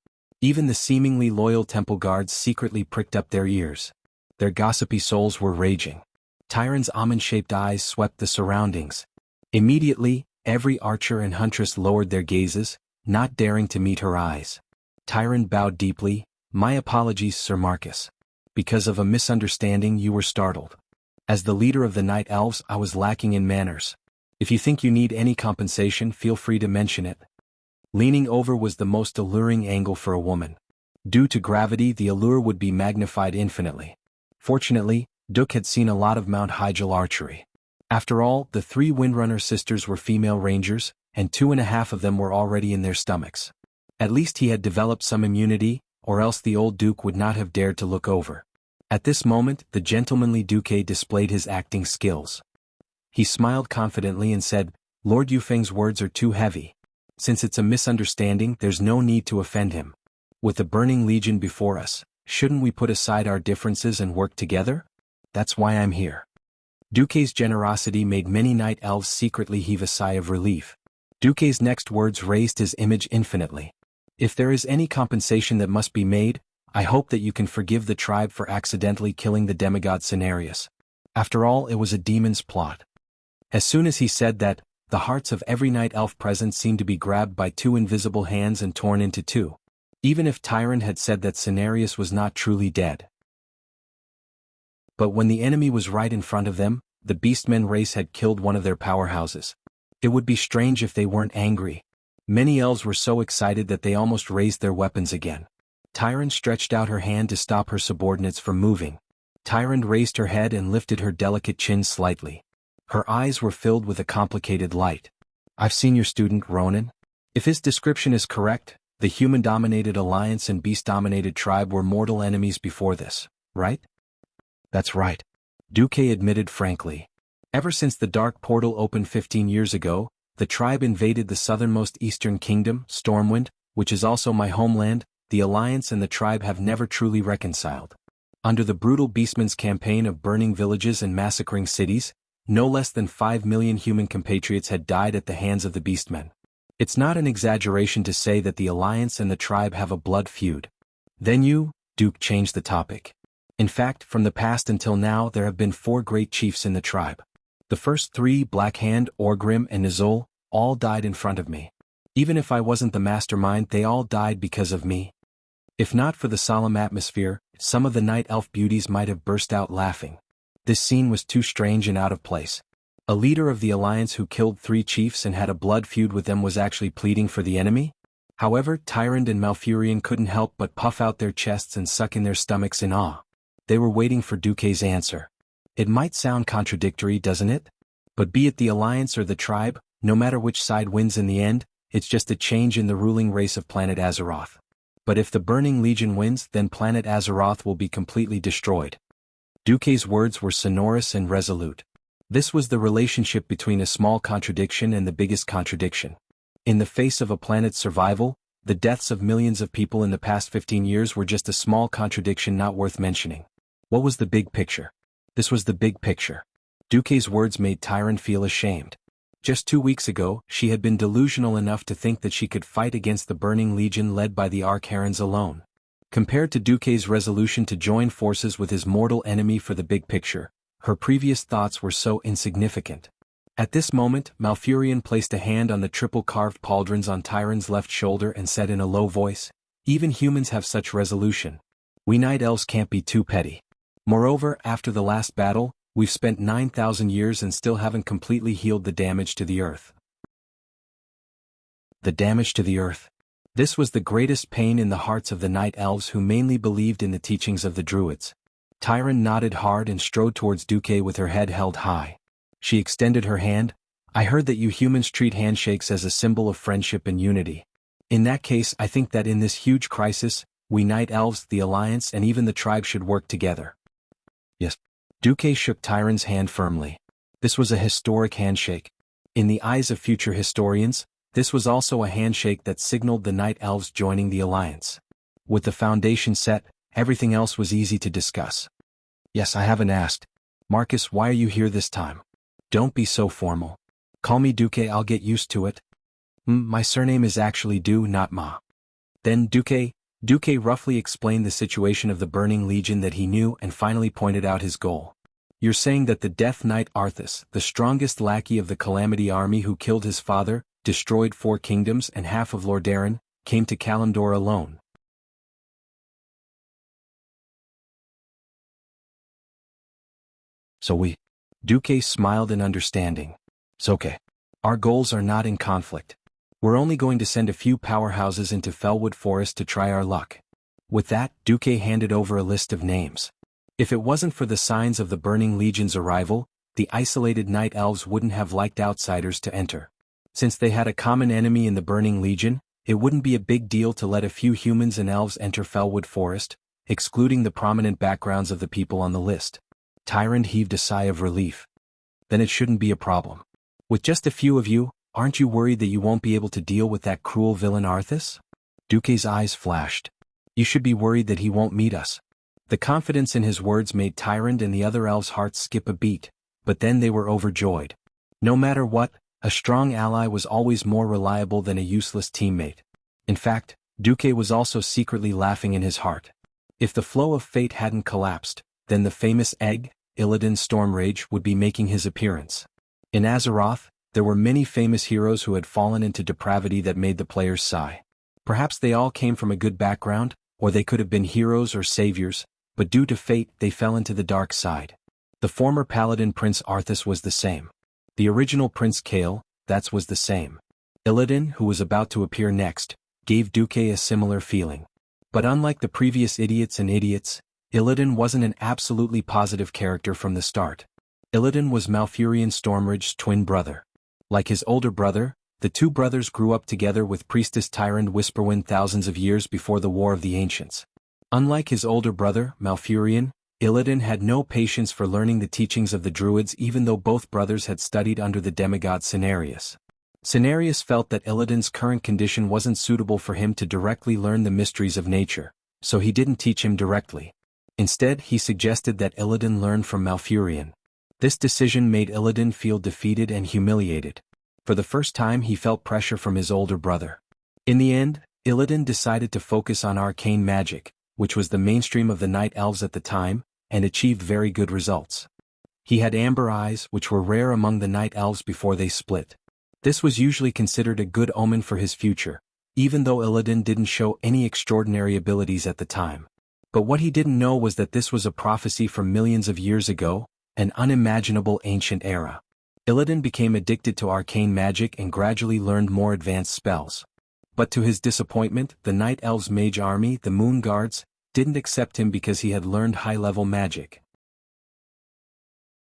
Even the seemingly loyal temple guards secretly pricked up their ears. Their gossipy souls were raging. Tyrant's almond-shaped eyes swept the surroundings. Immediately, every archer and huntress lowered their gazes, not daring to meet her eyes. Tyrant bowed deeply. My apologies, Sir Marcus. Because of a misunderstanding you were startled. As the leader of the Night Elves, I was lacking in manners. If you think you need any compensation, feel free to mention it. Leaning over was the most alluring angle for a woman. Due to gravity, the allure would be magnified infinitely. Fortunately, Duke had seen a lot of Mount Hyjal archery. After all, the 3 Windrunner sisters were female rangers, and 2.5 of them were already in their stomachs. At least he had developed some immunity, or else the old Duke would not have dared to look over. At this moment, the gentlemanly Duque displayed his acting skills. He smiled confidently and said, Lord Yufeng's words are too heavy. Since it's a misunderstanding, there's no need to offend him. With the Burning Legion before us, shouldn't we put aside our differences and work together? That's why I'm here. Duque's generosity made many night elves secretly heave a sigh of relief. Duque's next words raised his image infinitely. If there is any compensation that must be made, I hope that you can forgive the tribe for accidentally killing the demigod Cenarius. After all, it was a demon's plot. As soon as he said that, the hearts of every night elf present seemed to be grabbed by 2 invisible hands and torn into 2. Even if Tyrant had said that Cenarius was not truly dead. But when the enemy was right in front of them, the Beastmen race had killed one of their powerhouses. It would be strange if they weren't angry. Many elves were so excited that they almost raised their weapons again. Tyrande stretched out her hand to stop her subordinates from moving. Tyrande raised her head and lifted her delicate chin slightly. Her eyes were filled with a complicated light. I've seen your student, Ronan. If his description is correct, the human-dominated alliance and beast-dominated tribe were mortal enemies before this, right? That's right. Duque admitted frankly. Ever since the Dark Portal opened 15 years ago, the tribe invaded the southernmost eastern kingdom, Stormwind, which is also my homeland. The alliance and the tribe have never truly reconciled. Under the brutal Beastmen's campaign of burning villages and massacring cities, no less than 5 million human compatriots had died at the hands of the Beastmen. It's not an exaggeration to say that the alliance and the tribe have a blood feud. Then Duke changed the topic. In fact, from the past until now there have been 4 great chiefs in the tribe. The first 3, Blackhand, Orgrim and Nizol, all died in front of me. Even if I wasn't the mastermind, they all died because of me. If not for the solemn atmosphere, some of the night elf beauties might have burst out laughing. This scene was too strange and out of place. A leader of the alliance who killed 3 chiefs and had a blood feud with them was actually pleading for the enemy? However, Tyrande and Malfurion couldn't help but puff out their chests and suck in their stomachs in awe. They were waiting for Duque's answer. It might sound contradictory, doesn't it? But be it the alliance or the tribe, no matter which side wins in the end, it's just a change in the ruling race of planet Azeroth. But if the Burning Legion wins, then planet Azeroth will be completely destroyed. Duque's words were sonorous and resolute. This was the relationship between a small contradiction and the biggest contradiction. In the face of a planet's survival, the deaths of millions of people in the past 15 years were just a small contradiction not worth mentioning. What was the big picture? This was the big picture. Duque's words made Tyrande feel ashamed. Just 2 weeks ago, she had been delusional enough to think that she could fight against the Burning Legion led by the Archaerans alone. Compared to Duque's resolution to join forces with his mortal enemy for the big picture, her previous thoughts were so insignificant. At this moment, Malfurion placed a hand on the triple-carved pauldrons on Tyrande's left shoulder and said in a low voice, "Even humans have such resolution. We night elves can't be too petty. Moreover, after the last battle, we've spent 9,000 years and still haven't completely healed the damage to the earth." The damage to the earth. This was the greatest pain in the hearts of the night elves who mainly believed in the teachings of the druids. Tyrande nodded hard and strode towards Duque with her head held high. She extended her hand. "I heard that you humans treat handshakes as a symbol of friendship and unity. In that case, I think that in this huge crisis, we night elves, the alliance and even the tribe should work together." Yes. Duque shook Tyrande's hand firmly. This was a historic handshake. In the eyes of future historians, this was also a handshake that signaled the night elves joining the alliance. With the foundation set, everything else was easy to discuss. "Yes, I haven't asked. Marcus, why are you here this time?" "Don't be so formal. Call me Duque, I'll get used to it." My surname is actually Du, not Ma." Then Duque roughly explained the situation of the Burning Legion that he knew and finally pointed out his goal. "You're saying that the Death Knight Arthas, the strongest lackey of the Calamity army who killed his father, destroyed 4 kingdoms and half of Lordaeron, came to Kalimdor alone." Duque smiled in understanding. "It's okay. Our goals are not in conflict. We're only going to send a few powerhouses into Felwood Forest to try our luck." With that, Duque handed over a list of names. If it wasn't for the signs of the Burning Legion's arrival, the isolated night elves wouldn't have liked outsiders to enter. Since they had a common enemy in the Burning Legion, it wouldn't be a big deal to let a few humans and elves enter Felwood Forest, excluding the prominent backgrounds of the people on the list. Tyrande heaved a sigh of relief. "Then it shouldn't be a problem. With just a few of you, aren't you worried that you won't be able to deal with that cruel villain Arthas?" Duque's eyes flashed. "You should be worried that he won't meet us." The confidence in his words made Tyrande and the other elves' hearts skip a beat, but then they were overjoyed. No matter what, a strong ally was always more reliable than a useless teammate. In fact, Duque was also secretly laughing in his heart. If the flow of fate hadn't collapsed, then the famous egg, Illidan Stormrage, would be making his appearance. In Azeroth, there were many famous heroes who had fallen into depravity that made the players sigh. Perhaps they all came from a good background, or they could have been heroes or saviors, but due to fate they fell into the dark side. The former paladin Prince Arthas was the same. The original Prince Kael, that was the same. Illidan, who was about to appear next, gave Duque a similar feeling. But unlike the previous idiots, Illidan wasn't an absolutely positive character from the start. Illidan was Malfurion Stormridge's twin brother. Like his older brother, the two brothers grew up together with Priestess Tyrande Whisperwind thousands of years before the War of the Ancients. Unlike his older brother, Malfurion, Illidan had no patience for learning the teachings of the Druids even though both brothers had studied under the demigod Cenarius. Cenarius felt that Illidan's current condition wasn't suitable for him to directly learn the mysteries of nature, so he didn't teach him directly. Instead, he suggested that Illidan learn from Malfurion. This decision made Illidan feel defeated and humiliated. For the first time he felt pressure from his older brother. In the end, Illidan decided to focus on arcane magic, which was the mainstream of the Night Elves at the time, and achieved very good results. He had amber eyes, which were rare among the Night Elves before they split. This was usually considered a good omen for his future, even though Illidan didn't show any extraordinary abilities at the time. But what he didn't know was that this was a prophecy from millions of years ago, an unimaginable ancient era. Illidan became addicted to arcane magic and gradually learned more advanced spells. But to his disappointment, the Night Elves' mage army, the Moon Guards, didn't accept him because he had learned high-level magic.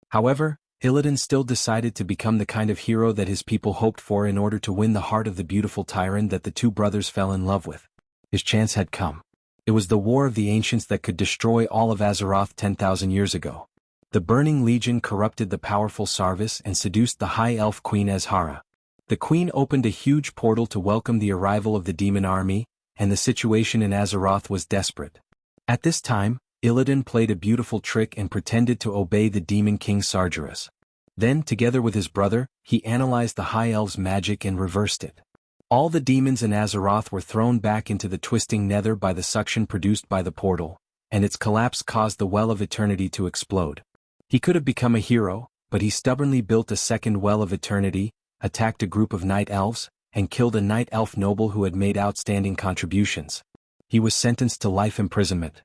However, Illidan still decided to become the kind of hero that his people hoped for in order to win the heart of the beautiful Tyrande that the two brothers fell in love with. His chance had come. It was the War of the Ancients that could destroy all of Azeroth 10,000 years ago. The Burning Legion corrupted the powerful Sarvis and seduced the High Elf Queen Azhara. The Queen opened a huge portal to welcome the arrival of the demon army, and the situation in Azeroth was desperate. At this time, Illidan played a beautiful trick and pretended to obey the Demon King Sargeras. Then, together with his brother, he analyzed the High Elves' magic and reversed it. All the demons in Azeroth were thrown back into the twisting nether by the suction produced by the portal, and its collapse caused the Well of Eternity to explode. He could have become a hero, but he stubbornly built a second Well of Eternity, attacked a group of Night Elves, and killed a Night Elf noble who had made outstanding contributions. He was sentenced to life imprisonment.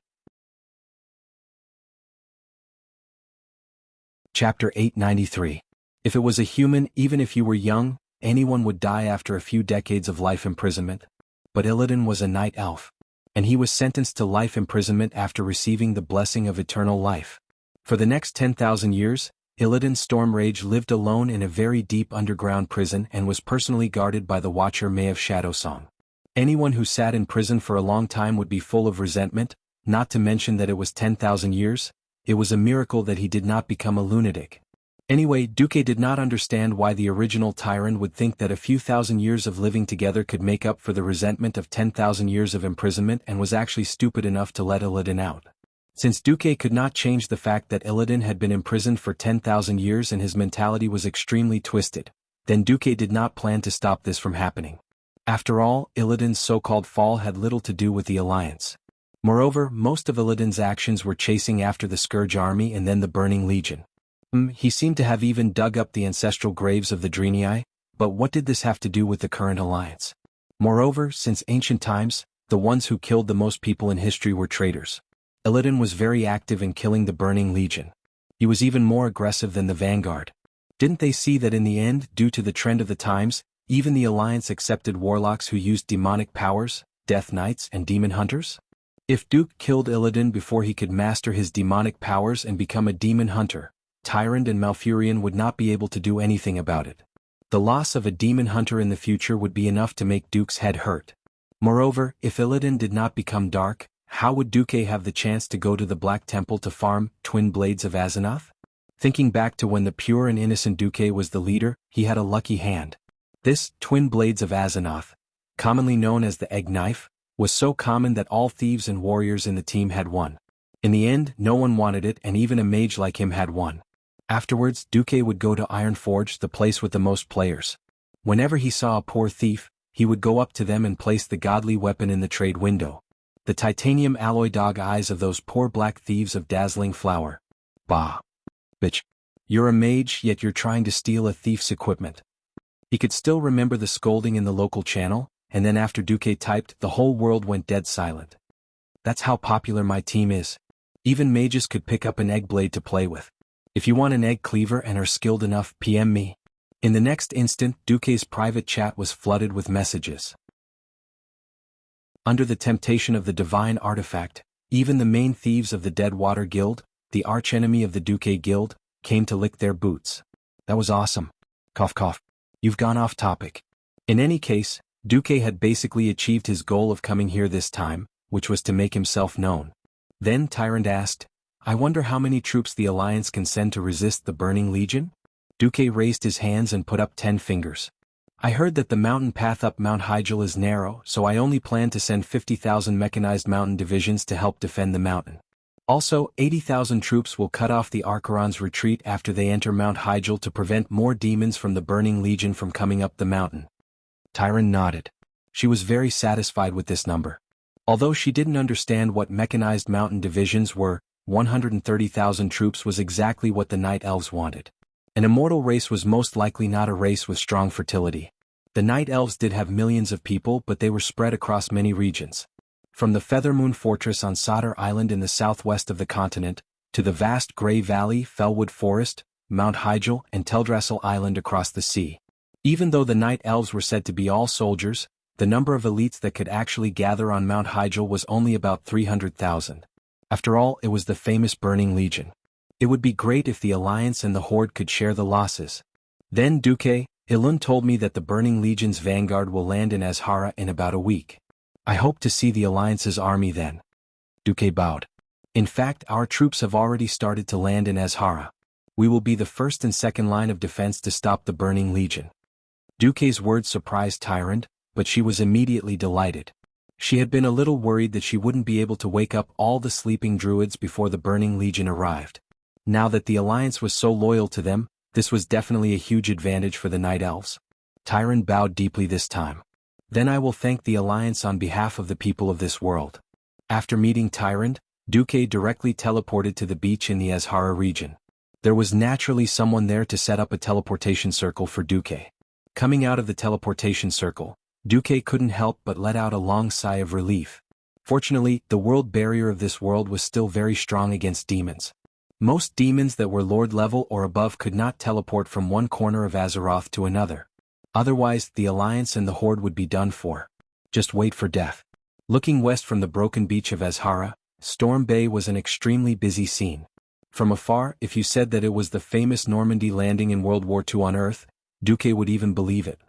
Chapter 893. If it was a human, even if you were young, anyone would die after a few decades of life imprisonment. But Illidan was a Night Elf, and he was sentenced to life imprisonment after receiving the blessing of eternal life. For the next 10,000 years, Illidan Stormrage lived alone in a very deep underground prison and was personally guarded by the Watcher May of Shadowsong. Anyone who sat in prison for a long time would be full of resentment, not to mention that it was 10,000 years. It was a miracle that he did not become a lunatic. Anyway, Duque did not understand why the original Tyrande would think that a few thousand years of living together could make up for the resentment of 10,000 years of imprisonment and was actually stupid enough to let Illidan out. Since Duque could not change the fact that Illidan had been imprisoned for 10,000 years and his mentality was extremely twisted, then Duque did not plan to stop this from happening. After all, Illidan's so-called fall had little to do with the Alliance. Moreover, most of Illidan's actions were chasing after the Scourge army and then the Burning Legion. He seemed to have even dug up the ancestral graves of the Draenei, but what did this have to do with the current alliance? Moreover, since ancient times, the ones who killed the most people in history were traitors. Illidan was very active in killing the Burning Legion. He was even more aggressive than the Vanguard. Didn't they see that in the end, due to the trend of the times, even the Alliance accepted warlocks who used demonic powers, Death Knights and Demon Hunters? If Duke killed Illidan before he could master his demonic powers and become a demon hunter, Tyrande and Malfurion would not be able to do anything about it. The loss of a demon hunter in the future would be enough to make Duke's head hurt. Moreover, if Illidan did not become dark, how would Duque have the chance to go to the Black Temple to farm Twin Blades of Azeroth? Thinking back to when the pure and innocent Duque was the leader, he had a lucky hand. This Twin Blades of Azeroth, commonly known as the Egg Knife, was so common that all thieves and warriors in the team had one. In the end, no one wanted it and even a mage like him had one. Afterwards, Duque would go to Ironforge, the place with the most players. Whenever he saw a poor thief, he would go up to them and place the godly weapon in the trade window. The titanium alloy dog eyes of those poor black thieves of dazzling flower. Bah. Bitch. You're a mage, yet you're trying to steal a thief's equipment. He could still remember the scolding in the local channel, and then after Duque typed, the whole world went dead silent. That's how popular my team is. Even mages could pick up an egg blade to play with. If you want an egg cleaver and are skilled enough, PM me. In the next instant, Duque's private chat was flooded with messages. Under the temptation of the divine artifact, even the main thieves of the Deadwater Guild, the archenemy of the Duque Guild, came to lick their boots. That was awesome. Cough cough. You've gone off topic. In any case, Duque had basically achieved his goal of coming here this time, which was to make himself known. Then Tyrant asked, I wonder how many troops the Alliance can send to resist the Burning Legion? Duque raised his hands and put up 10 fingers. I heard that the mountain path up Mount Hygel is narrow, so I only plan to send 50,000 mechanized mountain divisions to help defend the mountain. Also, 80,000 troops will cut off the Archeron's retreat after they enter Mount Hygel to prevent more demons from the Burning Legion from coming up the mountain. Tyron nodded. She was very satisfied with this number. Although she didn't understand what mechanized mountain divisions were, 130,000 troops was exactly what the Night Elves wanted. An immortal race was most likely not a race with strong fertility. The Night Elves did have millions of people, but they were spread across many regions. From the Feathermoon Fortress on Sodder Island in the southwest of the continent, to the vast Grey Valley, Fellwood Forest, Mount Hygel, and Teldrassil Island across the sea. Even though the Night Elves were said to be all soldiers, the number of elites that could actually gather on Mount Hygel was only about 300,000. After all, it was the famous Burning Legion. It would be great if the Alliance and the Horde could share the losses. Then Duque, Ilun told me that the Burning Legion's vanguard will land in Azhara in about a week. I hope to see the Alliance's army then. Duque bowed. In fact, our troops have already started to land in Azhara. We will be the first and second line of defense to stop the Burning Legion. Duque's words surprised Tyrant, but she was immediately delighted. She had been a little worried that she wouldn't be able to wake up all the sleeping druids before the Burning Legion arrived. Now that the Alliance was so loyal to them, this was definitely a huge advantage for the Night Elves. Tyrant bowed deeply this time. Then I will thank the Alliance on behalf of the people of this world. After meeting Tyrant, Duque directly teleported to the beach in the Azhara region. There was naturally someone there to set up a teleportation circle for Duque. Coming out of the teleportation circle, Duque couldn't help but let out a long sigh of relief. Fortunately, the world barrier of this world was still very strong against demons. Most demons that were Lord level or above could not teleport from one corner of Azeroth to another. Otherwise, the Alliance and the Horde would be done for. Just wait for death. Looking west from the broken beach of Azhara, Storm Bay was an extremely busy scene. From afar, if you said that it was the famous Normandy landing in World War II on Earth, Duque would even believe it.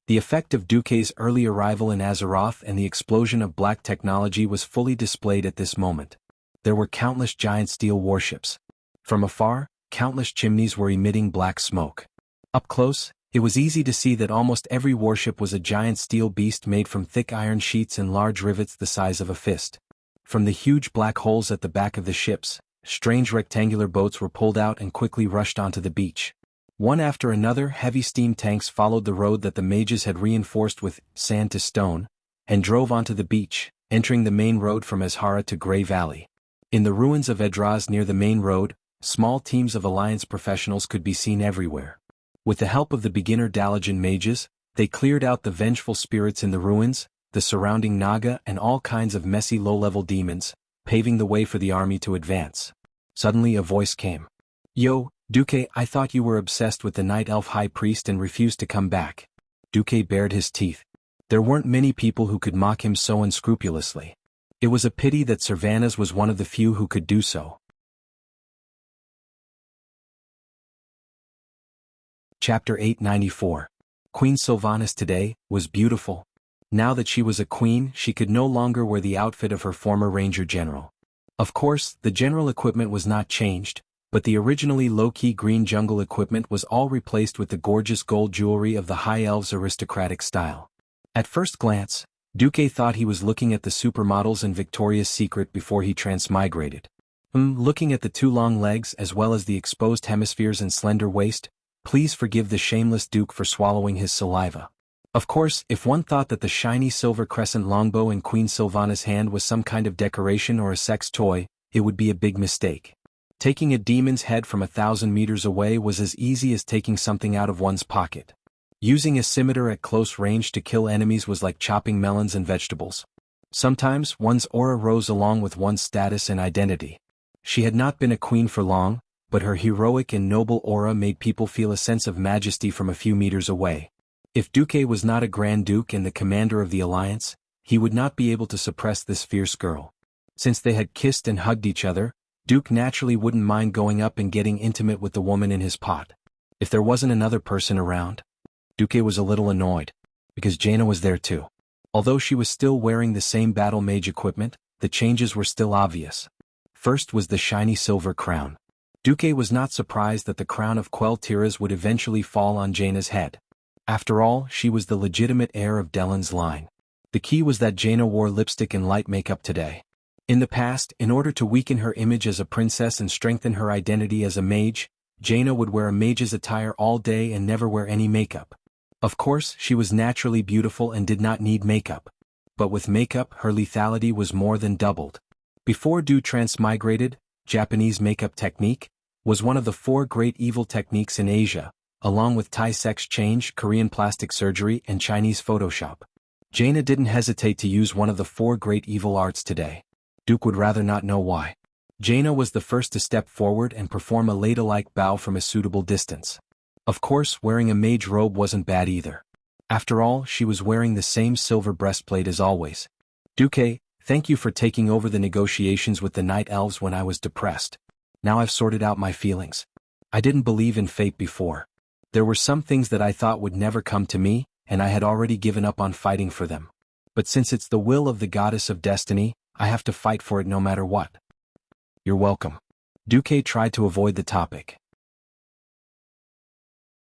The effect of Duque's early arrival in Azeroth and the explosion of black technology was fully displayed at this moment. There were countless giant steel warships. From afar, countless chimneys were emitting black smoke. Up close, it was easy to see that almost every warship was a giant steel beast made from thick iron sheets and large rivets the size of a fist. From the huge black holes at the back of the ships, strange rectangular boats were pulled out and quickly rushed onto the beach. One after another, heavy steam tanks followed the road that the mages had reinforced with sand to stone, and drove onto the beach, entering the main road from Azhara to Grey Valley. In the ruins of Edraz near the main road, small teams of Alliance professionals could be seen everywhere. With the help of the beginner Dalajan mages, they cleared out the vengeful spirits in the ruins, the surrounding Naga and all kinds of messy low-level demons, paving the way for the army to advance. Suddenly a voice came. Yo, Duque, I thought you were obsessed with the Night Elf High Priest and refused to come back. Duque bared his teeth. There weren't many people who could mock him so unscrupulously. It was a pity that Sylvanas was one of the few who could do so. Chapter 894. Queen Sylvanas today was beautiful. Now that she was a queen, she could no longer wear the outfit of her former ranger general. Of course, the general equipment was not changed, but the originally low-key green jungle equipment was all replaced with the gorgeous gold jewelry of the High Elves' aristocratic style. At first glance, Duque thought he was looking at the supermodels in Victoria's Secret before he transmigrated. Looking at the two long legs as well as the exposed hemispheres and slender waist, please forgive the shameless Duke for swallowing his saliva. Of course, if one thought that the shiny silver crescent longbow in Queen Sylvanas' hand was some kind of decoration or a sex toy, it would be a big mistake. Taking a demon's head from 1,000 meters away was as easy as taking something out of one's pocket. Using a scimitar at close range to kill enemies was like chopping melons and vegetables. Sometimes one's aura rose along with one's status and identity. She had not been a queen for long, but her heroic and noble aura made people feel a sense of majesty from a few meters away. If Duque was not a Grand Duke and the commander of the alliance, he would not be able to suppress this fierce girl. Since they had kissed and hugged each other, Duke naturally wouldn't mind going up and getting intimate with the woman in his pot. If there wasn't another person around, Duque was a little annoyed, because Jaina was there too. Although she was still wearing the same battle mage equipment, the changes were still obvious. First was the shiny silver crown. Duque was not surprised that the crown of Quell Tiras would eventually fall on Jaina's head. After all, she was the legitimate heir of Dellen's line. The key was that Jaina wore lipstick and light makeup today. In the past, in order to weaken her image as a princess and strengthen her identity as a mage, Jaina would wear a mage's attire all day and never wear any makeup. Of course, she was naturally beautiful and did not need makeup. But with makeup, her lethality was more than doubled. Before Du transmigrated, Japanese makeup technique was one of the 4 great evil techniques in Asia, along with Thai sex change, Korean plastic surgery, and Chinese Photoshop. Jaina didn't hesitate to use one of the 4 great evil arts today. Duke would rather not know why. Jaina was the first to step forward and perform a ladle-like bow from a suitable distance. Of course, wearing a mage robe wasn't bad either. After all, she was wearing the same silver breastplate as always. Duque, thank you for taking over the negotiations with the Night Elves when I was depressed. Now I've sorted out my feelings. I didn't believe in fate before. There were some things that I thought would never come to me, and I had already given up on fighting for them. But since it's the will of the goddess of destiny, I have to fight for it no matter what. You're welcome. Duque tried to avoid the topic.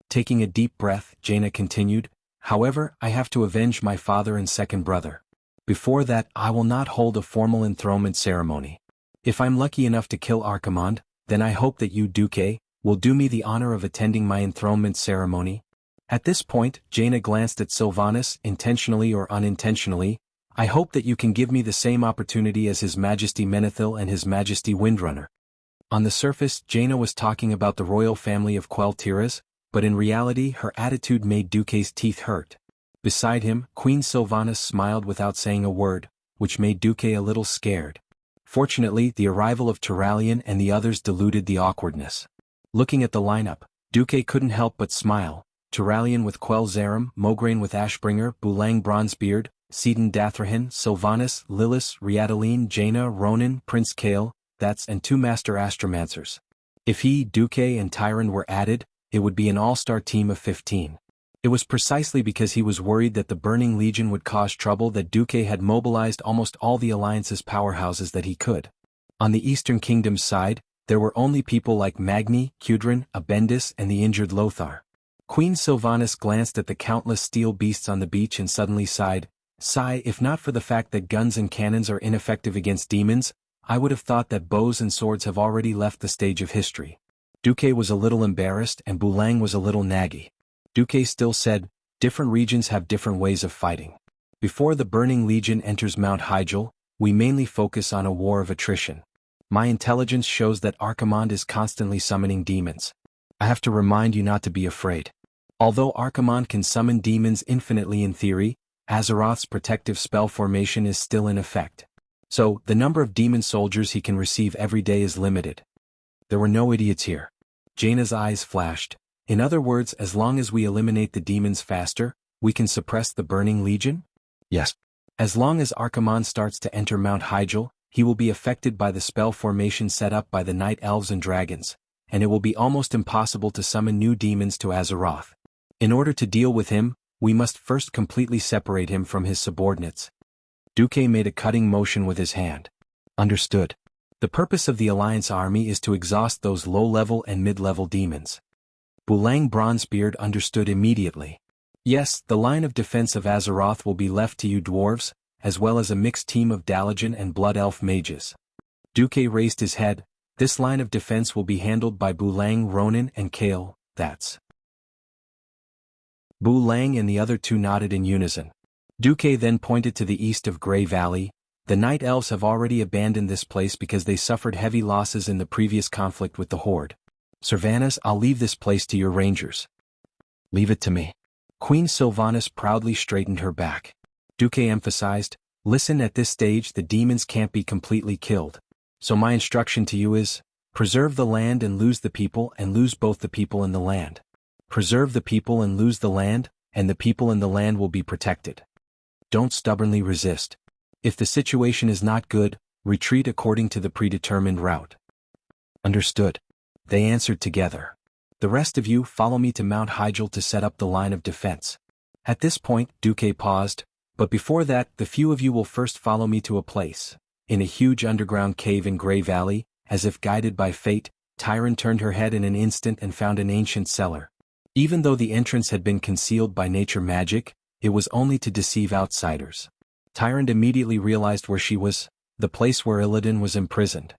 Taking a deep breath, Jaina continued, however, I have to avenge my father and second brother. Before that, I will not hold a formal enthronement ceremony. If I'm lucky enough to kill Archimonde, then I hope that you, Duque, will do me the honor of attending my enthronement ceremony. At this point, Jaina glanced at Sylvanas, intentionally or unintentionally. I hope that you can give me the same opportunity as His Majesty Menethil and His Majesty Windrunner. On the surface, Jaina was talking about the royal family of Quell Tiras, but in reality her attitude made Duque's teeth hurt. Beside him, Queen Sylvanas smiled without saying a word, which made Duque a little scared. Fortunately, the arrival of Turalian and the others diluted the awkwardness. Looking at the lineup, Duque couldn't help but smile. Turalian with Quell Zarum, Mograine with Ashbringer, Bulang Bronzebeard, Seaton Dathrahan, Sylvanas, Lillis, Riadaline, Jaina, Ronan, Prince Kale, and 2 Master Astromancers. If he, Duque and Tyrant were added, it would be an all-star team of 15. It was precisely because he was worried that the Burning Legion would cause trouble that Duque had mobilized almost all the Alliance's powerhouses that he could. On the Eastern Kingdom's side, there were only people like Magni, Cudrin, Abendis and the injured Lothar. Queen Sylvanas glanced at the countless steel beasts on the beach and suddenly sighed, if not for the fact that guns and cannons are ineffective against demons, I would have thought that bows and swords have already left the stage of history. Duque was a little embarrassed and Bulang was a little naggy. Duque still said, different regions have different ways of fighting. Before the Burning Legion enters Mount Hyjal, we mainly focus on a war of attrition. My intelligence shows that Archimonde is constantly summoning demons. I have to remind you not to be afraid. Although Archimonde can summon demons infinitely in theory, Azeroth's protective spell formation is still in effect. So, the number of demon soldiers he can receive every day is limited. There were no idiots here. Jaina's eyes flashed. In other words, as long as we eliminate the demons faster, we can suppress the Burning Legion? Yes. As long as Archimonde starts to enter Mount Hyjal, he will be affected by the spell formation set up by the Night Elves and Dragons, and it will be almost impossible to summon new demons to Azeroth. In order to deal with him, we must first completely separate him from his subordinates. Duque made a cutting motion with his hand. Understood. The purpose of the Alliance army is to exhaust those low-level and mid-level demons. Bulang Bronzebeard understood immediately. Yes, the line of defense of Azeroth will be left to you dwarves, as well as a mixed team of Dalajan and Blood Elf mages. Duque raised his head. This line of defense will be handled by Bulang, Ronan and Kale, Bulang and the other 2 nodded in unison. Duque then pointed to the east of Grey Valley. The Night Elves have already abandoned this place because they suffered heavy losses in the previous conflict with the Horde. Sylvanas, I'll leave this place to your rangers. Leave it to me. Queen Sylvanas proudly straightened her back. Duque emphasized, Listen, at this stage the demons can't be completely killed. So my instruction to you is, preserve the land and lose the people, and lose both the people and the land. Preserve the people and lose the land, and the people and the land will be protected. Don't stubbornly resist. If the situation is not good, retreat according to the predetermined route. Understood. They answered together. The rest of you follow me to Mount Hygel to set up the line of defense. At this point, Duque paused, but before that, the few of you will first follow me to a place. In a huge underground cave in Grey Valley, as if guided by fate, Tyron turned her head in an instant and found an ancient cellar. Even though the entrance had been concealed by nature magic, it was only to deceive outsiders. Tyron immediately realized where she was, the place where Illidan was imprisoned.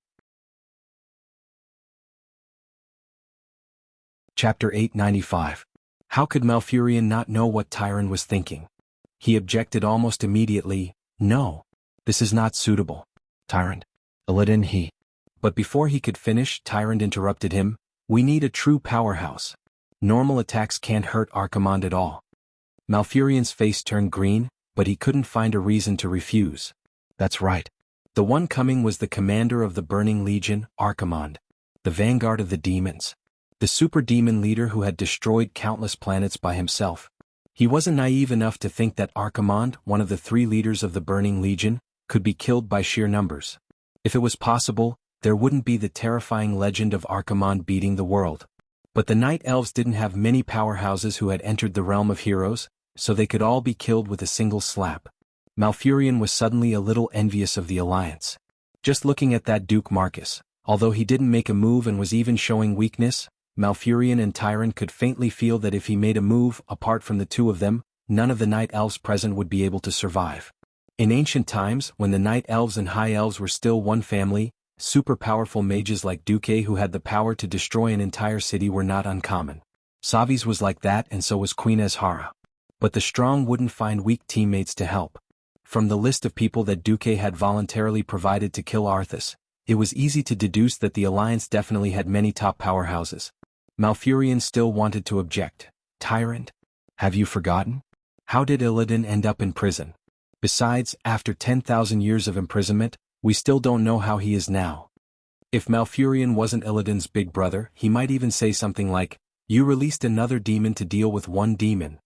Chapter 895. How could Malfurion not know what Tyron was thinking? He objected almost immediately, "No. This is not suitable. Tyrant. Illidan he." But before he could finish, Tyrant interrupted him, "We need a true powerhouse. Normal attacks can't hurt Archimonde at all." Malfurion's face turned green, but he couldn't find a reason to refuse. That's right. The one coming was the commander of the Burning Legion, Archimonde, the vanguard of the demons. The super demon leader who had destroyed countless planets by himself. He wasn't naive enough to think that Archimonde, one of the 3 leaders of the Burning Legion, could be killed by sheer numbers. If it was possible, there wouldn't be the terrifying legend of Archimonde beating the world. But the Night Elves didn't have many powerhouses who had entered the realm of heroes, so they could all be killed with a single slap. Malfurion was suddenly a little envious of the alliance. Just looking at that Duke Marcus, although he didn't make a move and was even showing weakness, Malfurion and Tyron could faintly feel that if he made a move, apart from the 2 of them, none of the Night Elves present would be able to survive. In ancient times, when the Night Elves and High Elves were still one family, super powerful mages like Duque who had the power to destroy an entire city were not uncommon. Savi's was like that, and so was Queen Azhara. But the strong wouldn't find weak teammates to help. From the list of people that Duque had voluntarily provided to kill Arthas, it was easy to deduce that the alliance definitely had many top powerhouses. Malfurion still wanted to object. "Tyrant? Have you forgotten? How did Illidan end up in prison? Besides, after 10,000 years of imprisonment, we still don't know how he is now." If Malfurion wasn't Illidan's big brother, he might even say something like, "You released another demon to deal with one demon."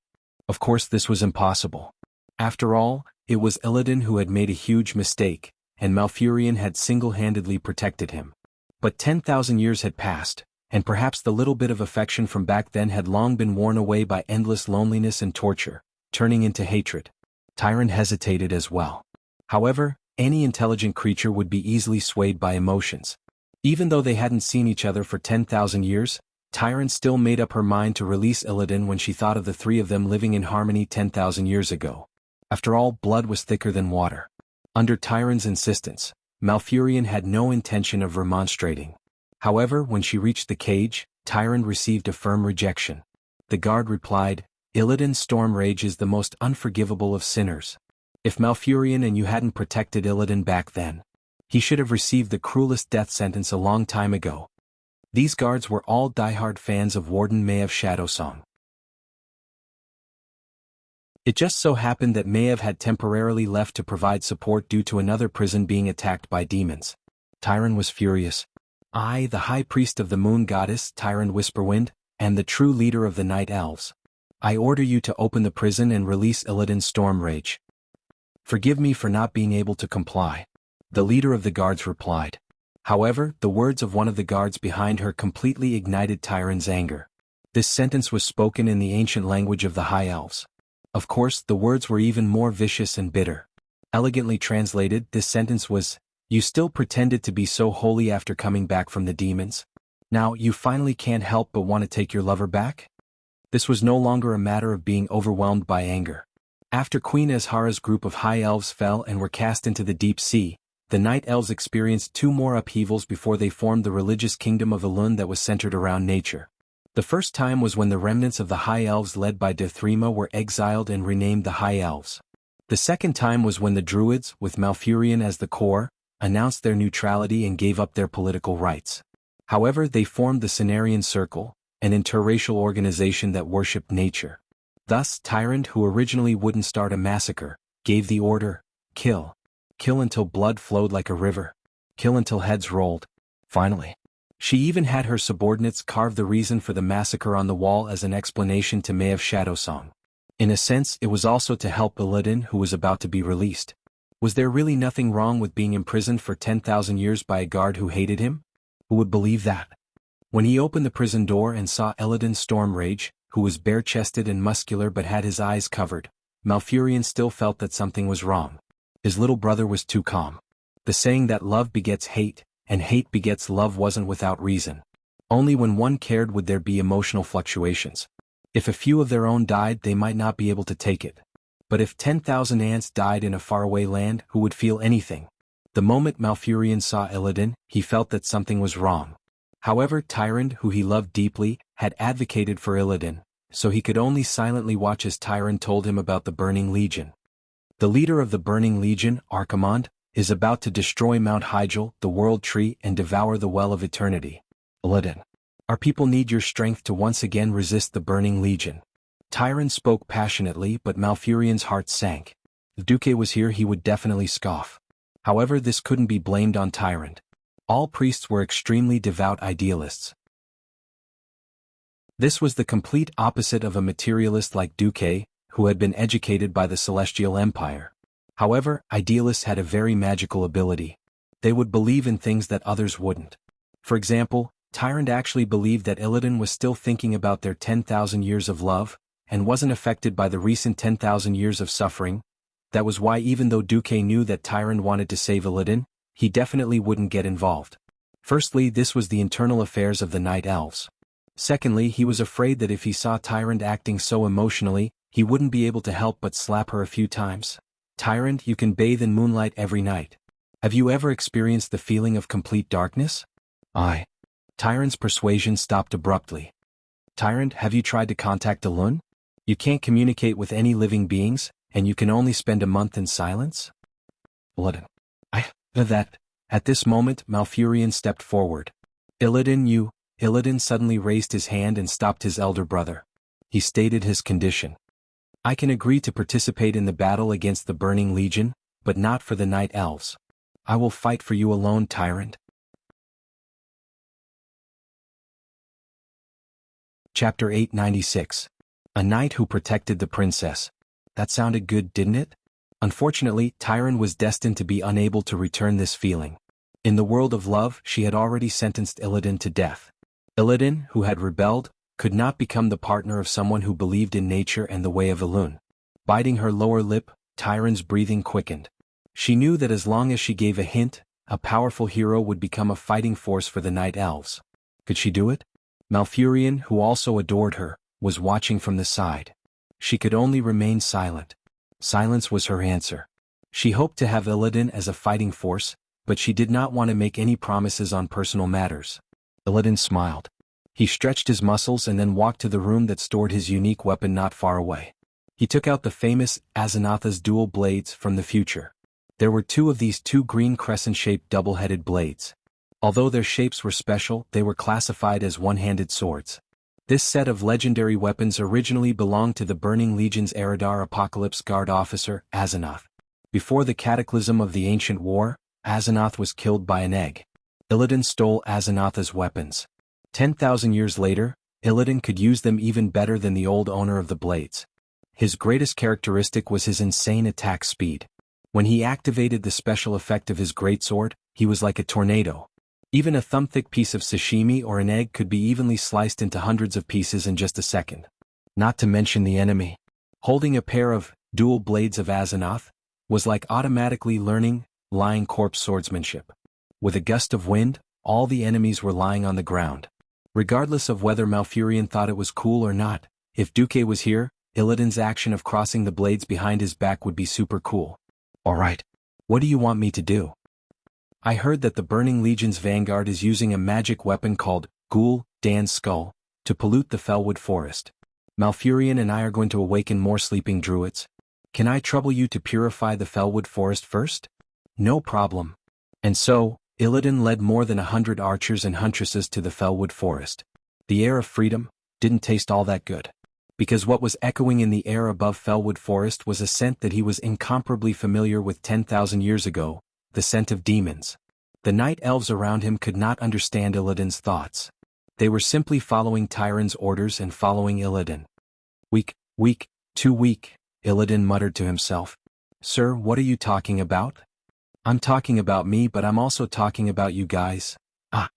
Of course this was impossible. After all, it was Illidan who had made a huge mistake, and Malfurion had single-handedly protected him. But 10,000 years had passed, and perhaps the little bit of affection from back then had long been worn away by endless loneliness and torture, turning into hatred. Tyron hesitated as well. However, any intelligent creature would be easily swayed by emotions. Even though they hadn't seen each other for 10,000 years, Tyron still made up her mind to release Illidan when she thought of the 3 of them living in harmony 10,000 years ago. After all, blood was thicker than water. Under Tyron's insistence, Malfurion had no intention of remonstrating. However, when she reached the cage, Tyron received a firm rejection. The guard replied, "Illidan's storm rage is the most unforgivable of sinners. If Malfurion and you hadn't protected Illidan back then, he should have received the cruelest death sentence a long time ago." These guards were all diehard fans of Warden Maev Shadowsong. It just so happened that Maev had temporarily left to provide support due to another prison being attacked by demons. Tyron was furious. "I, the High Priest of the Moon Goddess, Tyron Whisperwind, am the true leader of the Night Elves. I order you to open the prison and release Illidan's storm rage." "Forgive me for not being able to comply," the leader of the guards replied. However, the words of one of the guards behind her completely ignited Tyron's anger. This sentence was spoken in the ancient language of the High Elves. Of course, the words were even more vicious and bitter. Elegantly translated, this sentence was, "You still pretended to be so holy after coming back from the demons? Now you finally can't help but want to take your lover back?" This was no longer a matter of being overwhelmed by anger. After Queen Azhara's group of High Elves fell and were cast into the deep sea, the Night Elves experienced 2 more upheavals before they formed the religious kingdom of Elun that was centered around nature. The first time was when the remnants of the High Elves led by Dethrima were exiled and renamed the High Elves. The second time was when the Druids, with Malfurion as the core, announced their neutrality and gave up their political rights. However, they formed the Cenarian Circle, an interracial organization that worshipped nature. Thus, Tyrant, who originally wouldn't start a massacre, gave the order, Kill. Kill until blood flowed like a river. Kill until heads rolled. Finally. She even had her subordinates carve the reason for the massacre on the wall as an explanation to Maev's shadow song. In a sense, it was also to help Illidan, who was about to be released. Was there really nothing wrong with being imprisoned for 10,000 years by a guard who hated him? Who would believe that? When he opened the prison door and saw Illidan Stormrage, who was bare-chested and muscular but had his eyes covered, Malfurion still felt that something was wrong. His little brother was too calm. The saying that love begets hate, and hate begets love wasn't without reason. Only when one cared would there be emotional fluctuations. If a few of their own died, they might not be able to take it. But if 10,000 ants died in a faraway land, who would feel anything? The moment Malfurion saw Illidan, he felt that something was wrong. However, Tyrande, who he loved deeply, had advocated for Illidan, so he could only silently watch as Tyrande told him about the Burning Legion. The leader of the Burning Legion, Archimonde, is about to destroy Mount Hyjal, the World Tree, and devour the Well of Eternity. Illidan, our people need your strength to once again resist the Burning Legion. Tyrande spoke passionately, but Malfurion's heart sank. If Duque was here, he would definitely scoff. However, this couldn't be blamed on Tyrande. All priests were extremely devout idealists. This was the complete opposite of a materialist like Duque, who had been educated by the Celestial Empire. However, idealists had a very magical ability. They would believe in things that others wouldn't. For example, Tyrande actually believed that Illidan was still thinking about their 10,000 years of love, and wasn't affected by the recent 10,000 years of suffering. That was why, even though Duque knew that Tyrande wanted to save Illidan, he definitely wouldn't get involved. Firstly, this was the internal affairs of the Night Elves. Secondly, he was afraid that if he saw Tyrande acting so emotionally, he wouldn't be able to help but slap her a few times. Tyrande, you can bathe in moonlight every night. Have you ever experienced the feeling of complete darkness? Aye. Tyrande's persuasion stopped abruptly. Tyrande, have you tried to contact Elune? You can't communicate with any living beings, and you can only spend a month in silence? Illidan. That. At this moment, Malfurion stepped forward. Illidan, Illidan suddenly raised his hand and stopped his elder brother. He stated his condition. I can agree to participate in the battle against the Burning Legion, but not for the Night Elves. I will fight for you alone, Tyrande. Chapter 896. A knight who protected the princess. That sounded good, didn't it? Unfortunately, Tyrande was destined to be unable to return this feeling. In the world of love, she had already sentenced Illidan to death. Illidan, who had rebelled, could not become the partner of someone who believed in nature and the way of Elune. Biting her lower lip, Tyrande's breathing quickened. She knew that as long as she gave a hint, a powerful hero would become a fighting force for the Night Elves. Could she do it? Malfurion, who also adored her, was watching from the side. She could only remain silent. Silence was her answer. She hoped to have Illidan as a fighting force, but she did not want to make any promises on personal matters. Illidan smiled. He stretched his muscles and then walked to the room that stored his unique weapon not far away. He took out the famous Azanatha's dual blades from the future. There were two of these green crescent-shaped double-headed blades. Although their shapes were special, they were classified as one-handed swords. This set of legendary weapons originally belonged to the Burning Legion's Eridar Apocalypse Guard officer, Azanath. Before the cataclysm of the ancient war, Azanath was killed by an egg. Illidan stole Azanatha's weapons. 10,000 years later, Illidan could use them even better than the old owner of the blades. His greatest characteristic was his insane attack speed. When he activated the special effect of his greatsword, he was like a tornado. Even a thumb-thick piece of sashimi or an egg could be evenly sliced into hundreds of pieces in just a second. Not to mention the enemy. Holding a pair of dual blades of Azanath was like automatically learning lying corpse swordsmanship. With a gust of wind, all the enemies were lying on the ground. Regardless of whether Malfurion thought it was cool or not, if Duque was here, Illidan's action of crossing the blades behind his back would be super cool. Alright. What do you want me to do? I heard that the Burning Legion's vanguard is using a magic weapon called Ghoul Dan's Skull to pollute the Fellwood Forest. Malfurion and I are going to awaken more sleeping druids. Can I trouble you to purify the Fellwood Forest first? No problem. And so, Illidan led more than 100 archers and huntresses to the Fellwood Forest. The air of freedom didn't taste all that good. because what was echoing in the air above Fellwood Forest was a scent that he was incomparably familiar with 10,000 years ago, the scent of demons. The night elves around him could not understand Illidan's thoughts. They were simply following Tyron's orders and following Illidan. Weak, too weak, Illidan muttered to himself. Sir, what are you talking about? I'm talking about me, but I'm also talking about you guys. Ah.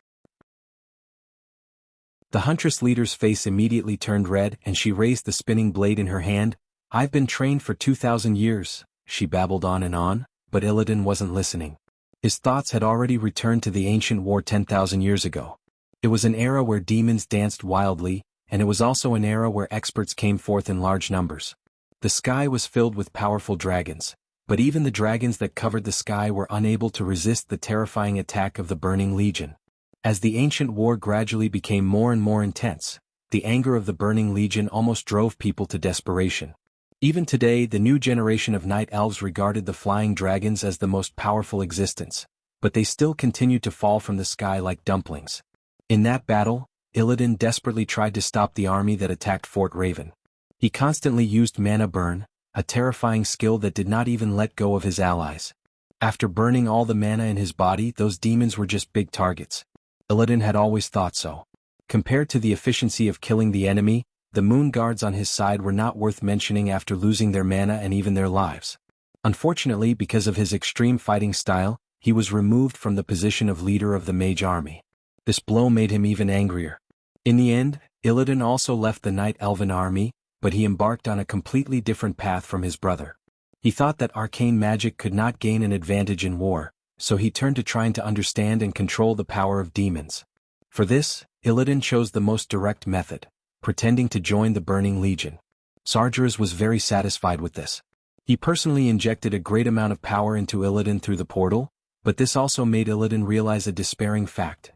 The huntress leader's face immediately turned red and she raised the spinning blade in her hand. I've been trained for 2,000 years, she babbled on, but Illidan wasn't listening. His thoughts had already returned to the ancient war 10,000 years ago. It was an era where demons danced wildly, and it was also an era where experts came forth in large numbers. The sky was filled with powerful dragons, but even the dragons that covered the sky were unable to resist the terrifying attack of the Burning Legion. As the ancient war gradually became more and more intense, the anger of the Burning Legion almost drove people to desperation. Even today, the new generation of night elves regarded the flying dragons as the most powerful existence, but they still continued to fall from the sky like dumplings. In that battle, Illidan desperately tried to stop the army that attacked Fort Raven. He constantly used mana burn, a terrifying skill that did not even let go of his allies. After burning all the mana in his body, those demons were just big targets. Illidan had always thought so. Compared to the efficiency of killing the enemy, the moon guards on his side were not worth mentioning after losing their mana and even their lives. Unfortunately, because of his extreme fighting style, he was removed from the position of leader of the mage army. This blow made him even angrier. In the end, Illidan also left the Night Elven army, but he embarked on a completely different path from his brother. He thought that arcane magic could not gain an advantage in war, so he turned to trying to understand and control the power of demons. For this, Illidan chose the most direct method, pretending to join the Burning Legion. Sargeras was very satisfied with this. He personally injected a great amount of power into Illidan through the portal, but this also made Illidan realize a despairing fact.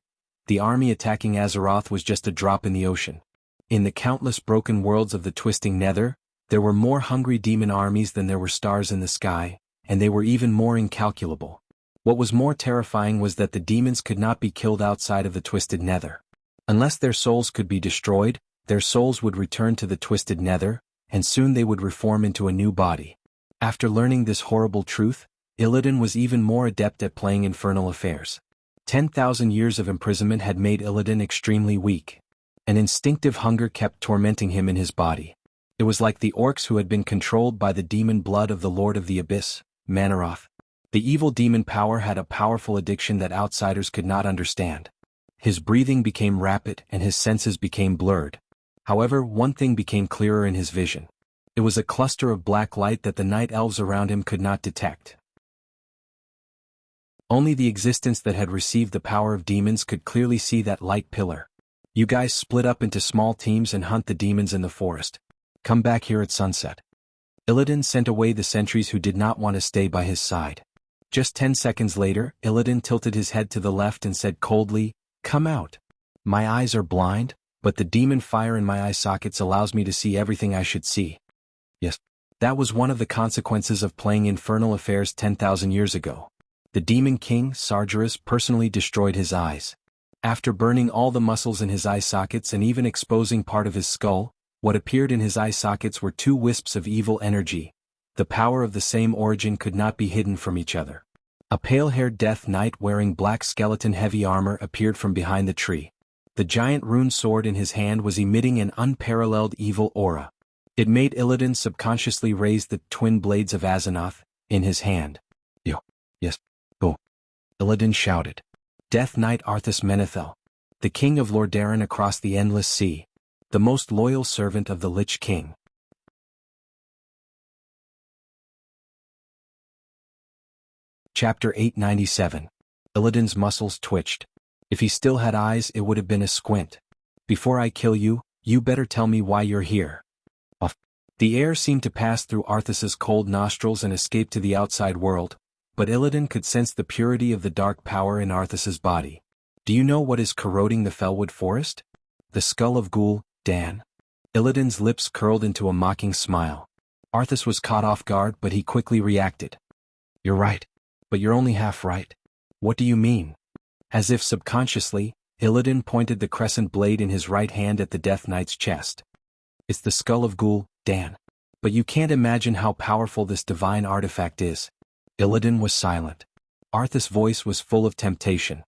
The army attacking Azeroth was just a drop in the ocean. In the countless broken worlds of the twisting nether, there were more hungry demon armies than there were stars in the sky, and they were even more incalculable. What was more terrifying was that the demons could not be killed outside of the twisted nether. Unless their souls could be destroyed, their souls would return to the twisted nether, and soon they would reform into a new body. After learning this horrible truth, Illidan was even more adept at playing infernal affairs. 10,000 years of imprisonment had made Illidan extremely weak. An instinctive hunger kept tormenting him in his body. It was like the orcs who had been controlled by the demon blood of the Lord of the Abyss, Manaroth. The evil demon power had a powerful addiction that outsiders could not understand. His breathing became rapid and his senses became blurred. However, one thing became clearer in his vision. It was a cluster of black light that the night elves around him could not detect. Only the existence that had received the power of demons could clearly see that light pillar. You guys split up into small teams and hunt the demons in the forest. Come back here at sunset. Illidan sent away the sentries who did not want to stay by his side. Just 10 seconds later, Illidan tilted his head to the left and said coldly, "Come out. My eyes are blind, but the demon fire in my eye sockets allows me to see everything I should see." Yes, that was one of the consequences of playing infernal affairs 10,000 years ago. The demon king, Sargeras, personally destroyed his eyes. After burning all the muscles in his eye sockets and even exposing part of his skull, what appeared in his eye sockets were two wisps of evil energy. The power of the same origin could not be hidden from each other. A pale-haired death knight wearing black skeleton-heavy armor appeared from behind the tree. The giant rune sword in his hand was emitting an unparalleled evil aura. It made Illidan subconsciously raise the twin blades of Azeroth in his hand. Yes, go. Illidan shouted. Death Knight Arthas Menethil, the king of Lordaeron across the endless sea, the most loyal servant of the Lich King. Chapter 897. Illidan's muscles twitched. If he still had eyes, it would have been a squint. Before I kill you, you better tell me why you're here. Off. The air seemed to pass through Arthas's cold nostrils and escape to the outside world, but Illidan could sense the purity of the dark power in Arthas's body. Do you know what is corroding the Fellwood Forest? The skull of Ghoul, Dan. Illidan's lips curled into a mocking smile. Arthas was caught off guard, but he quickly reacted. You're right, but you're only half right. What do you mean? As if subconsciously, Illidan pointed the crescent blade in his right hand at the Death Knight's chest. It's the skull of Ghoul, Dan. But you can't imagine how powerful this divine artifact is. Illidan was silent. Arthas' voice was full of temptation.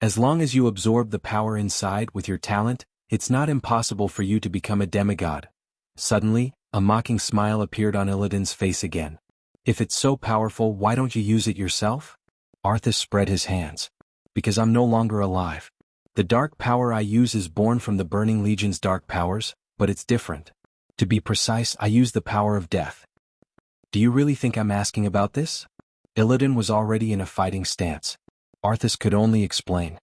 As long as you absorb the power inside with your talent, it's not impossible for you to become a demigod. Suddenly, a mocking smile appeared on Illidan's face again. If it's so powerful, why don't you use it yourself? Arthas spread his hands. Because I'm no longer alive. The dark power I use is born from the Burning Legion's dark powers, but it's different. To be precise, I use the power of death. Do you really think I'm asking about this? Illidan was already in a fighting stance. Arthas could only explain.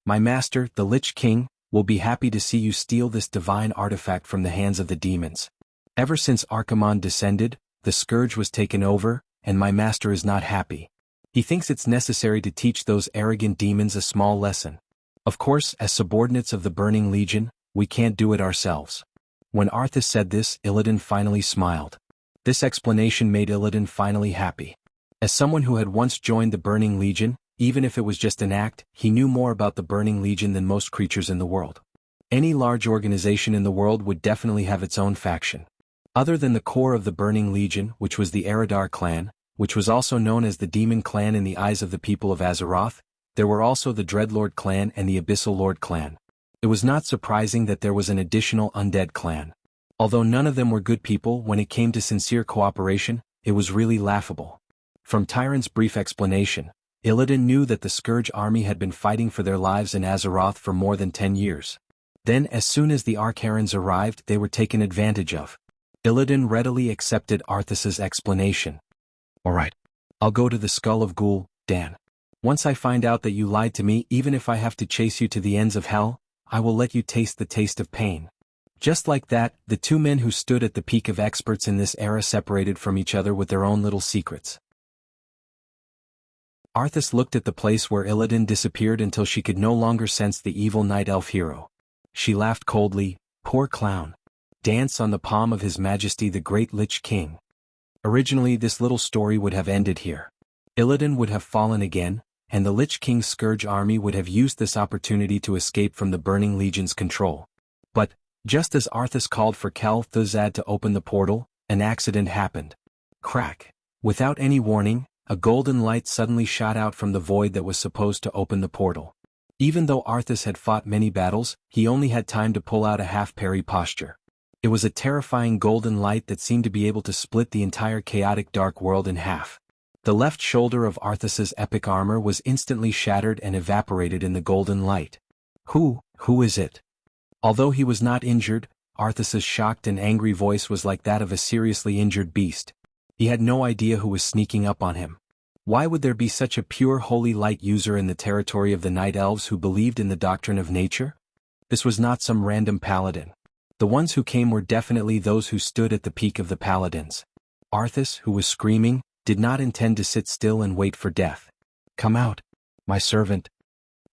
My master, the Lich King, will be happy to see you steal this divine artifact from the hands of the demons. Ever since Archimonde descended, the scourge was taken over, and my master is not happy. He thinks it's necessary to teach those arrogant demons a small lesson. Of course, as subordinates of the Burning Legion, we can't do it ourselves. When Arthas said this, Illidan finally smiled. This explanation made Illidan finally happy. As someone who had once joined the Burning Legion, even if it was just an act, he knew more about the Burning Legion than most creatures in the world. Any large organization in the world would definitely have its own faction. Other than the core of the Burning Legion, which was the Eredar clan, which was also known as the Demon Clan in the eyes of the people of Azeroth, there were also the Dreadlord clan and the Abyssal Lord clan. It was not surprising that there was an additional Undead clan. Although none of them were good people, when it came to sincere cooperation, it was really laughable. From Tyrant's brief explanation, Illidan knew that the Scourge army had been fighting for their lives in Azeroth for more than 10 years. Then as soon as the Archaerans arrived, they were taken advantage of. Illidan readily accepted Arthas's explanation. Alright. I'll go to the Skull of Ghoul, Dan. Once I find out that you lied to me, even if I have to chase you to the ends of hell, I will let you taste the taste of pain. Just like that, the two men who stood at the peak of experts in this era separated from each other with their own little secrets. Arthas looked at the place where Illidan disappeared until she could no longer sense the evil night elf hero. She laughed coldly. Poor clown. Dance on the palm of His Majesty the Great Lich King. Originally this little story would have ended here. Illidan would have fallen again, and the Lich King's Scourge army would have used this opportunity to escape from the Burning Legion's control. But, just as Arthas called for Kel'Thuzad to open the portal, an accident happened. Crack. Without any warning, a golden light suddenly shot out from the void that was supposed to open the portal. Even though Arthas had fought many battles, he only had time to pull out a half-parry posture. It was a terrifying golden light that seemed to be able to split the entire chaotic dark world in half. The left shoulder of Arthas's epic armor was instantly shattered and evaporated in the golden light. Who is it? Although he was not injured, Arthas's shocked and angry voice was like that of a seriously injured beast. He had no idea who was sneaking up on him. Why would there be such a pure holy light user in the territory of the Night Elves who believed in the doctrine of nature? This was not some random paladin. The ones who came were definitely those who stood at the peak of the paladins. Arthas, who was screaming, did not intend to sit still and wait for death. Come out, my servant.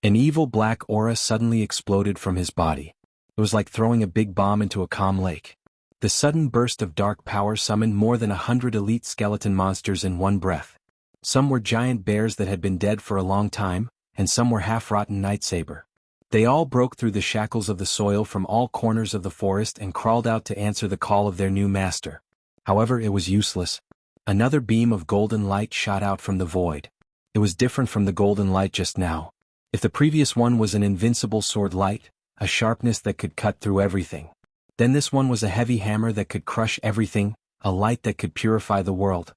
An evil black aura suddenly exploded from his body. It was like throwing a big bomb into a calm lake. The sudden burst of dark power summoned more than 100 elite skeleton monsters in one breath. Some were giant bears that had been dead for a long time, and some were half-rotten nightsaber. They all broke through the shackles of the soil from all corners of the forest and crawled out to answer the call of their new master. However, it was useless. Another beam of golden light shot out from the void. It was different from the golden light just now. If the previous one was an invincible sword light, a sharpness that could cut through everything, then this one was a heavy hammer that could crush everything, a light that could purify the world.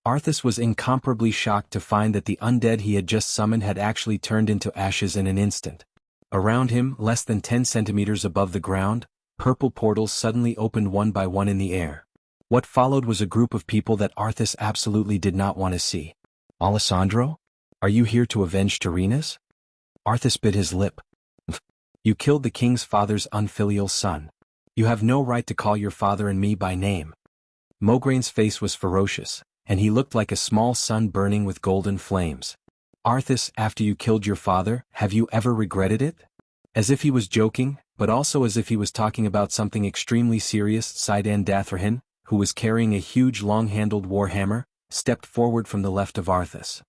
Arthas was incomparably shocked to find that the undead he had just summoned had actually turned into ashes in an instant. Around him, less than 10 centimeters above the ground, purple portals suddenly opened one by one in the air. What followed was a group of people that Arthas absolutely did not want to see. Alessandro? Are you here to avenge Tyreenus? Arthas bit his lip. You killed the king's father's unfilial son. You have no right to call your father and me by name. Mograine's face was ferocious, and he looked like a small sun burning with golden flames. Arthas, after you killed your father, have you ever regretted it? As if he was joking, but also as if he was talking about something extremely serious, Sidan Dathrahan, who was carrying a huge long-handled warhammer, stepped forward from the left of Arthas.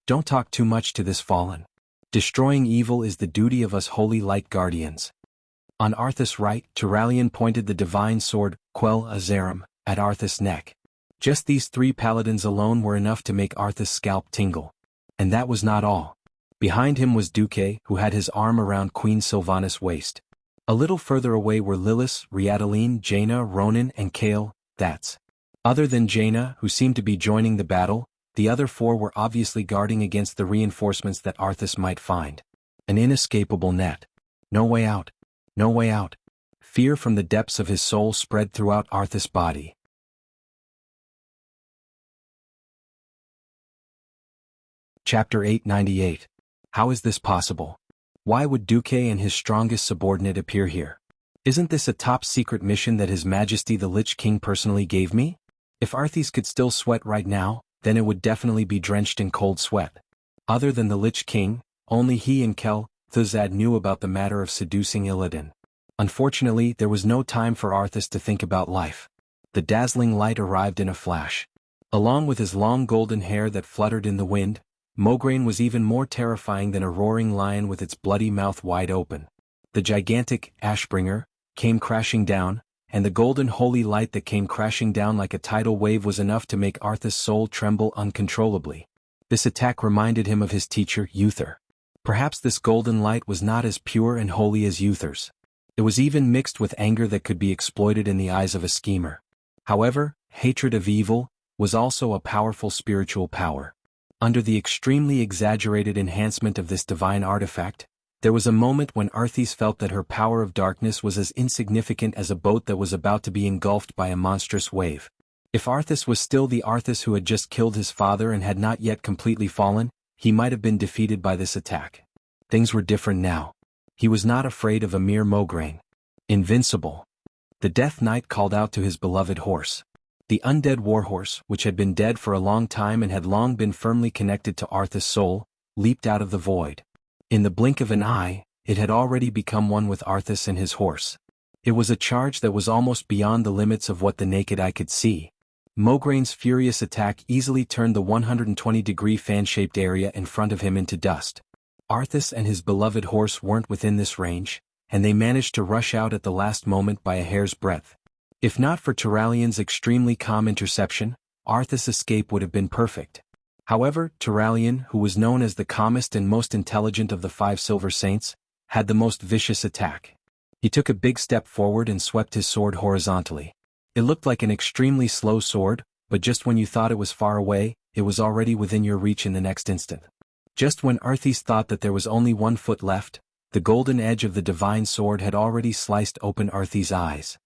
Don't talk too much to this fallen. Destroying evil is the duty of us holy light guardians. On Arthas' right, Turalyon pointed the divine sword, Quell Azarim, at Arthas' neck. Just these three paladins alone were enough to make Arthas' scalp tingle. And that was not all. Behind him was Duque, who had his arm around Queen Sylvanas' waist. A little further away were Lilith, Riadaline, Jaina, Ronan, and Kael. That's. Other than Jaina, who seemed to be joining the battle, the other four were obviously guarding against the reinforcements that Arthas might find. An inescapable net. No way out. No way out. Fear from the depths of his soul spread throughout Arthas' body. Chapter 898. How is this possible? Why would Duque and his strongest subordinate appear here? Isn't this a top-secret mission that His Majesty the Lich King personally gave me? If Arthas could still sweat right now, then it would definitely be drenched in cold sweat. Other than the Lich King, only he and Kel Thuzad knew about the matter of seducing Illidan. Unfortunately, there was no time for Arthas to think about life. The dazzling light arrived in a flash. Along with his long golden hair that fluttered in the wind, Mograine was even more terrifying than a roaring lion with its bloody mouth wide open. The gigantic Ashbringer came crashing down, and the golden holy light that came crashing down like a tidal wave was enough to make Arthas' soul tremble uncontrollably. This attack reminded him of his teacher, Uther. Perhaps this golden light was not as pure and holy as Uther's. It was even mixed with anger that could be exploited in the eyes of a schemer. However, hatred of evil was also a powerful spiritual power. Under the extremely exaggerated enhancement of this divine artifact, there was a moment when Arthas felt that her power of darkness was as insignificant as a boat that was about to be engulfed by a monstrous wave. If Arthas was still the Arthas who had just killed his father and had not yet completely fallen, he might have been defeated by this attack. Things were different now. He was not afraid of a mere Mograine. Invincible. The Death Knight called out to his beloved horse. The undead warhorse, which had been dead for a long time and had long been firmly connected to Arthas' soul, leaped out of the void. In the blink of an eye, it had already become one with Arthas and his horse. It was a charge that was almost beyond the limits of what the naked eye could see. Mograine's furious attack easily turned the 120-degree fan-shaped area in front of him into dust. Arthas and his beloved horse weren't within this range, and they managed to rush out at the last moment by a hair's breadth. If not for Turalyon's extremely calm interception, Arthas' escape would have been perfect. However, Turalyon, who was known as the calmest and most intelligent of the 5 Silver Saints, had the most vicious attack. He took a big step forward and swept his sword horizontally. It looked like an extremely slow sword, but just when you thought it was far away, it was already within your reach in the next instant. Just when Arthas thought that there was only 1 foot left, the golden edge of the divine sword had already sliced open Arthas' eyes.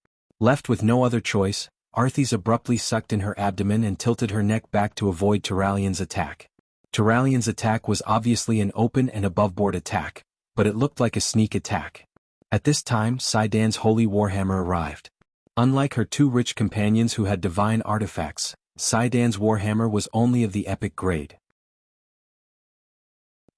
Left with no other choice, Arthas abruptly sucked in her abdomen and tilted her neck back to avoid Turalyon's attack. Turalyon's attack was obviously an open and above-board attack, but it looked like a sneak attack. At this time, Saidan's holy warhammer arrived. Unlike her 2 rich companions who had divine artifacts, Saidan's warhammer was only of the epic grade.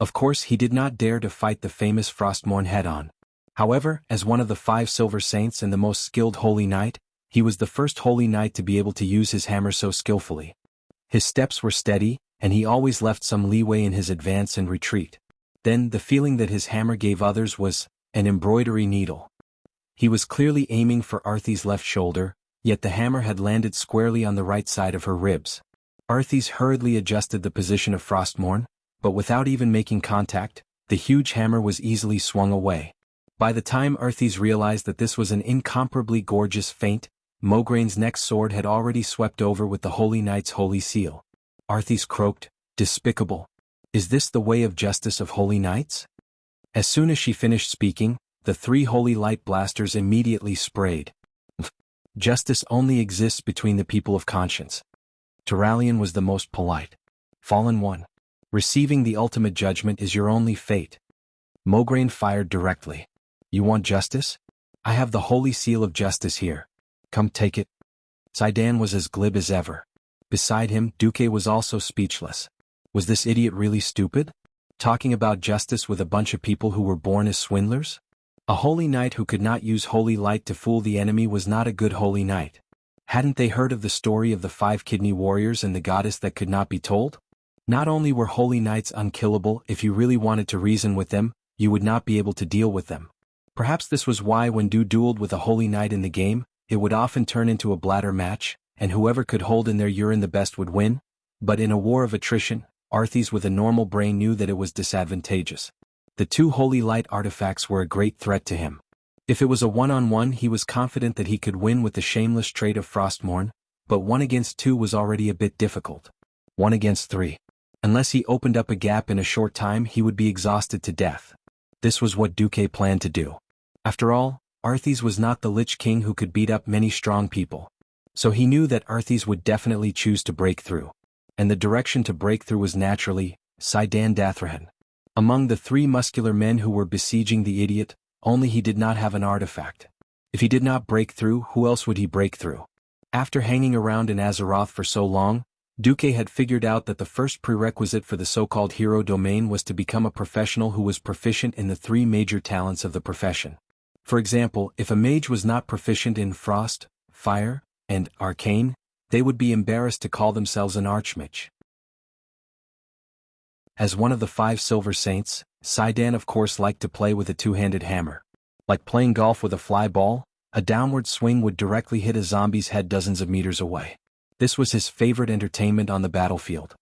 Of course, he did not dare to fight the famous Frostmourne head-on. However, as one of the 5 Silver Saints and the most skilled Holy Knight, he was the first Holy Knight to be able to use his hammer so skillfully. His steps were steady, and he always left some leeway in his advance and retreat. Then, the feeling that his hammer gave others was an embroidery needle. He was clearly aiming for Arthas' left shoulder, yet the hammer had landed squarely on the right side of her ribs. Arthas hurriedly adjusted the position of Frostmourne, but without even making contact, the huge hammer was easily swung away. By the time Arthas realized that this was an incomparably gorgeous feint, Mograine's next sword had already swept over with the Holy Knight's holy seal. Arthas croaked, "Despicable. Is this the way of justice of Holy Knights?" As soon as she finished speaking, the 3 holy light blasters immediately sprayed. Justice only exists between the people of conscience. Turalyon was the most polite. Fallen one. Receiving the ultimate judgment is your only fate. Mograine fired directly. You want justice? I have the holy seal of justice here. Come take it. Saidan was as glib as ever. Beside him, Duque was also speechless. Was this idiot really stupid? Talking about justice with a bunch of people who were born as swindlers? A holy knight who could not use holy light to fool the enemy was not a good holy knight. Hadn't they heard of the story of the 5 kidney warriors and the goddess that could not be told? Not only were holy knights unkillable, if you really wanted to reason with them, you would not be able to deal with them. Perhaps this was why when Du dueled with a holy knight in the game, it would often turn into a bladder match, and whoever could hold in their urine the best would win. But in a war of attrition, Arthas with a normal brain knew that it was disadvantageous. The two holy light artifacts were a great threat to him. If it was a one-on-one, he was confident that he could win with the shameless trait of Frostmourne, but 1 against 2 was already a bit difficult. 1 against 3. Unless he opened up a gap in a short time, he would be exhausted to death. This was what Duque planned to do. After all, Arthas was not the Lich King who could beat up many strong people. So he knew that Arthas would definitely choose to break through. And the direction to break through was naturally Saidan Dathrahan. Among the 3 muscular men who were besieging the idiot, only he did not have an artifact. If he did not break through, who else would he break through? After hanging around in Azeroth for so long, Duque had figured out that the first prerequisite for the so-called hero domain was to become a professional who was proficient in the 3 major talents of the profession. For example, if a mage was not proficient in Frost, Fire, and Arcane, they would be embarrassed to call themselves an archmage. As one of the 5 Silver Saints, Saidan of course liked to play with a 2-handed hammer. Like playing golf with a fly ball, a downward swing would directly hit a zombie's head dozens of meters away. This was his favorite entertainment on the battlefield.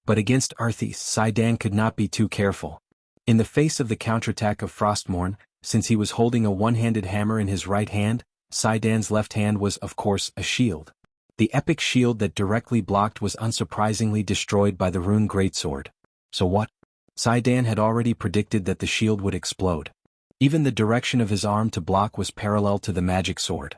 But against Arthas, Saidan could not be too careful. In the face of the counterattack of Frostmourne, since he was holding a one-handed hammer in his right hand, Saidan's left hand was, of course, a shield. The epic shield that directly blocked was unsurprisingly destroyed by the rune greatsword. So what? Saidan had already predicted that the shield would explode. Even the direction of his arm to block was parallel to the magic sword.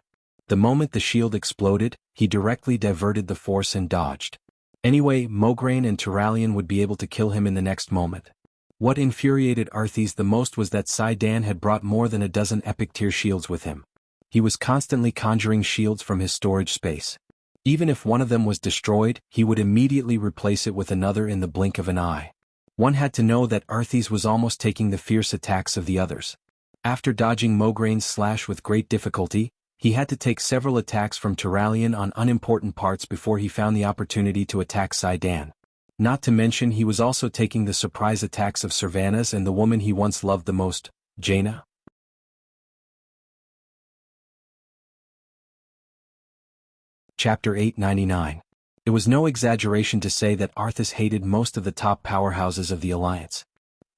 The moment the shield exploded, he directly diverted the force and dodged. Anyway, Mograine and Turalyon would be able to kill him in the next moment. What infuriated Arthas the most was that Saidan had brought more than a dozen epic tier shields with him. He was constantly conjuring shields from his storage space. Even if one of them was destroyed, he would immediately replace it with another in the blink of an eye. One had to know that Arthas was almost taking the fierce attacks of the others. After dodging Mograine's slash with great difficulty, he had to take several attacks from Turalyon on unimportant parts before he found the opportunity to attack Saidan. Not to mention he was also taking the surprise attacks of Sylvanas and the woman he once loved the most, Jaina. Chapter 899. It was no exaggeration to say that Arthas hated most of the top powerhouses of the Alliance.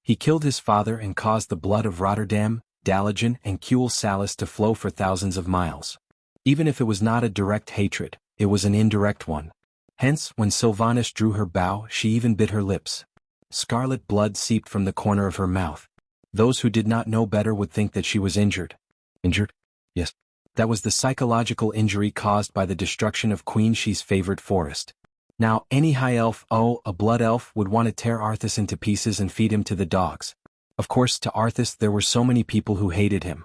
He killed his father and caused the blood of Rotterdam, Dalagen and Kuel Salis to flow for thousands of miles. Even if it was not a direct hatred, it was an indirect one. Hence, when Sylvanas drew her bow, she even bit her lips. Scarlet blood seeped from the corner of her mouth. Those who did not know better would think that she was injured. Injured? Yes. That was the psychological injury caused by the destruction of Queen She's favorite forest. Now, any high elf, a blood elf, would want to tear Arthas into pieces and feed him to the dogs. Of course, to Arthas there were so many people who hated him.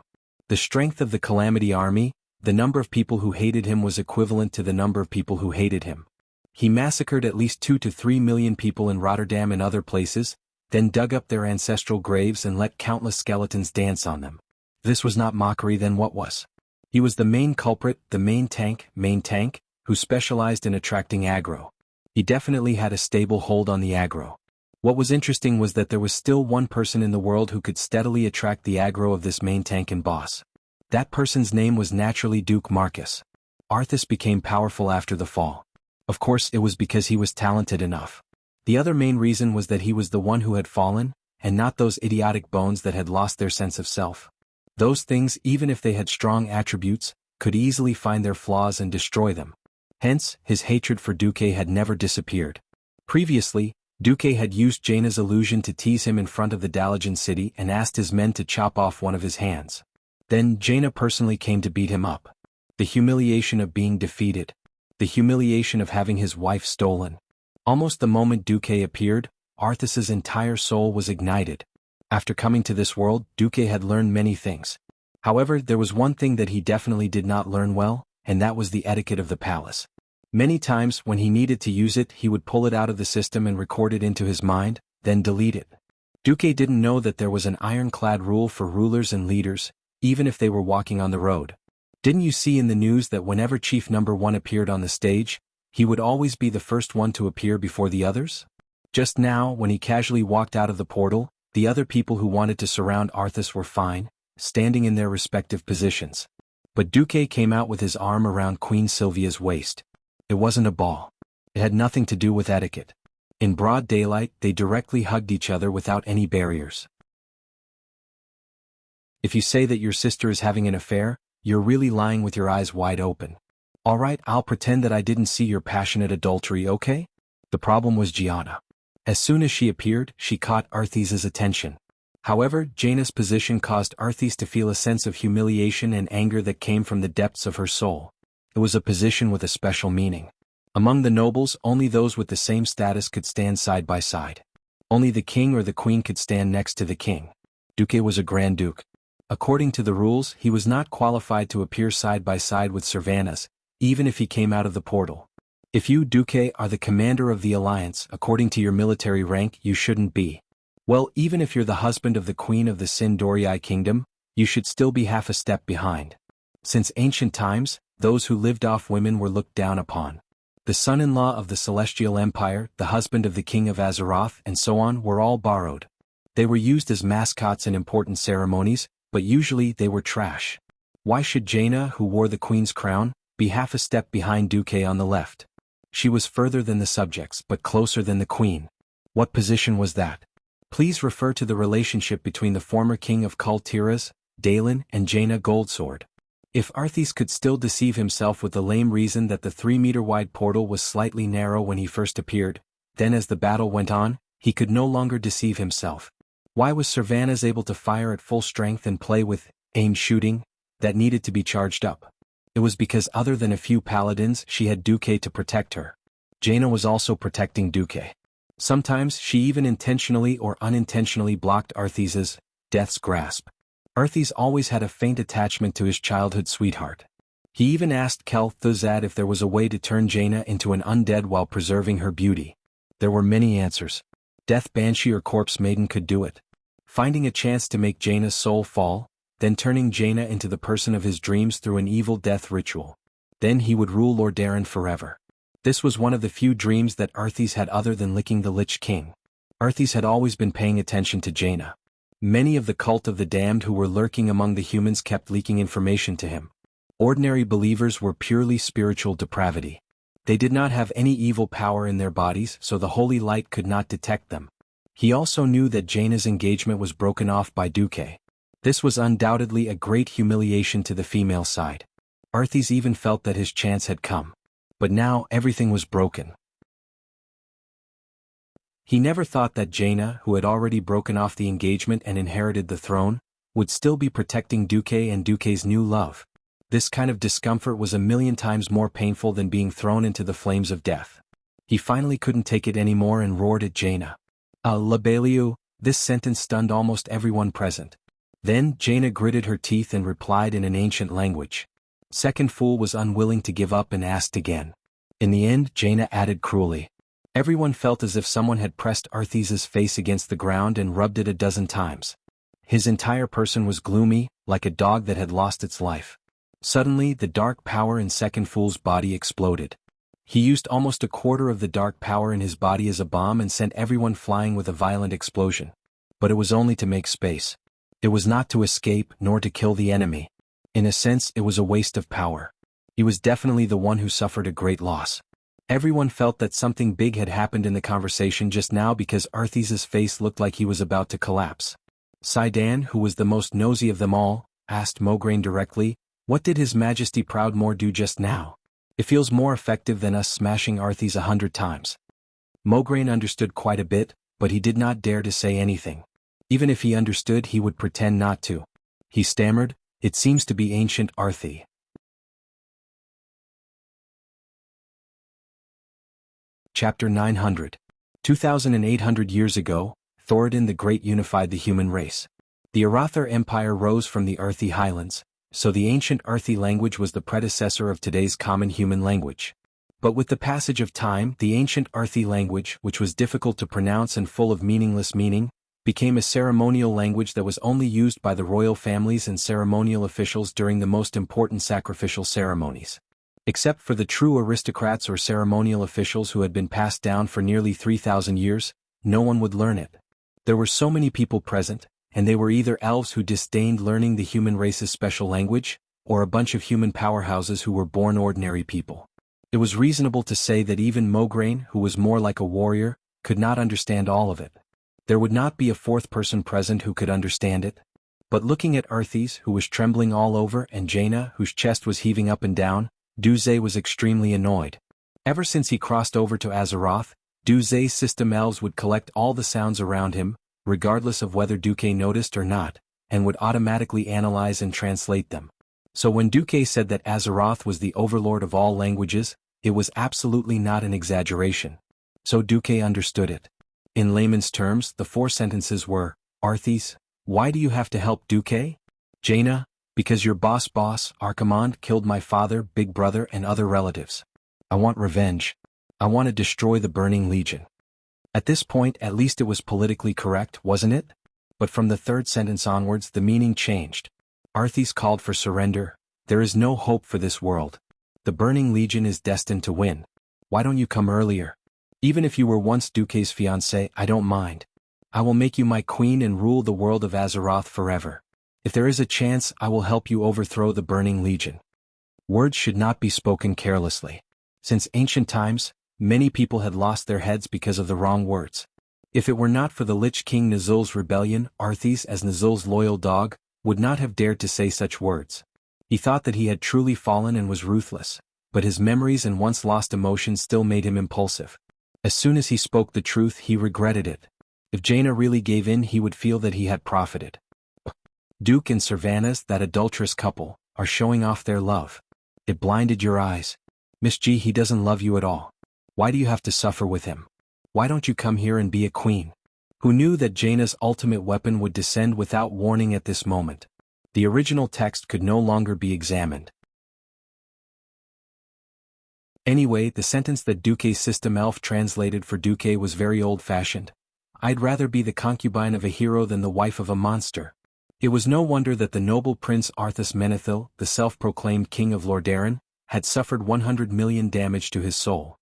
The strength of the Calamity army, the number of people who hated him was equivalent to the number of people who hated him. He massacred at least 2 to 3 million people in Rotterdam and other places, then dug up their ancestral graves and let countless skeletons dance on them. This was not mockery, then what was? He was the main culprit, the main tank, who specialized in attracting aggro. He definitely had a stable hold on the aggro. What was interesting was that there was still one person in the world who could steadily attract the aggro of this main tank and boss. That person's name was naturally Duke Marcus. Arthas became powerful after the fall. Of course, it was because he was talented enough. The other main reason was that he was the one who had fallen, and not those idiotic bones that had lost their sense of self. Those things, even if they had strong attributes, could easily find their flaws and destroy them. Hence, his hatred for Duque had never disappeared. Previously, Duque had used Jaina's illusion to tease him in front of the Dalagen city and asked his men to chop off one of his hands. Then Jaina personally came to beat him up. The humiliation of being defeated. The humiliation of having his wife stolen. Almost the moment Duque appeared, Arthas's entire soul was ignited. After coming to this world, Duque had learned many things. However, there was one thing that he definitely did not learn well, and that was the etiquette of the palace. Many times, when he needed to use it, he would pull it out of the system and record it into his mind, then delete it. Duque didn't know that there was an ironclad rule for rulers and leaders, even if they were walking on the road. Didn't you see in the news that whenever Chief Number 1 appeared on the stage, he would always be the first one to appear before the others? Just now, when he casually walked out of the portal, the other people who wanted to surround Arthas were fine, standing in their respective positions. But Duque came out with his arm around Queen Sylvia's waist. It wasn't a ball. It had nothing to do with etiquette. In broad daylight, they directly hugged each other without any barriers. If you say that your sister is having an affair, you're really lying with your eyes wide open. All right, I'll pretend that I didn't see your passionate adultery, okay? The problem was Gianna. As soon as she appeared, she caught Arthes's attention. However, Jaina's position caused Arthes to feel a sense of humiliation and anger that came from the depths of her soul. It was a position with a special meaning. Among the nobles, only those with the same status could stand side by side. Only the king or the queen could stand next to the king. Duque was a Grand Duke. According to the rules, he was not qualified to appear side by side with Servanas, even if he came out of the portal. If you, Duque, are the commander of the alliance, according to your military rank, you shouldn't be. Well, even if you're the husband of the queen of the Sindorii kingdom, you should still be half a step behind. Since ancient times, those who lived off women were looked down upon. The son-in-law of the Celestial Empire, the husband of the king of Azeroth, and so on were all borrowed. They were used as mascots in important ceremonies, but usually they were trash. Why should Jaina, who wore the queen's crown, be half a step behind Duque on the left? She was further than the subjects but closer than the queen. What position was that? Please refer to the relationship between the former king of Kul Tiras, Dalen, and Jaina Goldsword. If Arthes could still deceive himself with the lame reason that the 3-meter-wide portal was slightly narrow when he first appeared, then as the battle went on, he could no longer deceive himself. Why was Servanas able to fire at full strength and play with aim shooting that needed to be charged up? It was because other than a few paladins, she had Duque to protect her. Jaina was also protecting Duque. Sometimes she even intentionally or unintentionally blocked Arthes's death's grasp. Arthes always had a faint attachment to his childhood sweetheart. He even asked Kel'Thuzad if there was a way to turn Jaina into an undead while preserving her beauty. There were many answers. Death Banshee or Corpse Maiden could do it. Finding a chance to make Jaina's soul fall, then turning Jaina into the person of his dreams through an evil death ritual. Then he would rule Lordaeron forever. This was one of the few dreams that Arthes had other than licking the Lich King. Arthes had always been paying attention to Jaina. Many of the cult of the damned who were lurking among the humans kept leaking information to him. Ordinary believers were purely spiritual depravity. They did not have any evil power in their bodies, so the holy light could not detect them. He also knew that Jaina's engagement was broken off by Duque. This was undoubtedly a great humiliation to the female side. Arthes even felt that his chance had come. But now everything was broken. He never thought that Jaina, who had already broken off the engagement and inherited the throne, would still be protecting Duque and Duque's new love. This kind of discomfort was 1,000,000 times more painful than being thrown into the flames of death. He finally couldn't take it anymore and roared at Jaina. Labaliu, this sentence stunned almost everyone present. Then Jaina gritted her teeth and replied in an ancient language. Second Fool was unwilling to give up and asked again. In the end, Jaina added cruelly. Everyone felt as if someone had pressed Arthes's face against the ground and rubbed it a dozen times. His entire person was gloomy, like a dog that had lost its life. Suddenly, the dark power in Second Fool's body exploded. He used almost a quarter of the dark power in his body as a bomb and sent everyone flying with a violent explosion. But it was only to make space. It was not to escape nor to kill the enemy. In a sense, it was a waste of power. He was definitely the one who suffered a great loss. Everyone felt that something big had happened in the conversation just now because Arthes's face looked like he was about to collapse. Sidon, who was the most nosy of them all, asked Mograine directly, "What did His Majesty Proudmoore do just now? It feels more effective than us smashing Arthes 100 times. Mograine understood quite a bit, but he did not dare to say anything. Even if he understood, he would pretend not to. He stammered, "It seems to be ancient Arthe." Chapter 900. 2,800 years ago, Thoradin the Great unified the human race. The Arathar Empire rose from the Arthi Highlands, so the ancient Arthi language was the predecessor of today's common human language. But with the passage of time, the ancient Arthi language, which was difficult to pronounce and full of meaningless meaning, became a ceremonial language that was only used by the royal families and ceremonial officials during the most important sacrificial ceremonies. Except for the true aristocrats or ceremonial officials who had been passed down for nearly 3,000 years, no one would learn it. There were so many people present, and they were either elves who disdained learning the human race's special language, or a bunch of human powerhouses who were born ordinary people. It was reasonable to say that even Mograine, who was more like a warrior, could not understand all of it. There would not be a fourth person present who could understand it. But looking at Arthis, who was trembling all over, and Jaina, whose chest was heaving up and down, Duze was extremely annoyed. Ever since he crossed over to Azeroth, Duze's system elves would collect all the sounds around him, regardless of whether Duque noticed or not, and would automatically analyze and translate them. So when Duque said that Azeroth was the overlord of all languages, it was absolutely not an exaggeration. So Duque understood it. In layman's terms, the 4 sentences were, Arthis, why do you have to help Duque? Jaina, because your boss Archimonde killed my father, big brother and other relatives. I want revenge. I want to destroy the Burning Legion. At this point at least it was politically correct, wasn't it? But from the 3rd sentence onwards the meaning changed. Arthis called for surrender. There is no hope for this world. The Burning Legion is destined to win. Why don't you come earlier? Even if you were once Duque's fiancé, I don't mind. I will make you my queen and rule the world of Azeroth forever. If there is a chance, I will help you overthrow the Burning Legion. Words should not be spoken carelessly. Since ancient times, many people had lost their heads because of the wrong words. If it were not for the Lich King Nazul's rebellion, Arthis, as Nazul's loyal dog, would not have dared to say such words. He thought that he had truly fallen and was ruthless, but his memories and once lost emotions still made him impulsive. As soon as he spoke the truth, he regretted it. If Jaina really gave in, he would feel that he had profited. Duke and Sylvanas, that adulterous couple, are showing off their love. It blinded your eyes. Miss G, he doesn't love you at all. Why do you have to suffer with him? Why don't you come here and be a queen? Who knew that Jaina's ultimate weapon would descend without warning at this moment? The original text could no longer be examined. Anyway, the sentence that Duque's system elf translated for Duque was very old-fashioned. I'd rather be the concubine of a hero than the wife of a monster. It was no wonder that the noble Prince Arthas Menethil, the self-proclaimed king of Lordaeron, had suffered 100 million damage to his soul.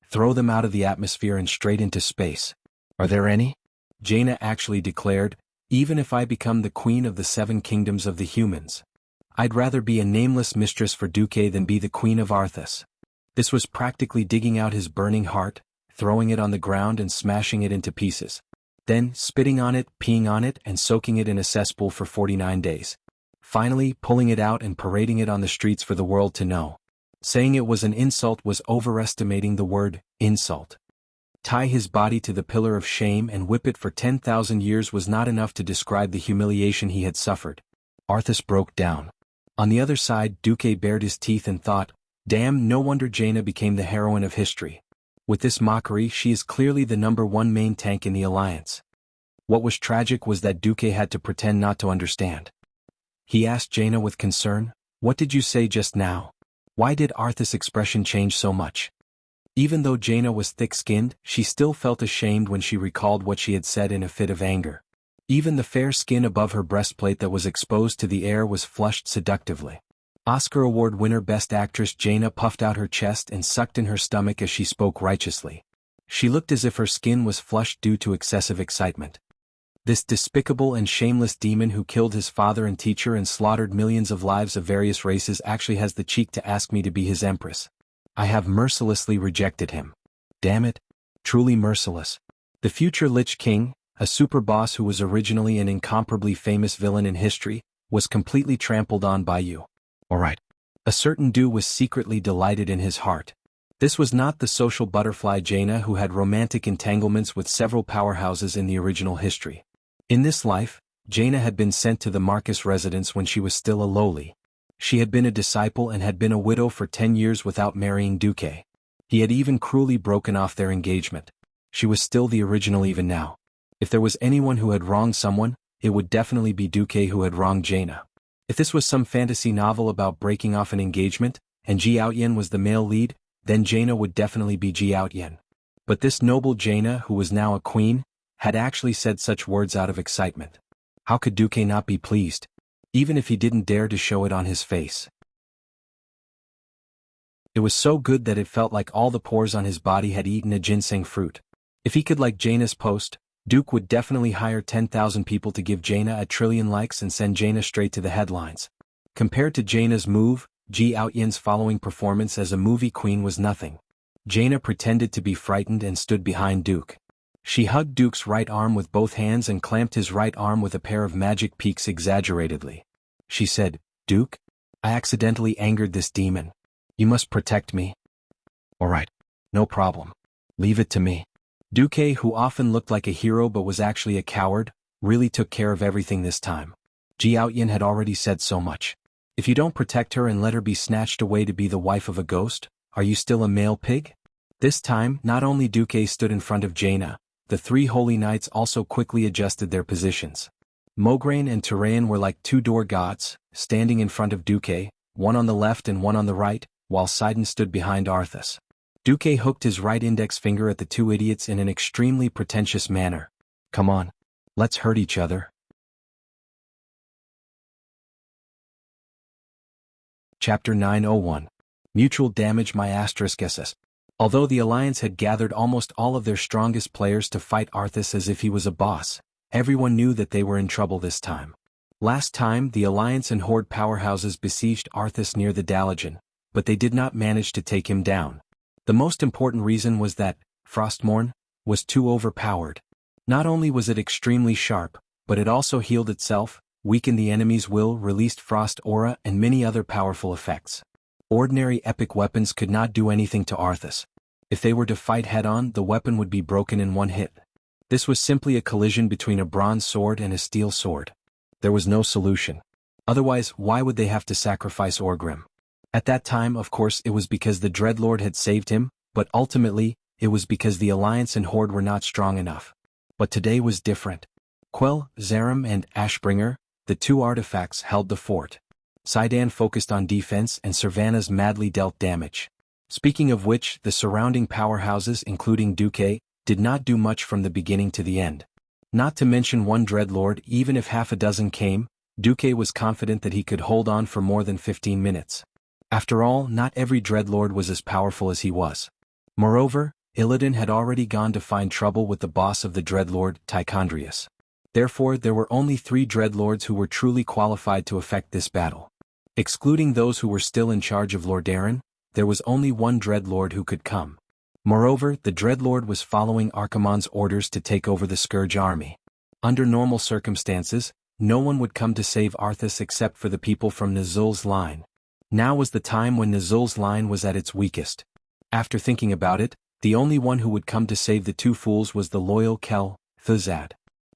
Throw them out of the atmosphere and straight into space. Are there any? Jaina actually declared, even if I become the queen of the 7 kingdoms of the humans. I'd rather be a nameless mistress for Duque than be the queen of Arthas. This was practically digging out his burning heart, throwing it on the ground and smashing it into pieces. Then, spitting on it, peeing on it, and soaking it in a cesspool for 49 days. Finally, pulling it out and parading it on the streets for the world to know. Saying it was an insult was overestimating the word, insult. Tie his body to the pillar of shame and whip it for 10,000 years was not enough to describe the humiliation he had suffered. Arthas broke down. On the other side, Duque bared his teeth and thought, damn, no wonder Jaina became the heroine of history. With this mockery, she is clearly the #1 main tank in the Alliance. What was tragic was that Duque had to pretend not to understand. He asked Jaina with concern, what did you say just now? Why did Arthas' expression change so much? Even though Jaina was thick-skinned, she still felt ashamed when she recalled what she had said in a fit of anger. Even the fair skin above her breastplate that was exposed to the air was flushed seductively. Oscar Award winner Best Actress Jaina puffed out her chest and sucked in her stomach as she spoke righteously. She looked as if her skin was flushed due to excessive excitement. This despicable and shameless demon who killed his father and teacher and slaughtered millions of lives of various races actually has the cheek to ask me to be his empress. I have mercilessly rejected him. Damn it. Truly merciless. The future Lich King, a super boss who was originally an incomparably famous villain in history, was completely trampled on by you. Alright. A certain Du was secretly delighted in his heart. This was not the social butterfly Jaina who had romantic entanglements with several powerhouses in the original history. In this life, Jaina had been sent to the Marcus residence when she was still a lowly. She had been a disciple and had been a widow for 10 years without marrying Duque. He had even cruelly broken off their engagement. She was still the original even now. If there was anyone who had wronged someone, it would definitely be Duque who had wronged Jaina. If this was some fantasy novel about breaking off an engagement, and Ji Outyen was the male lead, then Jaina would definitely be Ji Outyen. But this noble Jaina, who was now a queen, had actually said such words out of excitement. How could Duque not be pleased? Even if he didn't dare to show it on his face. It was so good that it felt like all the pores on his body had eaten a ginseng fruit. If he could like Jaina's post, Duke would definitely hire 10,000 people to give Jaina a trillion likes and send Jaina straight to the headlines. Compared to Jaina's move, Ji Aoyin's following performance as a movie queen was nothing. Jaina pretended to be frightened and stood behind Duke. She hugged Duke's right arm with both hands and clamped his right arm with a pair of magic peaks exaggeratedly. She said, "Duke, I accidentally angered this demon. You must protect me." "Alright. No problem. Leave it to me." Duke, who often looked like a hero but was actually a coward, really took care of everything this time. Ji Aoyin had already said so much. If you don't protect her and let her be snatched away to be the wife of a ghost, are you still a male pig? This time, not only Duke stood in front of Jaina, the three holy knights also quickly adjusted their positions. Mograine and Turayan were like two door gods, standing in front of Duque, one on the left and one on the right, while Sidon stood behind Arthas. Duque hooked his right index finger at the two idiots in an extremely pretentious manner. "Come on. Let's hurt each other." Chapter 901. Mutual Damage. My *SS. Although the Alliance had gathered almost all of their strongest players to fight Arthas as if he was a boss, everyone knew that they were in trouble this time. Last time, the Alliance and Horde powerhouses besieged Arthas near the Dalajan, but they did not manage to take him down. The most important reason was that Frostmourne was too overpowered. Not only was it extremely sharp, but it also healed itself, weakened the enemy's will, released Frost Aura, and many other powerful effects. Ordinary epic weapons could not do anything to Arthas. If they were to fight head-on, the weapon would be broken in one hit. This was simply a collision between a bronze sword and a steel sword. There was no solution. Otherwise, why would they have to sacrifice Orgrim? At that time, of course, it was because the Dreadlord had saved him, but ultimately, it was because the Alliance and Horde were not strong enough. But today was different. Quell, Zarim and Ashbringer, the two artifacts, held the fort. Sidon focused on defense and Servanas madly dealt damage. Speaking of which, the surrounding powerhouses, including Duque, did not do much from the beginning to the end. Not to mention one Dreadlord. Even if half a dozen came, Duque was confident that he could hold on for more than 15 minutes. After all, not every Dreadlord was as powerful as he was. Moreover, Illidan had already gone to find trouble with the boss of the Dreadlord, Tichondrius. Therefore, there were only 3 Dreadlords who were truly qualified to effect this battle. Excluding those who were still in charge of Lordaeron, there was only one Dreadlord who could come. Moreover, the Dreadlord was following Archimonde's orders to take over the Scourge army. Under normal circumstances, no one would come to save Arthas except for the people from Nazul's line. Now was the time when Nazul's line was at its weakest. After thinking about it, the only one who would come to save the two fools was the loyal Kel Thuzad.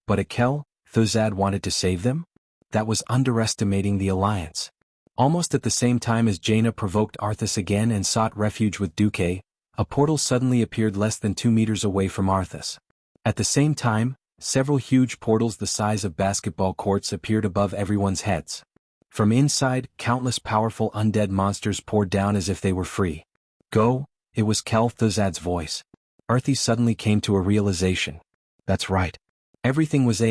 But a Kel Thuzad wanted to save them? That was underestimating the Alliance. Almost at the same time as Jaina provoked Arthas again and sought refuge with Duque, a portal suddenly appeared less than 2 meters away from Arthas. At the same time, several huge portals the size of basketball courts appeared above everyone's heads. From inside, countless powerful undead monsters poured down as if they were free. "Go," it was Kel Thuzad's voice. Arthas suddenly came to a realization. That's right. Everything was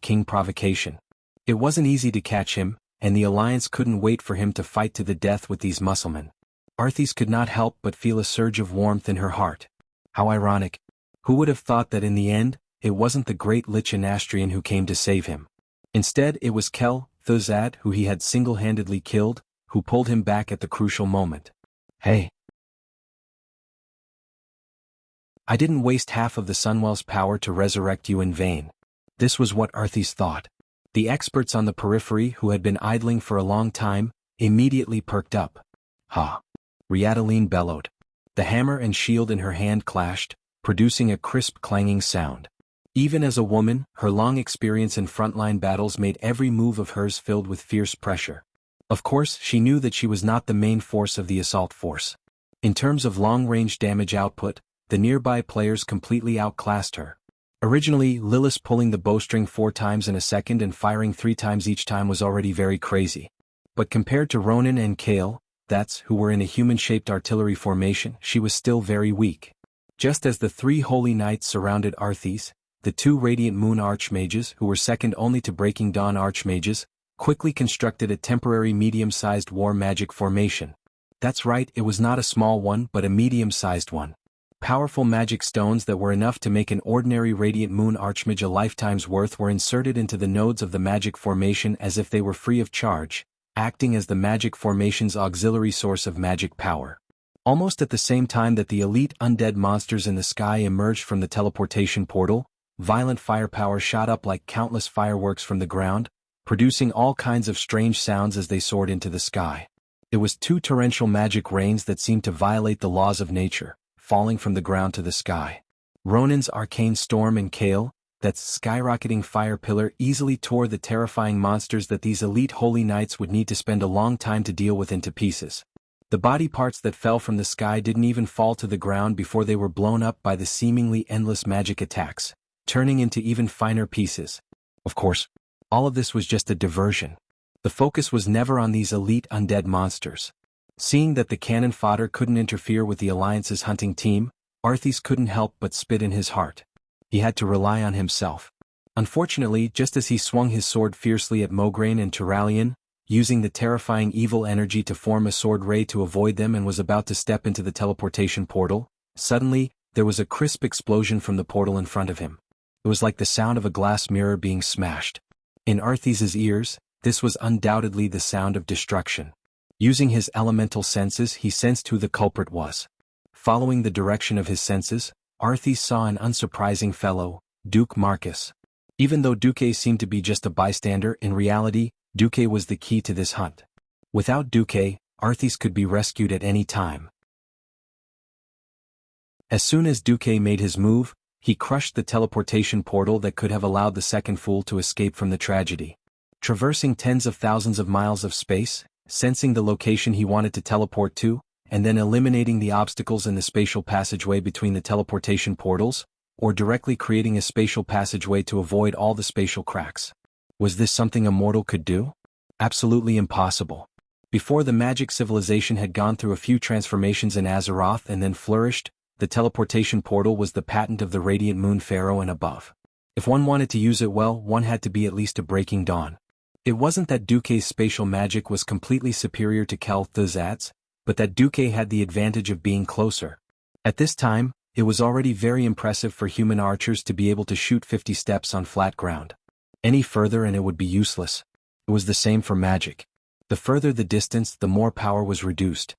King provocation. It wasn't easy to catch him, and the Alliance couldn't wait for him to fight to the death with these musclemen. Arthas could not help but feel a surge of warmth in her heart. How ironic. Who would have thought that in the end, it wasn't the great Lich Anastrian who came to save him. Instead, it was Kel Thuzad, who he had single-handedly killed, who pulled him back at the crucial moment. "Hey. I didn't waste half of the Sunwell's power to resurrect you in vain." This was what Arthas thought. The experts on the periphery, who had been idling for a long time, immediately perked up. "Ha!" Riataline bellowed. The hammer and shield in her hand clashed, producing a crisp clanging sound. Even as a woman, her long experience in frontline battles made every move of hers filled with fierce pressure. Of course, she knew that she was not the main force of the assault force. In terms of long-range damage output, the nearby players completely outclassed her. Originally, Lilith pulling the bowstring 4 times in a second and firing 3 times each time was already very crazy. But compared to Ronan and Kale, who were in a human-shaped artillery formation, she was still very weak. Just as the 3 holy knights surrounded Arthas, the 2 Radiant Moon Archmages, who were second only to Breaking Dawn Archmages, quickly constructed a temporary medium-sized war magic formation. That's right, it was not a small one but a medium-sized one. Powerful magic stones that were enough to make an ordinary radiant moon archmage a lifetime's worth were inserted into the nodes of the magic formation as if they were free of charge, acting as the magic formation's auxiliary source of magic power. Almost at the same time that the elite undead monsters in the sky emerged from the teleportation portal, violent firepower shot up like countless fireworks from the ground, producing all kinds of strange sounds as they soared into the sky. It was two torrential magic rains that seemed to violate the laws of nature, falling from the ground to the sky. Ronin's arcane storm and Kale, that skyrocketing fire pillar, easily tore the terrifying monsters that these elite holy knights would need to spend a long time to deal with into pieces. The body parts that fell from the sky didn't even fall to the ground before they were blown up by the seemingly endless magic attacks, turning into even finer pieces. Of course, all of this was just a diversion. The focus was never on these elite undead monsters. Seeing that the cannon fodder couldn't interfere with the Alliance's hunting team, Arthas couldn't help but spit in his heart. He had to rely on himself. Unfortunately, just as he swung his sword fiercely at Mograine and Turalian, using the terrifying evil energy to form a sword ray to avoid them and was about to step into the teleportation portal, suddenly, there was a crisp explosion from the portal in front of him. It was like the sound of a glass mirror being smashed. In Arthas's ears, this was undoubtedly the sound of destruction. Using his elemental senses, he sensed who the culprit was. Following the direction of his senses, Arthas saw an unsurprising fellow, Duke Marcus. Even though Duque seemed to be just a bystander, in reality, Duque was the key to this hunt. Without Duque, Arthas could be rescued at any time. As soon as Duque made his move, he crushed the teleportation portal that could have allowed the second fool to escape from the tragedy. Traversing tens of thousands of miles of space, sensing the location he wanted to teleport to, and then eliminating the obstacles in the spatial passageway between the teleportation portals, or directly creating a spatial passageway to avoid all the spatial cracks. Was this something a mortal could do? Absolutely impossible. Before the magic civilization had gone through a few transformations in Azeroth and then flourished, the teleportation portal was the patent of the Radiant Moon Pharaoh and above. If one wanted to use it well, one had to be at least a Breaking Dawn. It wasn't that Duque's spatial magic was completely superior to Thuzad's, but that Duque had the advantage of being closer. At this time, it was already very impressive for human archers to be able to shoot 50 steps on flat ground. Any further and it would be useless. It was the same for magic. The further the distance, the more power was reduced.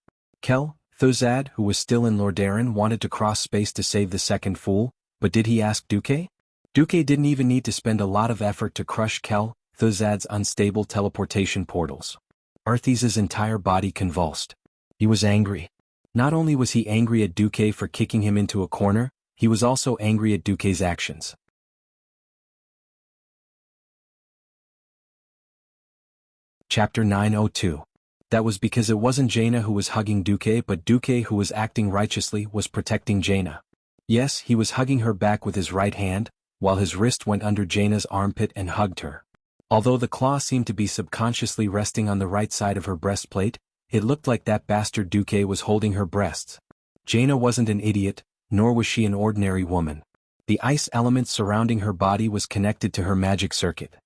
Thuzad, who was still in Lordaeron, wanted to cross space to save the second fool, but did he ask Duque? Duque didn't even need to spend a lot of effort to crush Thuzad's unstable teleportation portals. Arthas's entire body convulsed. He was angry. Not only was he angry at Duque for kicking him into a corner, he was also angry at Duque's actions. Chapter 902. That was because it wasn't Jaina who was hugging Duque, but Duque who was acting righteously was protecting Jaina. Yes, he was hugging her back with his right hand, while his wrist went under Jaina's armpit and hugged her. Although the claw seemed to be subconsciously resting on the right side of her breastplate, it looked like that bastard Duque was holding her breasts. Jaina wasn't an idiot, nor was she an ordinary woman. The ice element surrounding her body was connected to her magic circuit.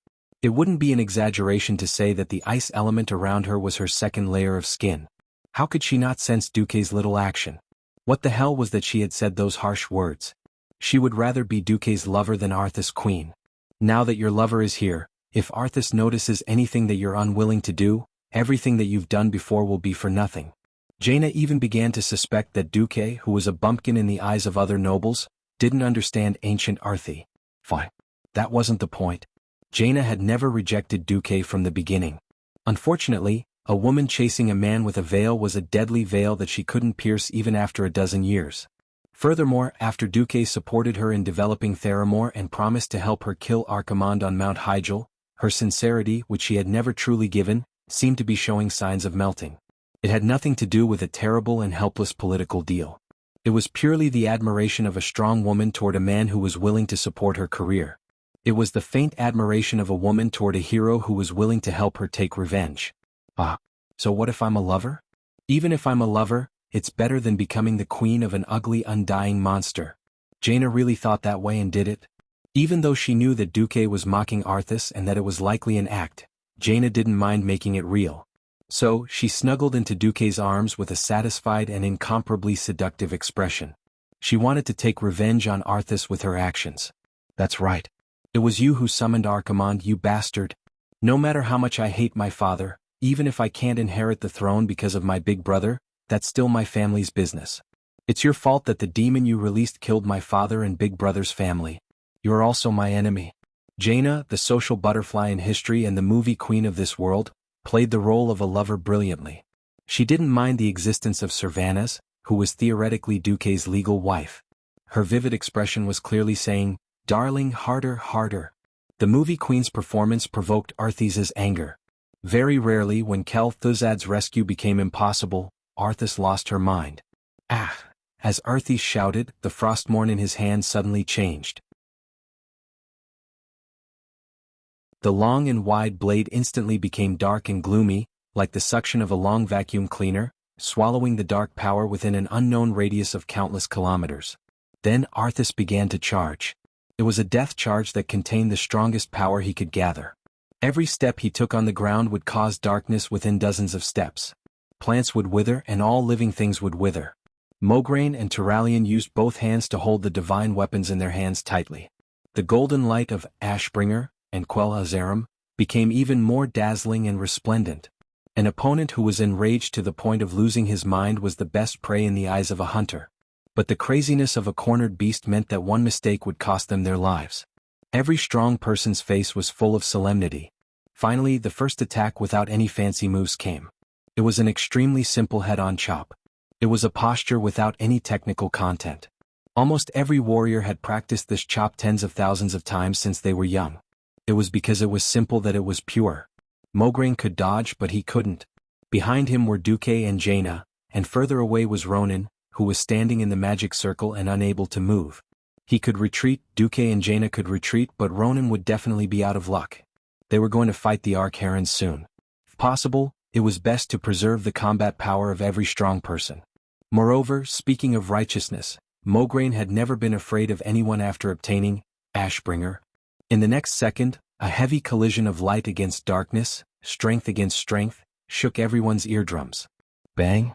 It wouldn't be an exaggeration to say that the ice element around her was her second layer of skin. How could she not sense Duque's little action? What the hell was that she had said those harsh words? She would rather be Duque's lover than Arthas' queen. Now that your lover is here, if Arthas notices anything that you're unwilling to do, everything that you've done before will be for nothing. Jaina even began to suspect that Duque, who was a bumpkin in the eyes of other nobles, didn't understand ancient Arthi. Fine. That wasn't the point. Jaina had never rejected Duque from the beginning. Unfortunately, a woman chasing a man with a veil was a deadly veil that she couldn't pierce even after a dozen years. Furthermore, after Duque supported her in developing Theramore and promised to help her kill Archimonde on Mount Hyjal, her sincerity, which she had never truly given, seemed to be showing signs of melting. It had nothing to do with a terrible and helpless political deal. It was purely the admiration of a strong woman toward a man who was willing to support her career. It was the faint admiration of a woman toward a hero who was willing to help her take revenge. So what if I'm a lover? Even if I'm a lover, it's better than becoming the queen of an ugly, undying monster. Jaina really thought that way and did it. Even though she knew that Duque was mocking Arthas and that it was likely an act, Jaina didn't mind making it real. So, she snuggled into Duque's arms with a satisfied and incomparably seductive expression. She wanted to take revenge on Arthas with her actions. That's right. It was you who summoned Archimonde, you bastard. No matter how much I hate my father, even if I can't inherit the throne because of my big brother, that's still my family's business. It's your fault that the demon you released killed my father and big brother's family. You're also my enemy. Jaina, the social butterfly in history and the movie queen of this world, played the role of a lover brilliantly. She didn't mind the existence of Sylvanas, who was theoretically Duque's legal wife. Her vivid expression was clearly saying, "Darling, harder, harder." The movie queen's performance provoked Arthas's anger. Very rarely, when Kel'Thuzad's rescue became impossible, Arthas lost her mind. Ah! As Arthas shouted, the Frostmourne in his hand suddenly changed. The long and wide blade instantly became dark and gloomy, like the suction of a long vacuum cleaner, swallowing the dark power within an unknown radius of countless kilometers. Then Arthas began to charge. It was a death charge that contained the strongest power he could gather. Every step he took on the ground would cause darkness within dozens of steps. Plants would wither and all living things would wither. Mograine and Turalyon used both hands to hold the divine weapons in their hands tightly. The golden light of Ashbringer and Quel'Azerim became even more dazzling and resplendent. An opponent who was enraged to the point of losing his mind was the best prey in the eyes of a hunter. But the craziness of a cornered beast meant that one mistake would cost them their lives. Every strong person's face was full of solemnity. Finally, the first attack without any fancy moves came. It was an extremely simple head-on chop. It was a posture without any technical content. Almost every warrior had practiced this chop tens of thousands of times since they were young. It was because it was simple that it was pure. Mograine could dodge, but he couldn't. Behind him were Duque and Jaina, and further away was Ronan, who was standing in the magic circle and unable to move. He could retreat, Duque and Jaina could retreat, but Ronan would definitely be out of luck. They were going to fight the Archherons soon. If possible, it was best to preserve the combat power of every strong person. Moreover, speaking of righteousness, Mograine had never been afraid of anyone after obtaining Ashbringer. In the next second, a heavy collision of light against darkness, strength against strength, shook everyone's eardrums. Bang!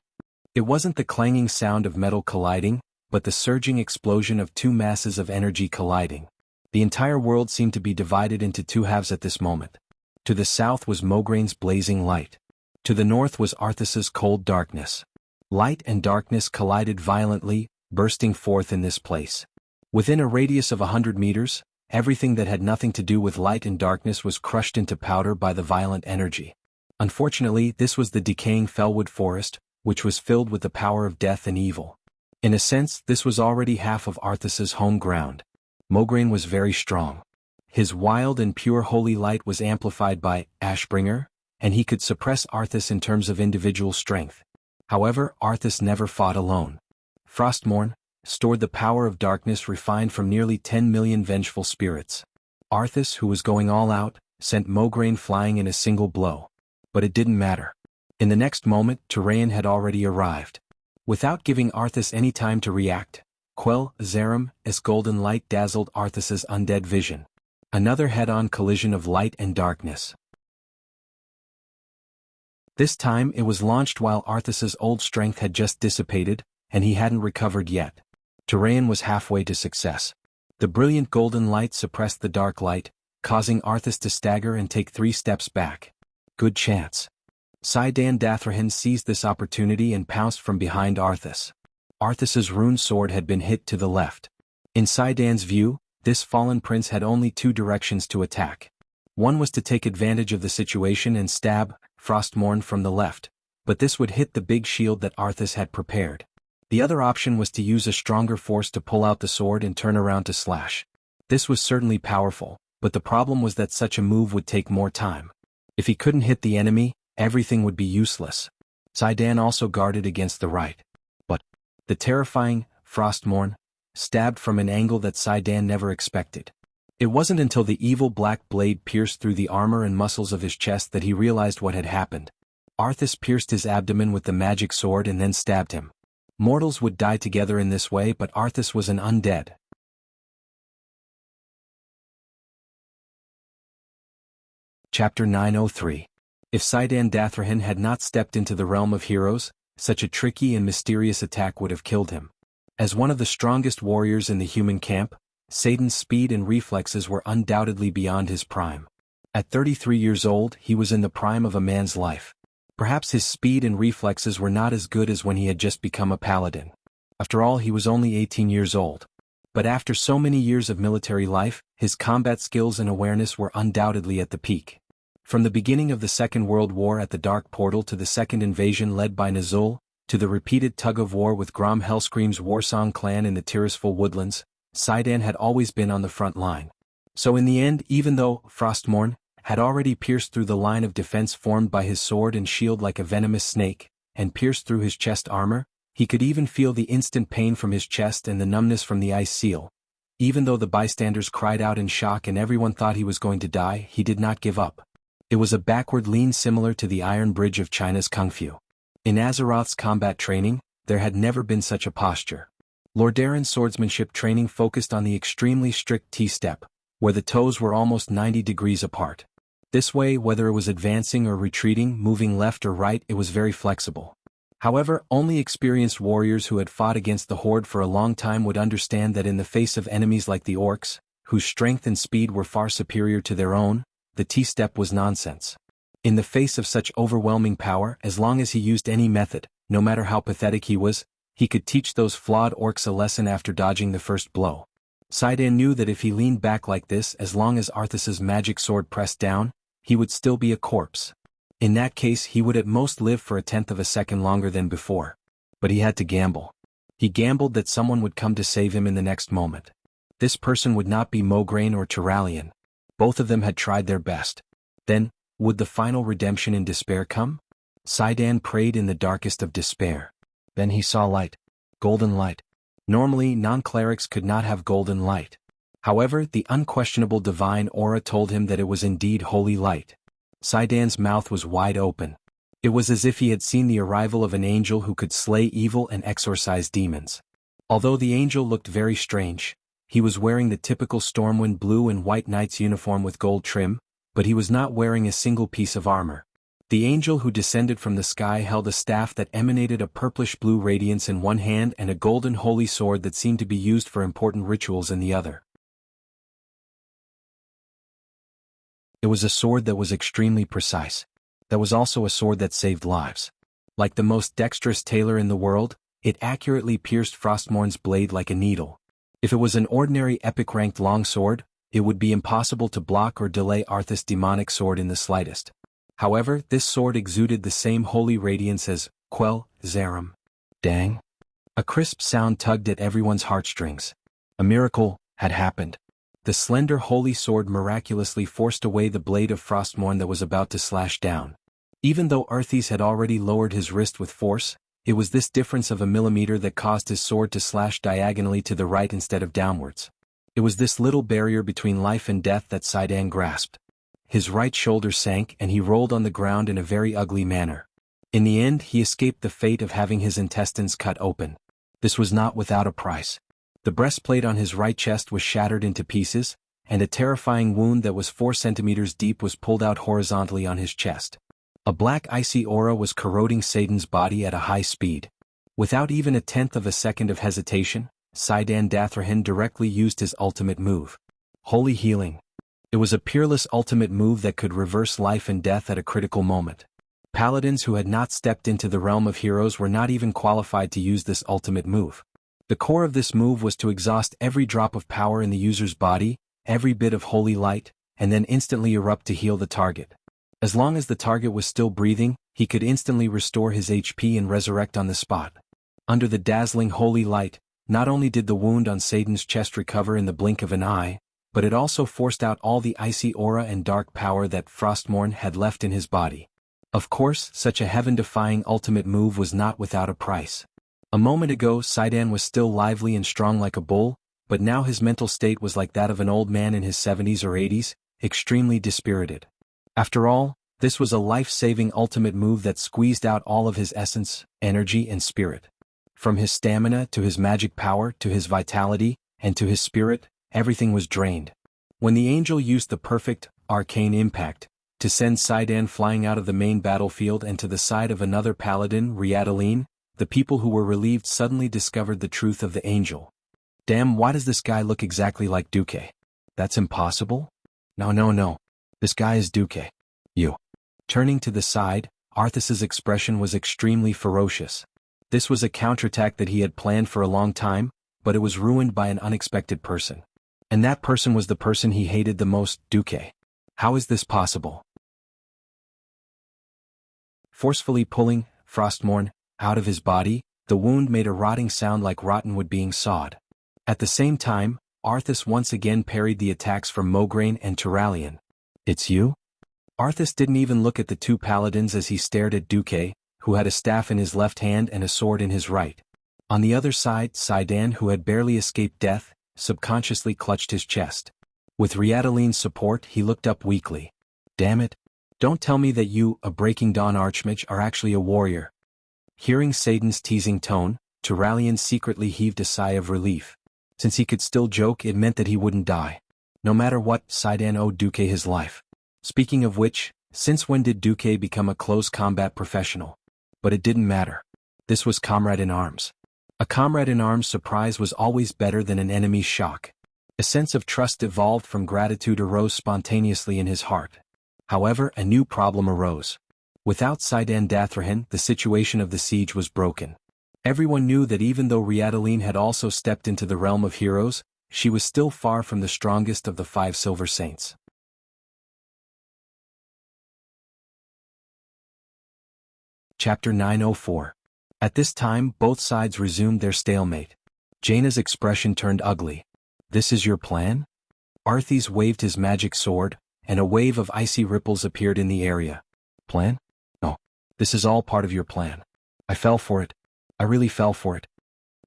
It wasn't the clanging sound of metal colliding, but the surging explosion of two masses of energy colliding. The entire world seemed to be divided into two halves at this moment. To the south was Mograine's blazing light. To the north was Arthas's cold darkness. Light and darkness collided violently, bursting forth in this place. Within a radius of 100 meters, everything that had nothing to do with light and darkness was crushed into powder by the violent energy. Unfortunately, this was the decaying Fellwood forest, which was filled with the power of death and evil. In a sense, this was already half of Arthas's home ground. Mograine was very strong. His wild and pure holy light was amplified by Ashbringer, and he could suppress Arthas in terms of individual strength. However, Arthas never fought alone. Frostmourne stored the power of darkness refined from nearly 10 million vengeful spirits. Arthas, who was going all out, sent Mograine flying in a single blow. But it didn't matter. In the next moment, Turalyon had already arrived. Without giving Arthas any time to react, Quel'Azerim's golden light dazzled Arthas's undead vision. Another head-on collision of light and darkness. This time it was launched while Arthas's old strength had just dissipated, and he hadn't recovered yet. Turalyon was halfway to success. The brilliant golden light suppressed the dark light, causing Arthas to stagger and take 3 steps back. Good chance. Saidan Dathrahan seized this opportunity and pounced from behind Arthas. Arthas's rune sword had been hit to the left. In Saidan's view, this fallen prince had only 2 directions to attack. One was to take advantage of the situation and stab Frostmourne from the left, but this would hit the big shield that Arthas had prepared. The other option was to use a stronger force to pull out the sword and turn around to slash. This was certainly powerful, but the problem was that such a move would take more time. If he couldn't hit the enemy, everything would be useless. Saidan also guarded against the right. But the terrifying Frostmourne stabbed from an angle that Saidan never expected. It wasn't until the evil black blade pierced through the armor and muscles of his chest that he realized what had happened. Arthas pierced his abdomen with the magic sword and then stabbed him. Mortals would die together in this way, but Arthas was an undead. Chapter 903. If Saidan Dathrahan had not stepped into the realm of heroes, such a tricky and mysterious attack would have killed him. As one of the strongest warriors in the human camp, Seiden's speed and reflexes were undoubtedly beyond his prime. At 33 years old, he was in the prime of a man's life. Perhaps his speed and reflexes were not as good as when he had just become a paladin. After all, he was only 18 years old. But after so many years of military life, his combat skills and awareness were undoubtedly at the peak. From the beginning of the Second World War at the Dark Portal to the second invasion led by Nazul, to the repeated tug-of-war with Grom Hellscream's Warsong clan in the Tirisful woodlands, Saidan had always been on the front line. So in the end, even though Frostmourne had already pierced through the line of defense formed by his sword and shield like a venomous snake, and pierced through his chest armor, he could even feel the instant pain from his chest and the numbness from the ice seal. Even though the bystanders cried out in shock and everyone thought he was going to die, he did not give up. It was a backward lean similar to the Iron Bridge of China's Kung Fu. In Azeroth's combat training, there had never been such a posture. Lordaeron's swordsmanship training focused on the extremely strict T-step, where the toes were almost 90 degrees apart. This way, whether it was advancing or retreating, moving left or right, it was very flexible. However, only experienced warriors who had fought against the Horde for a long time would understand that in the face of enemies like the orcs, whose strength and speed were far superior to their own, the T-step was nonsense. In the face of such overwhelming power, as long as he used any method, no matter how pathetic he was, he could teach those flawed orcs a lesson after dodging the first blow. Saidan knew that if he leaned back like this, as long as Arthas's magic sword pressed down, he would still be a corpse. In that case, he would at most live for a tenth of a second longer than before. But he had to gamble. He gambled that someone would come to save him in the next moment. This person would not be Mograine or Turalian. Both of them had tried their best. Then, would the final redemption in despair come? Saidan prayed in the darkest of despair. Then he saw light. Golden light. Normally, non-clerics could not have golden light. However, the unquestionable divine aura told him that it was indeed holy light. Saidan's mouth was wide open. It was as if he had seen the arrival of an angel who could slay evil and exorcise demons. Although the angel looked very strange, he was wearing the typical Stormwind blue and white knight's uniform with gold trim, but he was not wearing a single piece of armor. The angel who descended from the sky held a staff that emanated a purplish-blue radiance in one hand and a golden holy sword that seemed to be used for important rituals in the other. It was a sword that was extremely precise. That was also a sword that saved lives. Like the most dexterous tailor in the world, it accurately pierced Frostmourne's blade like a needle. If it was an ordinary epic-ranked longsword, it would be impossible to block or delay Arthas' demonic sword in the slightest. However, this sword exuded the same holy radiance as Quell, Zarum. Dang! A crisp sound tugged at everyone's heartstrings. A miracle had happened. The slender holy sword miraculously forced away the blade of Frostmourne that was about to slash down. Even though Arthas had already lowered his wrist with force, it was this difference of a millimeter that caused his sword to slash diagonally to the right instead of downwards. It was this little barrier between life and death that Saidan grasped. His right shoulder sank and he rolled on the ground in a very ugly manner. In the end, he escaped the fate of having his intestines cut open. This was not without a price. The breastplate on his right chest was shattered into pieces, and a terrifying wound that was 4 centimeters deep was pulled out horizontally on his chest. A black icy aura was corroding Saidan's body at a high speed. Without even a tenth of a second of hesitation, Saidan Dathrahan directly used his ultimate move. Holy Healing. It was a peerless ultimate move that could reverse life and death at a critical moment. Paladins who had not stepped into the realm of heroes were not even qualified to use this ultimate move. The core of this move was to exhaust every drop of power in the user's body, every bit of holy light, and then instantly erupt to heal the target. As long as the target was still breathing, he could instantly restore his HP and resurrect on the spot. Under the dazzling holy light, not only did the wound on Saidan's chest recover in the blink of an eye, but it also forced out all the icy aura and dark power that Frostmourne had left in his body. Of course, such a heaven-defying ultimate move was not without a price. A moment ago, Saidan was still lively and strong like a bull, but now his mental state was like that of an old man in his 70s or 80s, extremely dispirited. After all, this was a life-saving ultimate move that squeezed out all of his essence, energy and spirit. From his stamina to his magic power to his vitality, and to his spirit, everything was drained. When the angel used the perfect, arcane impact, to send Saidan flying out of the main battlefield and to the side of another paladin, Riadaline, the people who were relieved suddenly discovered the truth of the angel. Damn, why does this guy look exactly like Duque? That's impossible? No. This guy is Duque. You. Turning to the side, Arthas's expression was extremely ferocious. This was a counterattack that he had planned for a long time, but it was ruined by an unexpected person. And that person was the person he hated the most, Duque. How is this possible? Forcefully pulling Frostmourne out of his body, the wound made a rotting sound like rotten wood being sawed. At the same time, Arthas once again parried the attacks from Mograine and Turalyon. It's you? Arthas didn't even look at the two paladins as he stared at Duque, who had a staff in his left hand and a sword in his right. On the other side, Saidan, who had barely escaped death, subconsciously clutched his chest. With Riadaline's support, he looked up weakly. Damn it. Don't tell me that you, a Breaking Dawn archmage, are actually a warrior. Hearing Saidan's teasing tone, Turalyon secretly heaved a sigh of relief. Since he could still joke, it meant that he wouldn't die. No matter what, Saidan owed Duque his life. Speaking of which, since when did Duque become a close combat professional? But it didn't matter. This was comrade in arms. A comrade in arms surprise was always better than an enemy's shock. A sense of trust evolved from gratitude arose spontaneously in his heart. However, a new problem arose. Without Saidan Dathrahan, the situation of the siege was broken. Everyone knew that even though Riadaline had also stepped into the realm of heroes, she was still far from the strongest of the 5 Silver Saints. Chapter 904. At this time, both sides resumed their stalemate. Jaina's expression turned ugly. This is your plan? Arthas waved his magic sword, and a wave of icy ripples appeared in the area. Plan? No. This is all part of your plan. I fell for it. I really fell for it.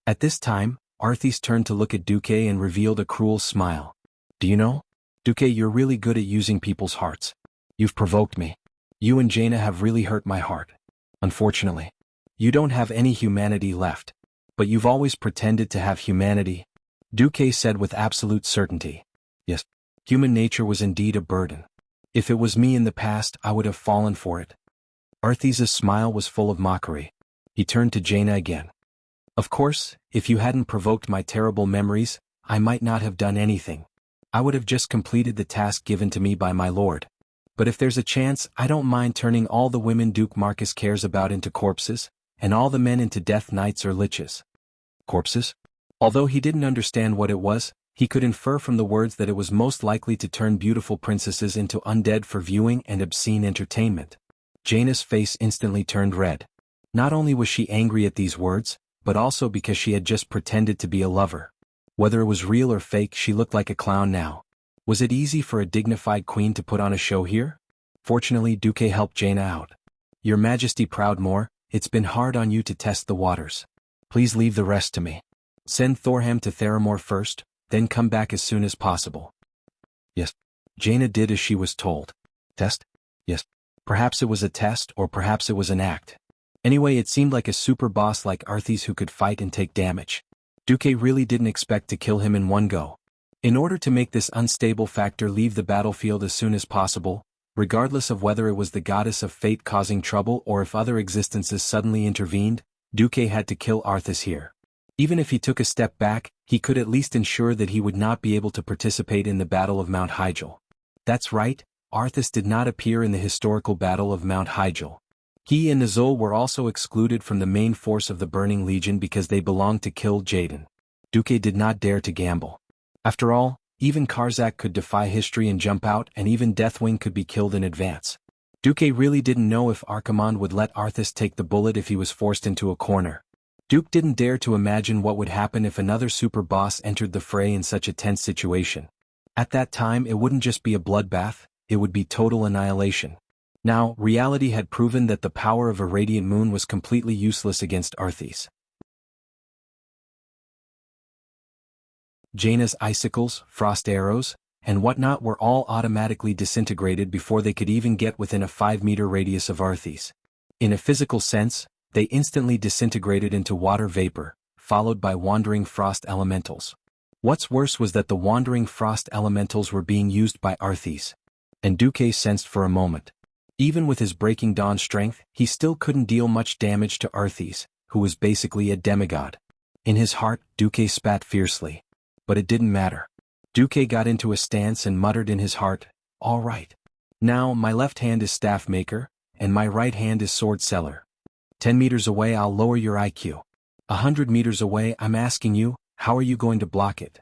At this time, Arthas turned to look at Duque and revealed a cruel smile. Do you know? Duque, you're really good at using people's hearts. You've provoked me. You and Jaina have really hurt my heart. Unfortunately. You don't have any humanity left. But you've always pretended to have humanity. Duque said with absolute certainty. Yes. Human nature was indeed a burden. If it was me in the past, I would have fallen for it. Arthas's smile was full of mockery. He turned to Jaina again. Of course, if you hadn't provoked my terrible memories, I might not have done anything. I would have just completed the task given to me by my lord. But if there's a chance, I don't mind turning all the women Duke Marcus cares about into corpses, and all the men into death knights or liches. Corpses? Although he didn't understand what it was, he could infer from the words that it was most likely to turn beautiful princesses into undead for viewing and obscene entertainment. Jaina's face instantly turned red. Not only was she angry at these words, but also because she had just pretended to be a lover. Whether it was real or fake, she looked like a clown now. Was it easy for a dignified queen to put on a show here? Fortunately, Duque helped Jaina out. Your Majesty Proudmoore, it's been hard on you to test the waters. Please leave the rest to me. Send Thorham to Theramore first, then come back as soon as possible. Yes. Jaina did as she was told. Test? Yes. Perhaps it was a test, or perhaps it was an act. Anyway, it seemed like a super boss like Arthas who could fight and take damage. Duque really didn't expect to kill him in one go. In order to make this unstable factor leave the battlefield as soon as possible, regardless of whether it was the goddess of fate causing trouble or if other existences suddenly intervened, Duque had to kill Arthas here. Even if he took a step back, he could at least ensure that he would not be able to participate in the Battle of Mount Hyjal. That's right, Arthas did not appear in the historical Battle of Mount Hyjal. He and Nazul were also excluded from the main force of the Burning Legion because they belonged to Kill Jaden. Duque did not dare to gamble. After all, even Karzak could defy history and jump out, and even Deathwing could be killed in advance. Duque really didn't know if Archimonde would let Arthas take the bullet if he was forced into a corner. Duke didn't dare to imagine what would happen if another super boss entered the fray in such a tense situation. At that time, it wouldn't just be a bloodbath, it would be total annihilation. Now, reality had proven that the power of a radiant moon was completely useless against Arthas. Jaina's icicles, frost arrows, and whatnot were all automatically disintegrated before they could even get within a 5-meter radius of Arthas. In a physical sense, they instantly disintegrated into water vapor, followed by wandering frost elementals. What's worse was that the wandering frost elementals were being used by Arthas. And Duque sensed for a moment. Even with his Breaking Dawn strength, he still couldn't deal much damage to Arthas, who was basically a demigod. In his heart, Duque spat fiercely. But it didn't matter. Duque got into a stance and muttered in his heart, "All right. Now, my left hand is staff maker, and my right hand is sword seller. 10 meters away I'll lower your IQ. 100 meters away I'm asking you, how are you going to block it?"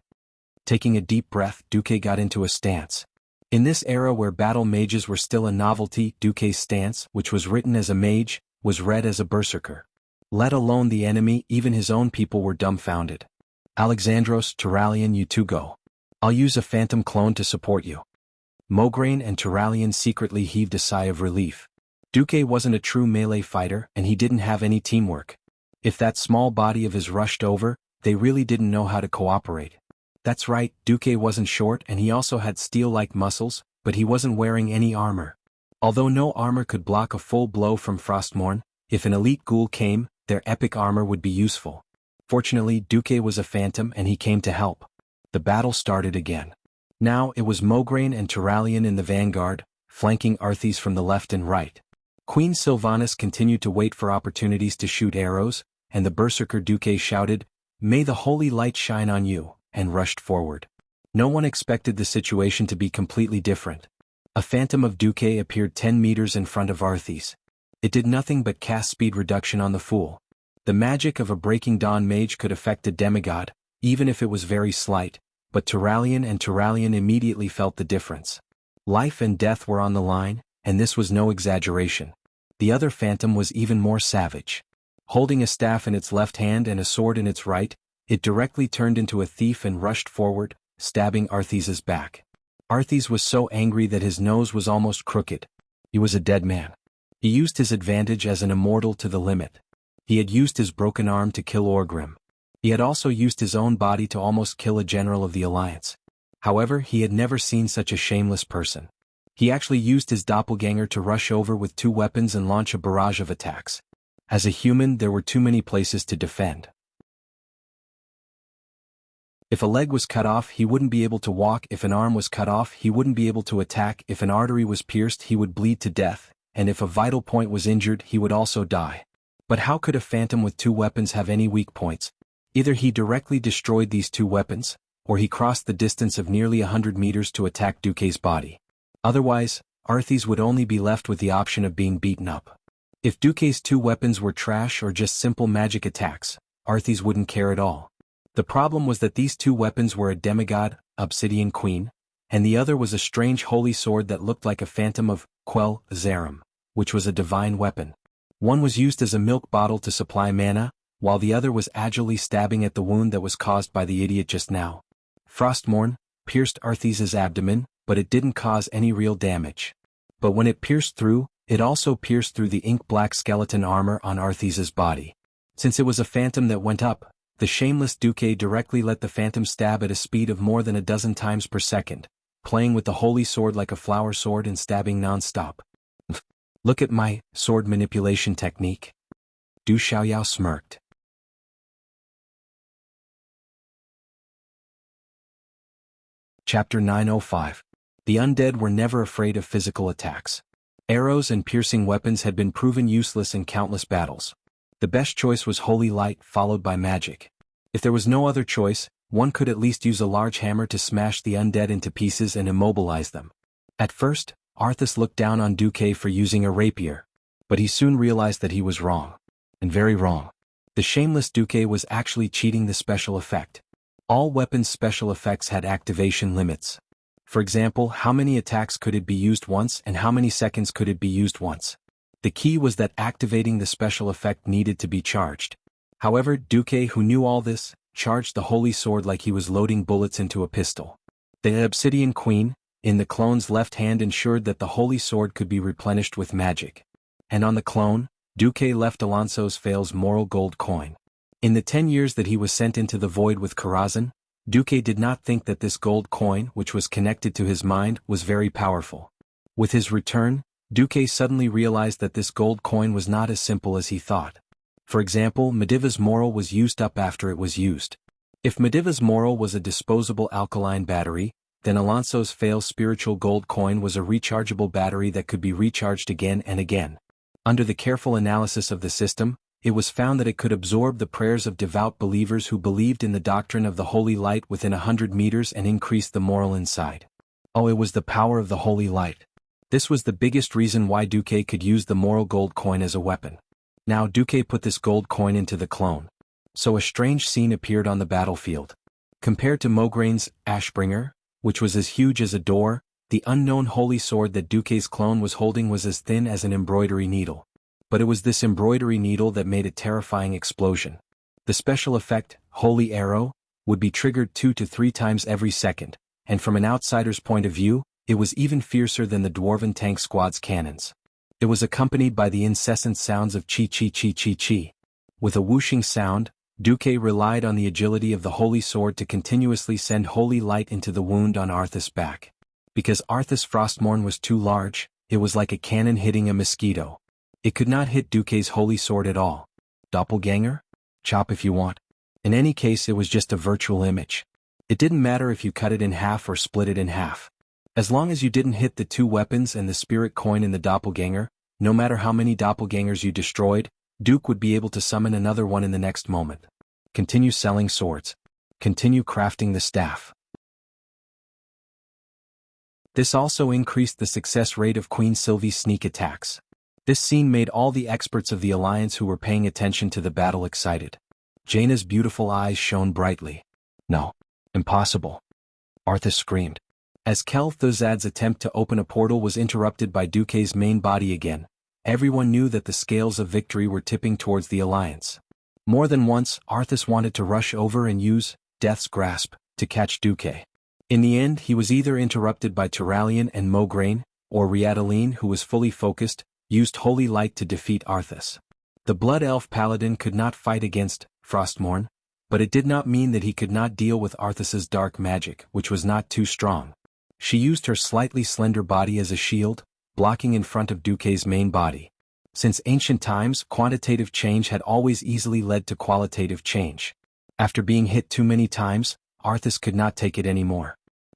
Taking a deep breath, Duque got into a stance. In this era where battle mages were still a novelty, Duque's stance, which was written as a mage, was read as a berserker. Let alone the enemy, even his own people were dumbfounded. "Alexandros, Turalian, you two go. I'll use a phantom clone to support you." Mograine and Turalian secretly heaved a sigh of relief. Duque wasn't a true melee fighter and he didn't have any teamwork. If that small body of his rushed over, they really didn't know how to cooperate. That's right, Duque wasn't short and he also had steel-like muscles, but he wasn't wearing any armor. Although no armor could block a full blow from Frostmourne, if an elite ghoul came, their epic armor would be useful. Fortunately, Duque was a phantom and he came to help. The battle started again. Now it was Mograine and Turalian in the vanguard, flanking Arthas from the left and right. Queen Sylvanas continued to wait for opportunities to shoot arrows, and the berserker Duque shouted, "May the holy light shine on you," and rushed forward. No one expected the situation to be completely different. A phantom of Duque appeared 10 meters in front of Arthas. It did nothing but cast speed reduction on the fool. The magic of a Breaking Dawn mage could affect a demigod, even if it was very slight, but Turalian and Turalian immediately felt the difference. Life and death were on the line, and this was no exaggeration. The other phantom was even more savage. Holding a staff in its left hand and a sword in its right, it directly turned into a thief and rushed forward, stabbing Arthas's back. Arthas was so angry that his nose was almost crooked. He was a dead man. He used his advantage as an immortal to the limit. He had used his broken arm to kill Orgrim. He had also used his own body to almost kill a general of the Alliance. However, he had never seen such a shameless person. He actually used his doppelganger to rush over with 2 weapons and launch a barrage of attacks. As a human, there were too many places to defend. If a leg was cut off, he wouldn't be able to walk. If an arm was cut off, he wouldn't be able to attack. If an artery was pierced, he would bleed to death, and if a vital point was injured, he would also die. But how could a phantom with 2 weapons have any weak points? Either he directly destroyed these 2 weapons, or he crossed the distance of nearly 100 meters to attack Duque's body. Otherwise, Arthas would only be left with the option of being beaten up. If Duque's 2 weapons were trash or just simple magic attacks, Arthas wouldn't care at all. The problem was that these 2 weapons were a demigod, Obsidian Queen, and the other was a strange holy sword that looked like a phantom of Quell Zarim, which was a divine weapon. One was used as a milk bottle to supply mana, while the other was agilely stabbing at the wound that was caused by the idiot just now. Frostmourne pierced Arthas's abdomen, but it didn't cause any real damage. But when it pierced through, it also pierced through the ink-black skeleton armor on Arthas's body. Since it was a phantom that went up, the shameless Duque directly let the phantom stab at a speed of more than a dozen times per second, playing with the holy sword like a flower sword and stabbing non-stop. "Look at my sword manipulation technique." Du Xiaoyao smirked. Chapter 905. The undead were never afraid of physical attacks. Arrows and piercing weapons had been proven useless in countless battles. The best choice was holy light followed by magic. If there was no other choice, one could at least use a large hammer to smash the undead into pieces and immobilize them. At first, Arthas looked down on Duque for using a rapier. But he soon realized that he was wrong. And very wrong. The shameless Duque was actually cheating the special effect. All weapons' special effects had activation limits. For example, how many attacks could it be used once and how many seconds could it be used once? The key was that activating the special effect needed to be charged. However, Duque, who knew all this, charged the holy sword like he was loading bullets into a pistol. The Obsidian Queen, in the clone's left hand, ensured that the holy sword could be replenished with magic. And on the clone, Duque left Alonso's Fail's moral gold coin. In the 10 years that he was sent into the void with Karazhan, Duque did not think that this gold coin, which was connected to his mind, was very powerful. With his return, Duque suddenly realized that this gold coin was not as simple as he thought. For example, Mediva's moral was used up after it was used. If Mediva's moral was a disposable alkaline battery, then Alonso's Fail's spiritual gold coin was a rechargeable battery that could be recharged again and again. Under the careful analysis of the system, it was found that it could absorb the prayers of devout believers who believed in the doctrine of the holy light within 100 meters and increase the moral inside. Oh, it was the power of the holy light. This was the biggest reason why Duque could use the moral gold coin as a weapon. Now Duque put this gold coin into the clone. So a strange scene appeared on the battlefield. Compared to Maugraine's Ashbringer, which was as huge as a door, the unknown holy sword that Duque's clone was holding was as thin as an embroidery needle. But it was this embroidery needle that made a terrifying explosion. The special effect, Holy Arrow, would be triggered 2 to 3 times every second, and from an outsider's point of view, it was even fiercer than the Dwarven tank squad's cannons. It was accompanied by the incessant sounds of chi-chi-chi-chi-chi. With a whooshing sound, Duque relied on the agility of the holy sword to continuously send holy light into the wound on Arthas' back. Because Arthas Frostmourne was too large, it was like a cannon hitting a mosquito. It could not hit Duque's holy sword at all. Doppelganger? Chop if you want. In any case, it was just a virtual image. It didn't matter if you cut it in half or split it in half. As long as you didn't hit the 2 weapons and the spirit coin in the doppelganger, no matter how many doppelgangers you destroyed, Duke would be able to summon another one in the next moment. Continue selling swords. Continue crafting the staff. This also increased the success rate of Queen Sylvie's sneak attacks. This scene made all the experts of the Alliance who were paying attention to the battle excited. Jaina's beautiful eyes shone brightly. No. Impossible. Arthas screamed. As Kel'Thuzad's attempt to open a portal was interrupted by Duque's main body again, everyone knew that the scales of victory were tipping towards the Alliance. More than once, Arthas wanted to rush over and use Death's Grasp to catch Duque. In the end, he was either interrupted by Turalyon and Maugraine, or Riadaline, who was fully focused, used Holy Light to defeat Arthas. The Blood Elf Paladin could not fight against Frostmourne, but it did not mean that he could not deal with Arthas's dark magic, which was not too strong. She used her slightly slender body as a shield, blocking in front of Duque's main body. Since ancient times, quantitative change had always easily led to qualitative change. After being hit too many times, Arthas could not take it anymore.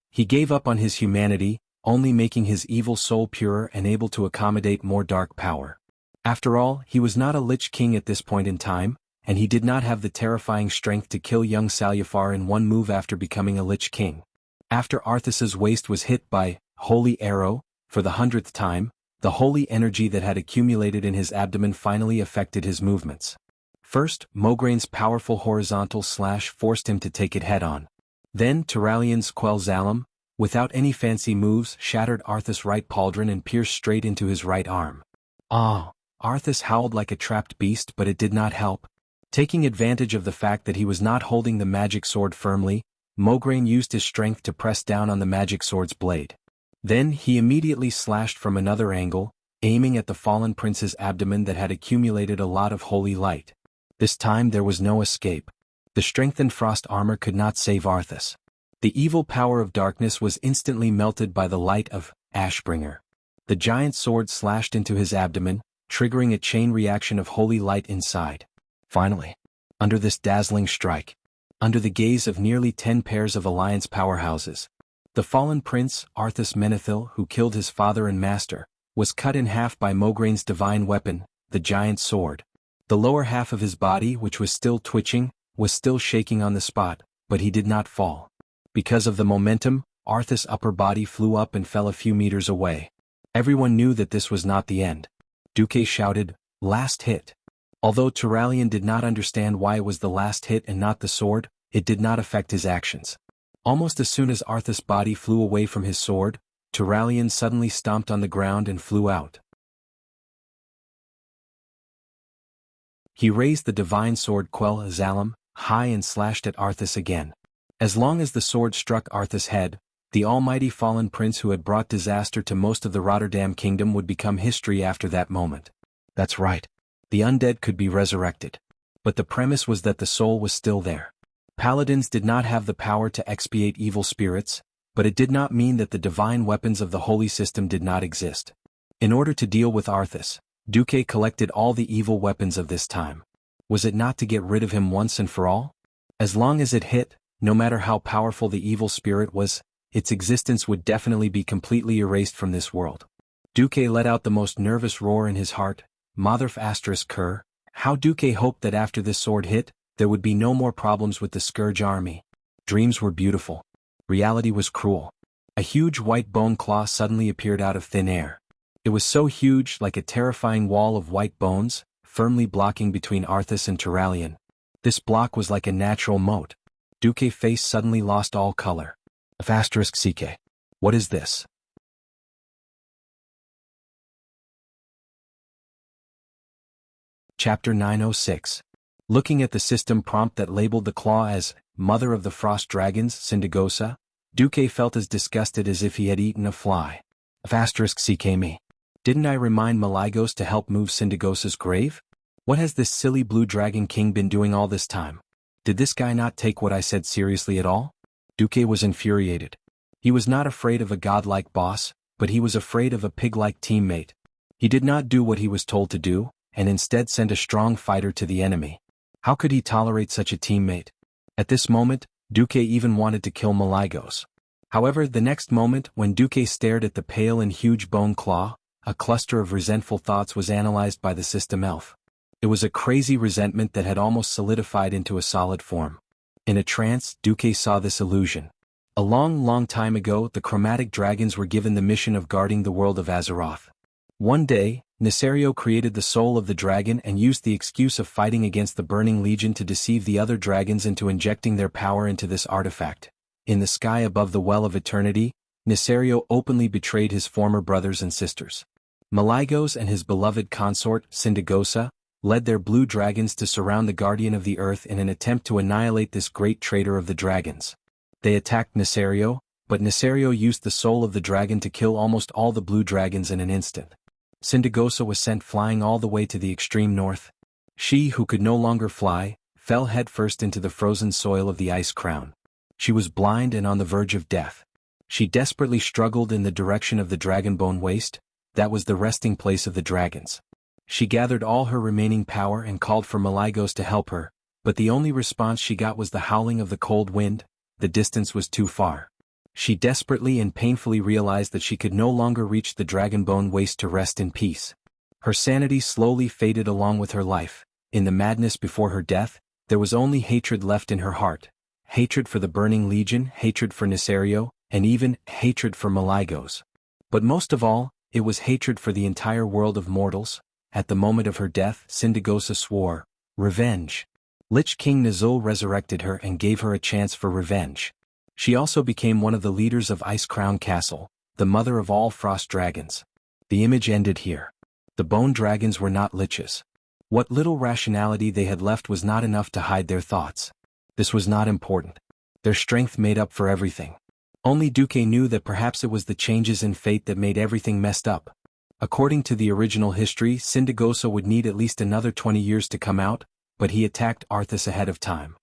He gave up on his humanity, only making his evil soul purer and able to accommodate more dark power. After all, he was not a Lich King at this point in time, and he did not have the terrifying strength to kill young Salyafar in one move after becoming a Lich King. After Arthas's waist was hit by Holy Arrow, for the 100th time, the holy energy that had accumulated in his abdomen finally affected his movements. First, Maugraine's powerful horizontal slash forced him to take it head-on. Then Turalyon's Quell Zalim, without any fancy moves, shattered Arthas' right pauldron and pierced straight into his right arm. Ah! Arthas howled like a trapped beast, but it did not help. Taking advantage of the fact that he was not holding the magic sword firmly, Maugraine used his strength to press down on the magic sword's blade. Then he immediately slashed from another angle, aiming at the fallen prince's abdomen that had accumulated a lot of holy light. This time there was no escape. The strengthened frost armor could not save Arthas. The evil power of darkness was instantly melted by the light of Ashbringer. The giant sword slashed into his abdomen, triggering a chain reaction of holy light inside. Finally, under this dazzling strike, under the gaze of nearly 10 pairs of Alliance powerhouses, the fallen prince, Arthas Menethil, who killed his father and master, was cut in half by Maugraine's divine weapon, the giant sword. The lower half of his body, which was still twitching, was still shaking on the spot, but he did not fall. Because of the momentum, Arthas' upper body flew up and fell a few meters away. Everyone knew that this was not the end. Duque shouted, "Last hit." Although Turalyon did not understand why it was the last hit and not the sword, it did not affect his actions. Almost as soon as Arthas' body flew away from his sword, Turalyon suddenly stomped on the ground and flew out. He raised the divine sword Quell Zalim high and slashed at Arthas again. As long as the sword struck Arthas' head, the almighty fallen prince who had brought disaster to most of the Rotterdam kingdom would become history after that moment. That's right. The undead could be resurrected. But the premise was that the soul was still there. Paladins did not have the power to expiate evil spirits, but it did not mean that the divine weapons of the holy system did not exist. In order to deal with Arthas, Duque collected all the evil weapons of this time. Was it not to get rid of him once and for all? As long as it hit, no matter how powerful the evil spirit was, its existence would definitely be completely erased from this world. Duque let out the most nervous roar in his heart, Motherf***Ker, How Duque hoped that after this sword hit, there would be no more problems with the Scourge army. Dreams were beautiful. Reality was cruel. A huge white bone claw suddenly appeared out of thin air. It was so huge, like a terrifying wall of white bones, firmly blocking between Arthas and Turalyon. This block was like a natural moat. Duque's face suddenly lost all color. *CK. What is this? Chapter 906. Looking at the system prompt that labeled the claw as Mother of the Frost Dragons, Syndagosa, Duque felt as disgusted as if he had eaten a fly. *CK me. Didn't I remind Malygos to help move Syndagosa's grave? What has this silly blue dragon king been doing all this time? Did this guy not take what I said seriously at all? Duque was infuriated. He was not afraid of a godlike boss, but he was afraid of a pig-like teammate. He did not do what he was told to do, and instead sent a strong fighter to the enemy. How could he tolerate such a teammate? At this moment, Duque even wanted to kill Malygos. However, the next moment, when Duque stared at the pale and huge bone claw, a cluster of resentful thoughts was analyzed by the system elf. It was a crazy resentment that had almost solidified into a solid form. In a trance, Duque saw this illusion. A long time ago, the chromatic dragons were given the mission of guarding the world of Azeroth. One day, Nesario created the soul of the dragon and used the excuse of fighting against the Burning Legion to deceive the other dragons into injecting their power into this artifact. In the sky above the Well of Eternity, Nesario openly betrayed his former brothers and sisters. Malygos and his beloved consort, Syndagosa, led their blue dragons to surround the Guardian of the Earth in an attempt to annihilate this great traitor of the dragons. They attacked Nesario, but Nesario used the soul of the dragon to kill almost all the blue dragons in an instant. Syndagosa was sent flying all the way to the extreme north. She, who could no longer fly, fell headfirst into the frozen soil of the Ice Crown. She was blind and on the verge of death. She desperately struggled in the direction of the Dragonbone Waste. That was the resting place of the dragons. She gathered all her remaining power and called for Malygos to help her, but the only response she got was the howling of the cold wind. The distance was too far. She desperately and painfully realized that she could no longer reach the Dragonbone Waste to rest in peace. Her sanity slowly faded along with her life. In the madness before her death, there was only hatred left in her heart. Hatred for the Burning Legion, hatred for Nesario, and even hatred for Malygos. But most of all, it was hatred for the entire world of mortals. At the moment of her death, Syndagosa swore, revenge. Lich King Nazul resurrected her and gave her a chance for revenge. She also became one of the leaders of Ice Crown Castle, the mother of all frost dragons. The image ended here. The bone dragons were not liches. What little rationality they had left was not enough to hide their thoughts. This was not important. Their strength made up for everything. Only Duque knew that perhaps it was the changes in fate that made everything messed up. According to the original history, Syndagosa would need at least another 20 years to come out, but he attacked Arthas ahead of time.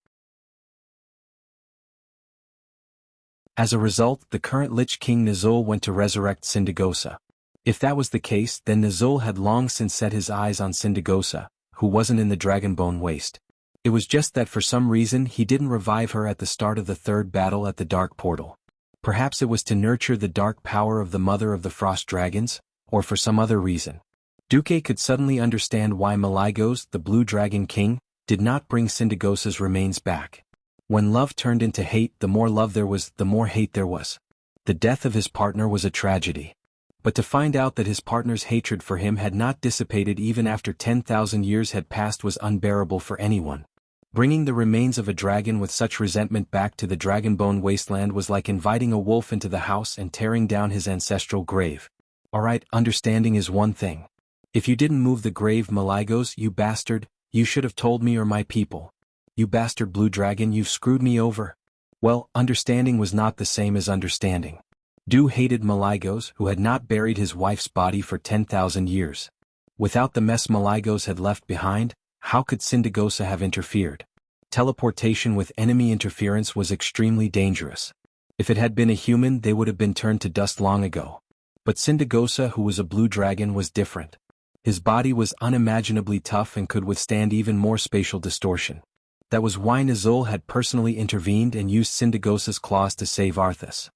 As a result, the current Lich King Nazul went to resurrect Syndagosa. If that was the case, then Nazul had long since set his eyes on Syndagosa, who wasn't in the Dragonbone Waste. It was just that for some reason he didn't revive her at the start of the third battle at the Dark Portal. Perhaps it was to nurture the dark power of the Mother of the Frost Dragons, or for some other reason. Duque could suddenly understand why Malygos, the Blue Dragon King, did not bring Syndagosa's remains back. When love turned into hate, the more love there was, the more hate there was. The death of his partner was a tragedy. But to find out that his partner's hatred for him had not dissipated even after 10,000 years had passed was unbearable for anyone. Bringing the remains of a dragon with such resentment back to the Dragonbone Wasteland was like inviting a wolf into the house and tearing down his ancestral grave. Alright, understanding is one thing. If you didn't move the grave, Malygos, you bastard, you should have told me or my people. You bastard blue dragon, you've screwed me over. Well, understanding was not the same as understanding. Du hated Malygos, who had not buried his wife's body for 10,000 years. Without the mess Malygos had left behind, how could Syndagosa have interfered? Teleportation with enemy interference was extremely dangerous. If it had been a human, they would have been turned to dust long ago. But Syndagosa, who was a blue dragon, was different. His body was unimaginably tough and could withstand even more spatial distortion. That was why Nazul had personally intervened and used Syndagosa's claws to save Arthas.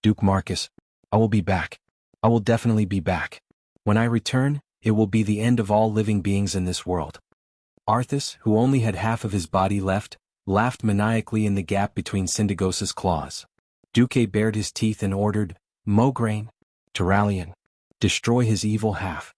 Duke Marcus, I will be back. I will definitely be back. When I return, it will be the end of all living beings in this world. Arthas, who only had half of his body left, laughed maniacally in the gap between Syndagosa's claws. Duque bared his teeth and ordered, "Mograine, Turalian, destroy his evil half."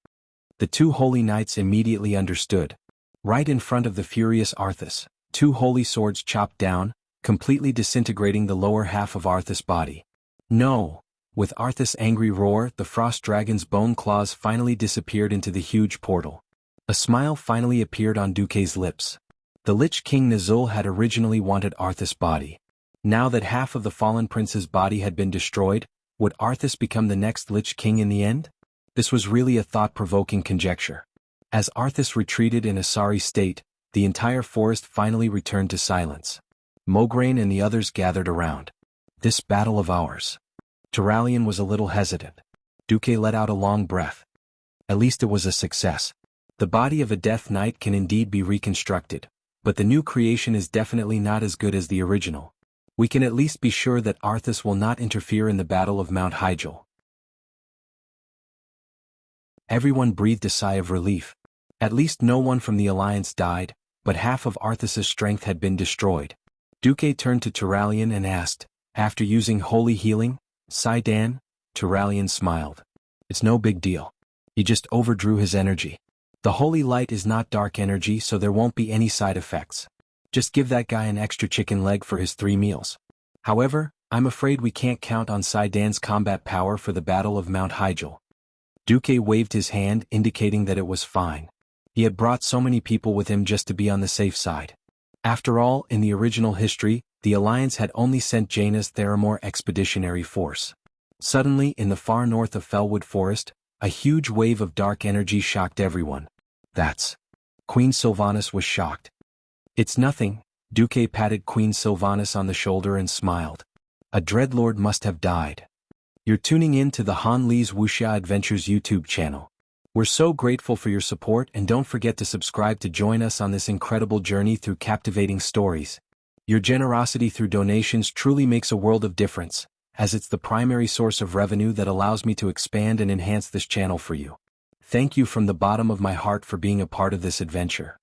The two holy knights immediately understood. Right in front of the furious Arthas, two holy swords chopped down, completely disintegrating the lower half of Arthas' body. No! With Arthas' angry roar, the frost dragon's bone claws finally disappeared into the huge portal. A smile finally appeared on Duque's lips. The Lich King Nazul had originally wanted Arthas' body. Now that half of the fallen prince's body had been destroyed, would Arthas become the next Lich King in the end? This was really a thought-provoking conjecture. As Arthas retreated in a sorry state, the entire forest finally returned to silence. Mograine and the others gathered around. "This battle of ours." Turalian was a little hesitant. Duque let out a long breath. At least it was a success. The body of a Death Knight can indeed be reconstructed, but the new creation is definitely not as good as the original. We can at least be sure that Arthas will not interfere in the Battle of Mount Hyjal. Everyone breathed a sigh of relief. At least no one from the Alliance died, but half of Arthas' strength had been destroyed. Duque turned to Turalian and asked, "After using holy healing, Saidan?" Turalian smiled. "It's no big deal. He just overdrew his energy. The holy light is not dark energy, so there won't be any side effects. Just give that guy an extra chicken leg for his 3 meals. However, I'm afraid we can't count on Saidan's combat power for the Battle of Mount Hyjal." Duque waved his hand, indicating that it was fine. He had brought so many people with him just to be on the safe side. After all, in the original history, the Alliance had only sent Jaina's Theramore expeditionary force. Suddenly, in the far north of Felwood Forest, a huge wave of dark energy shocked everyone. "That's..." Queen Sylvanas was shocked. "It's nothing," Duque patted Queen Sylvanas on the shoulder and smiled. "A Dreadlord must have died." You're tuning in to the Han Lee's Wuxia Adventures YouTube channel. We're so grateful for your support, and don't forget to subscribe to join us on this incredible journey through captivating stories. Your generosity through donations truly makes a world of difference, as it's the primary source of revenue that allows me to expand and enhance this channel for you. Thank you from the bottom of my heart for being a part of this adventure.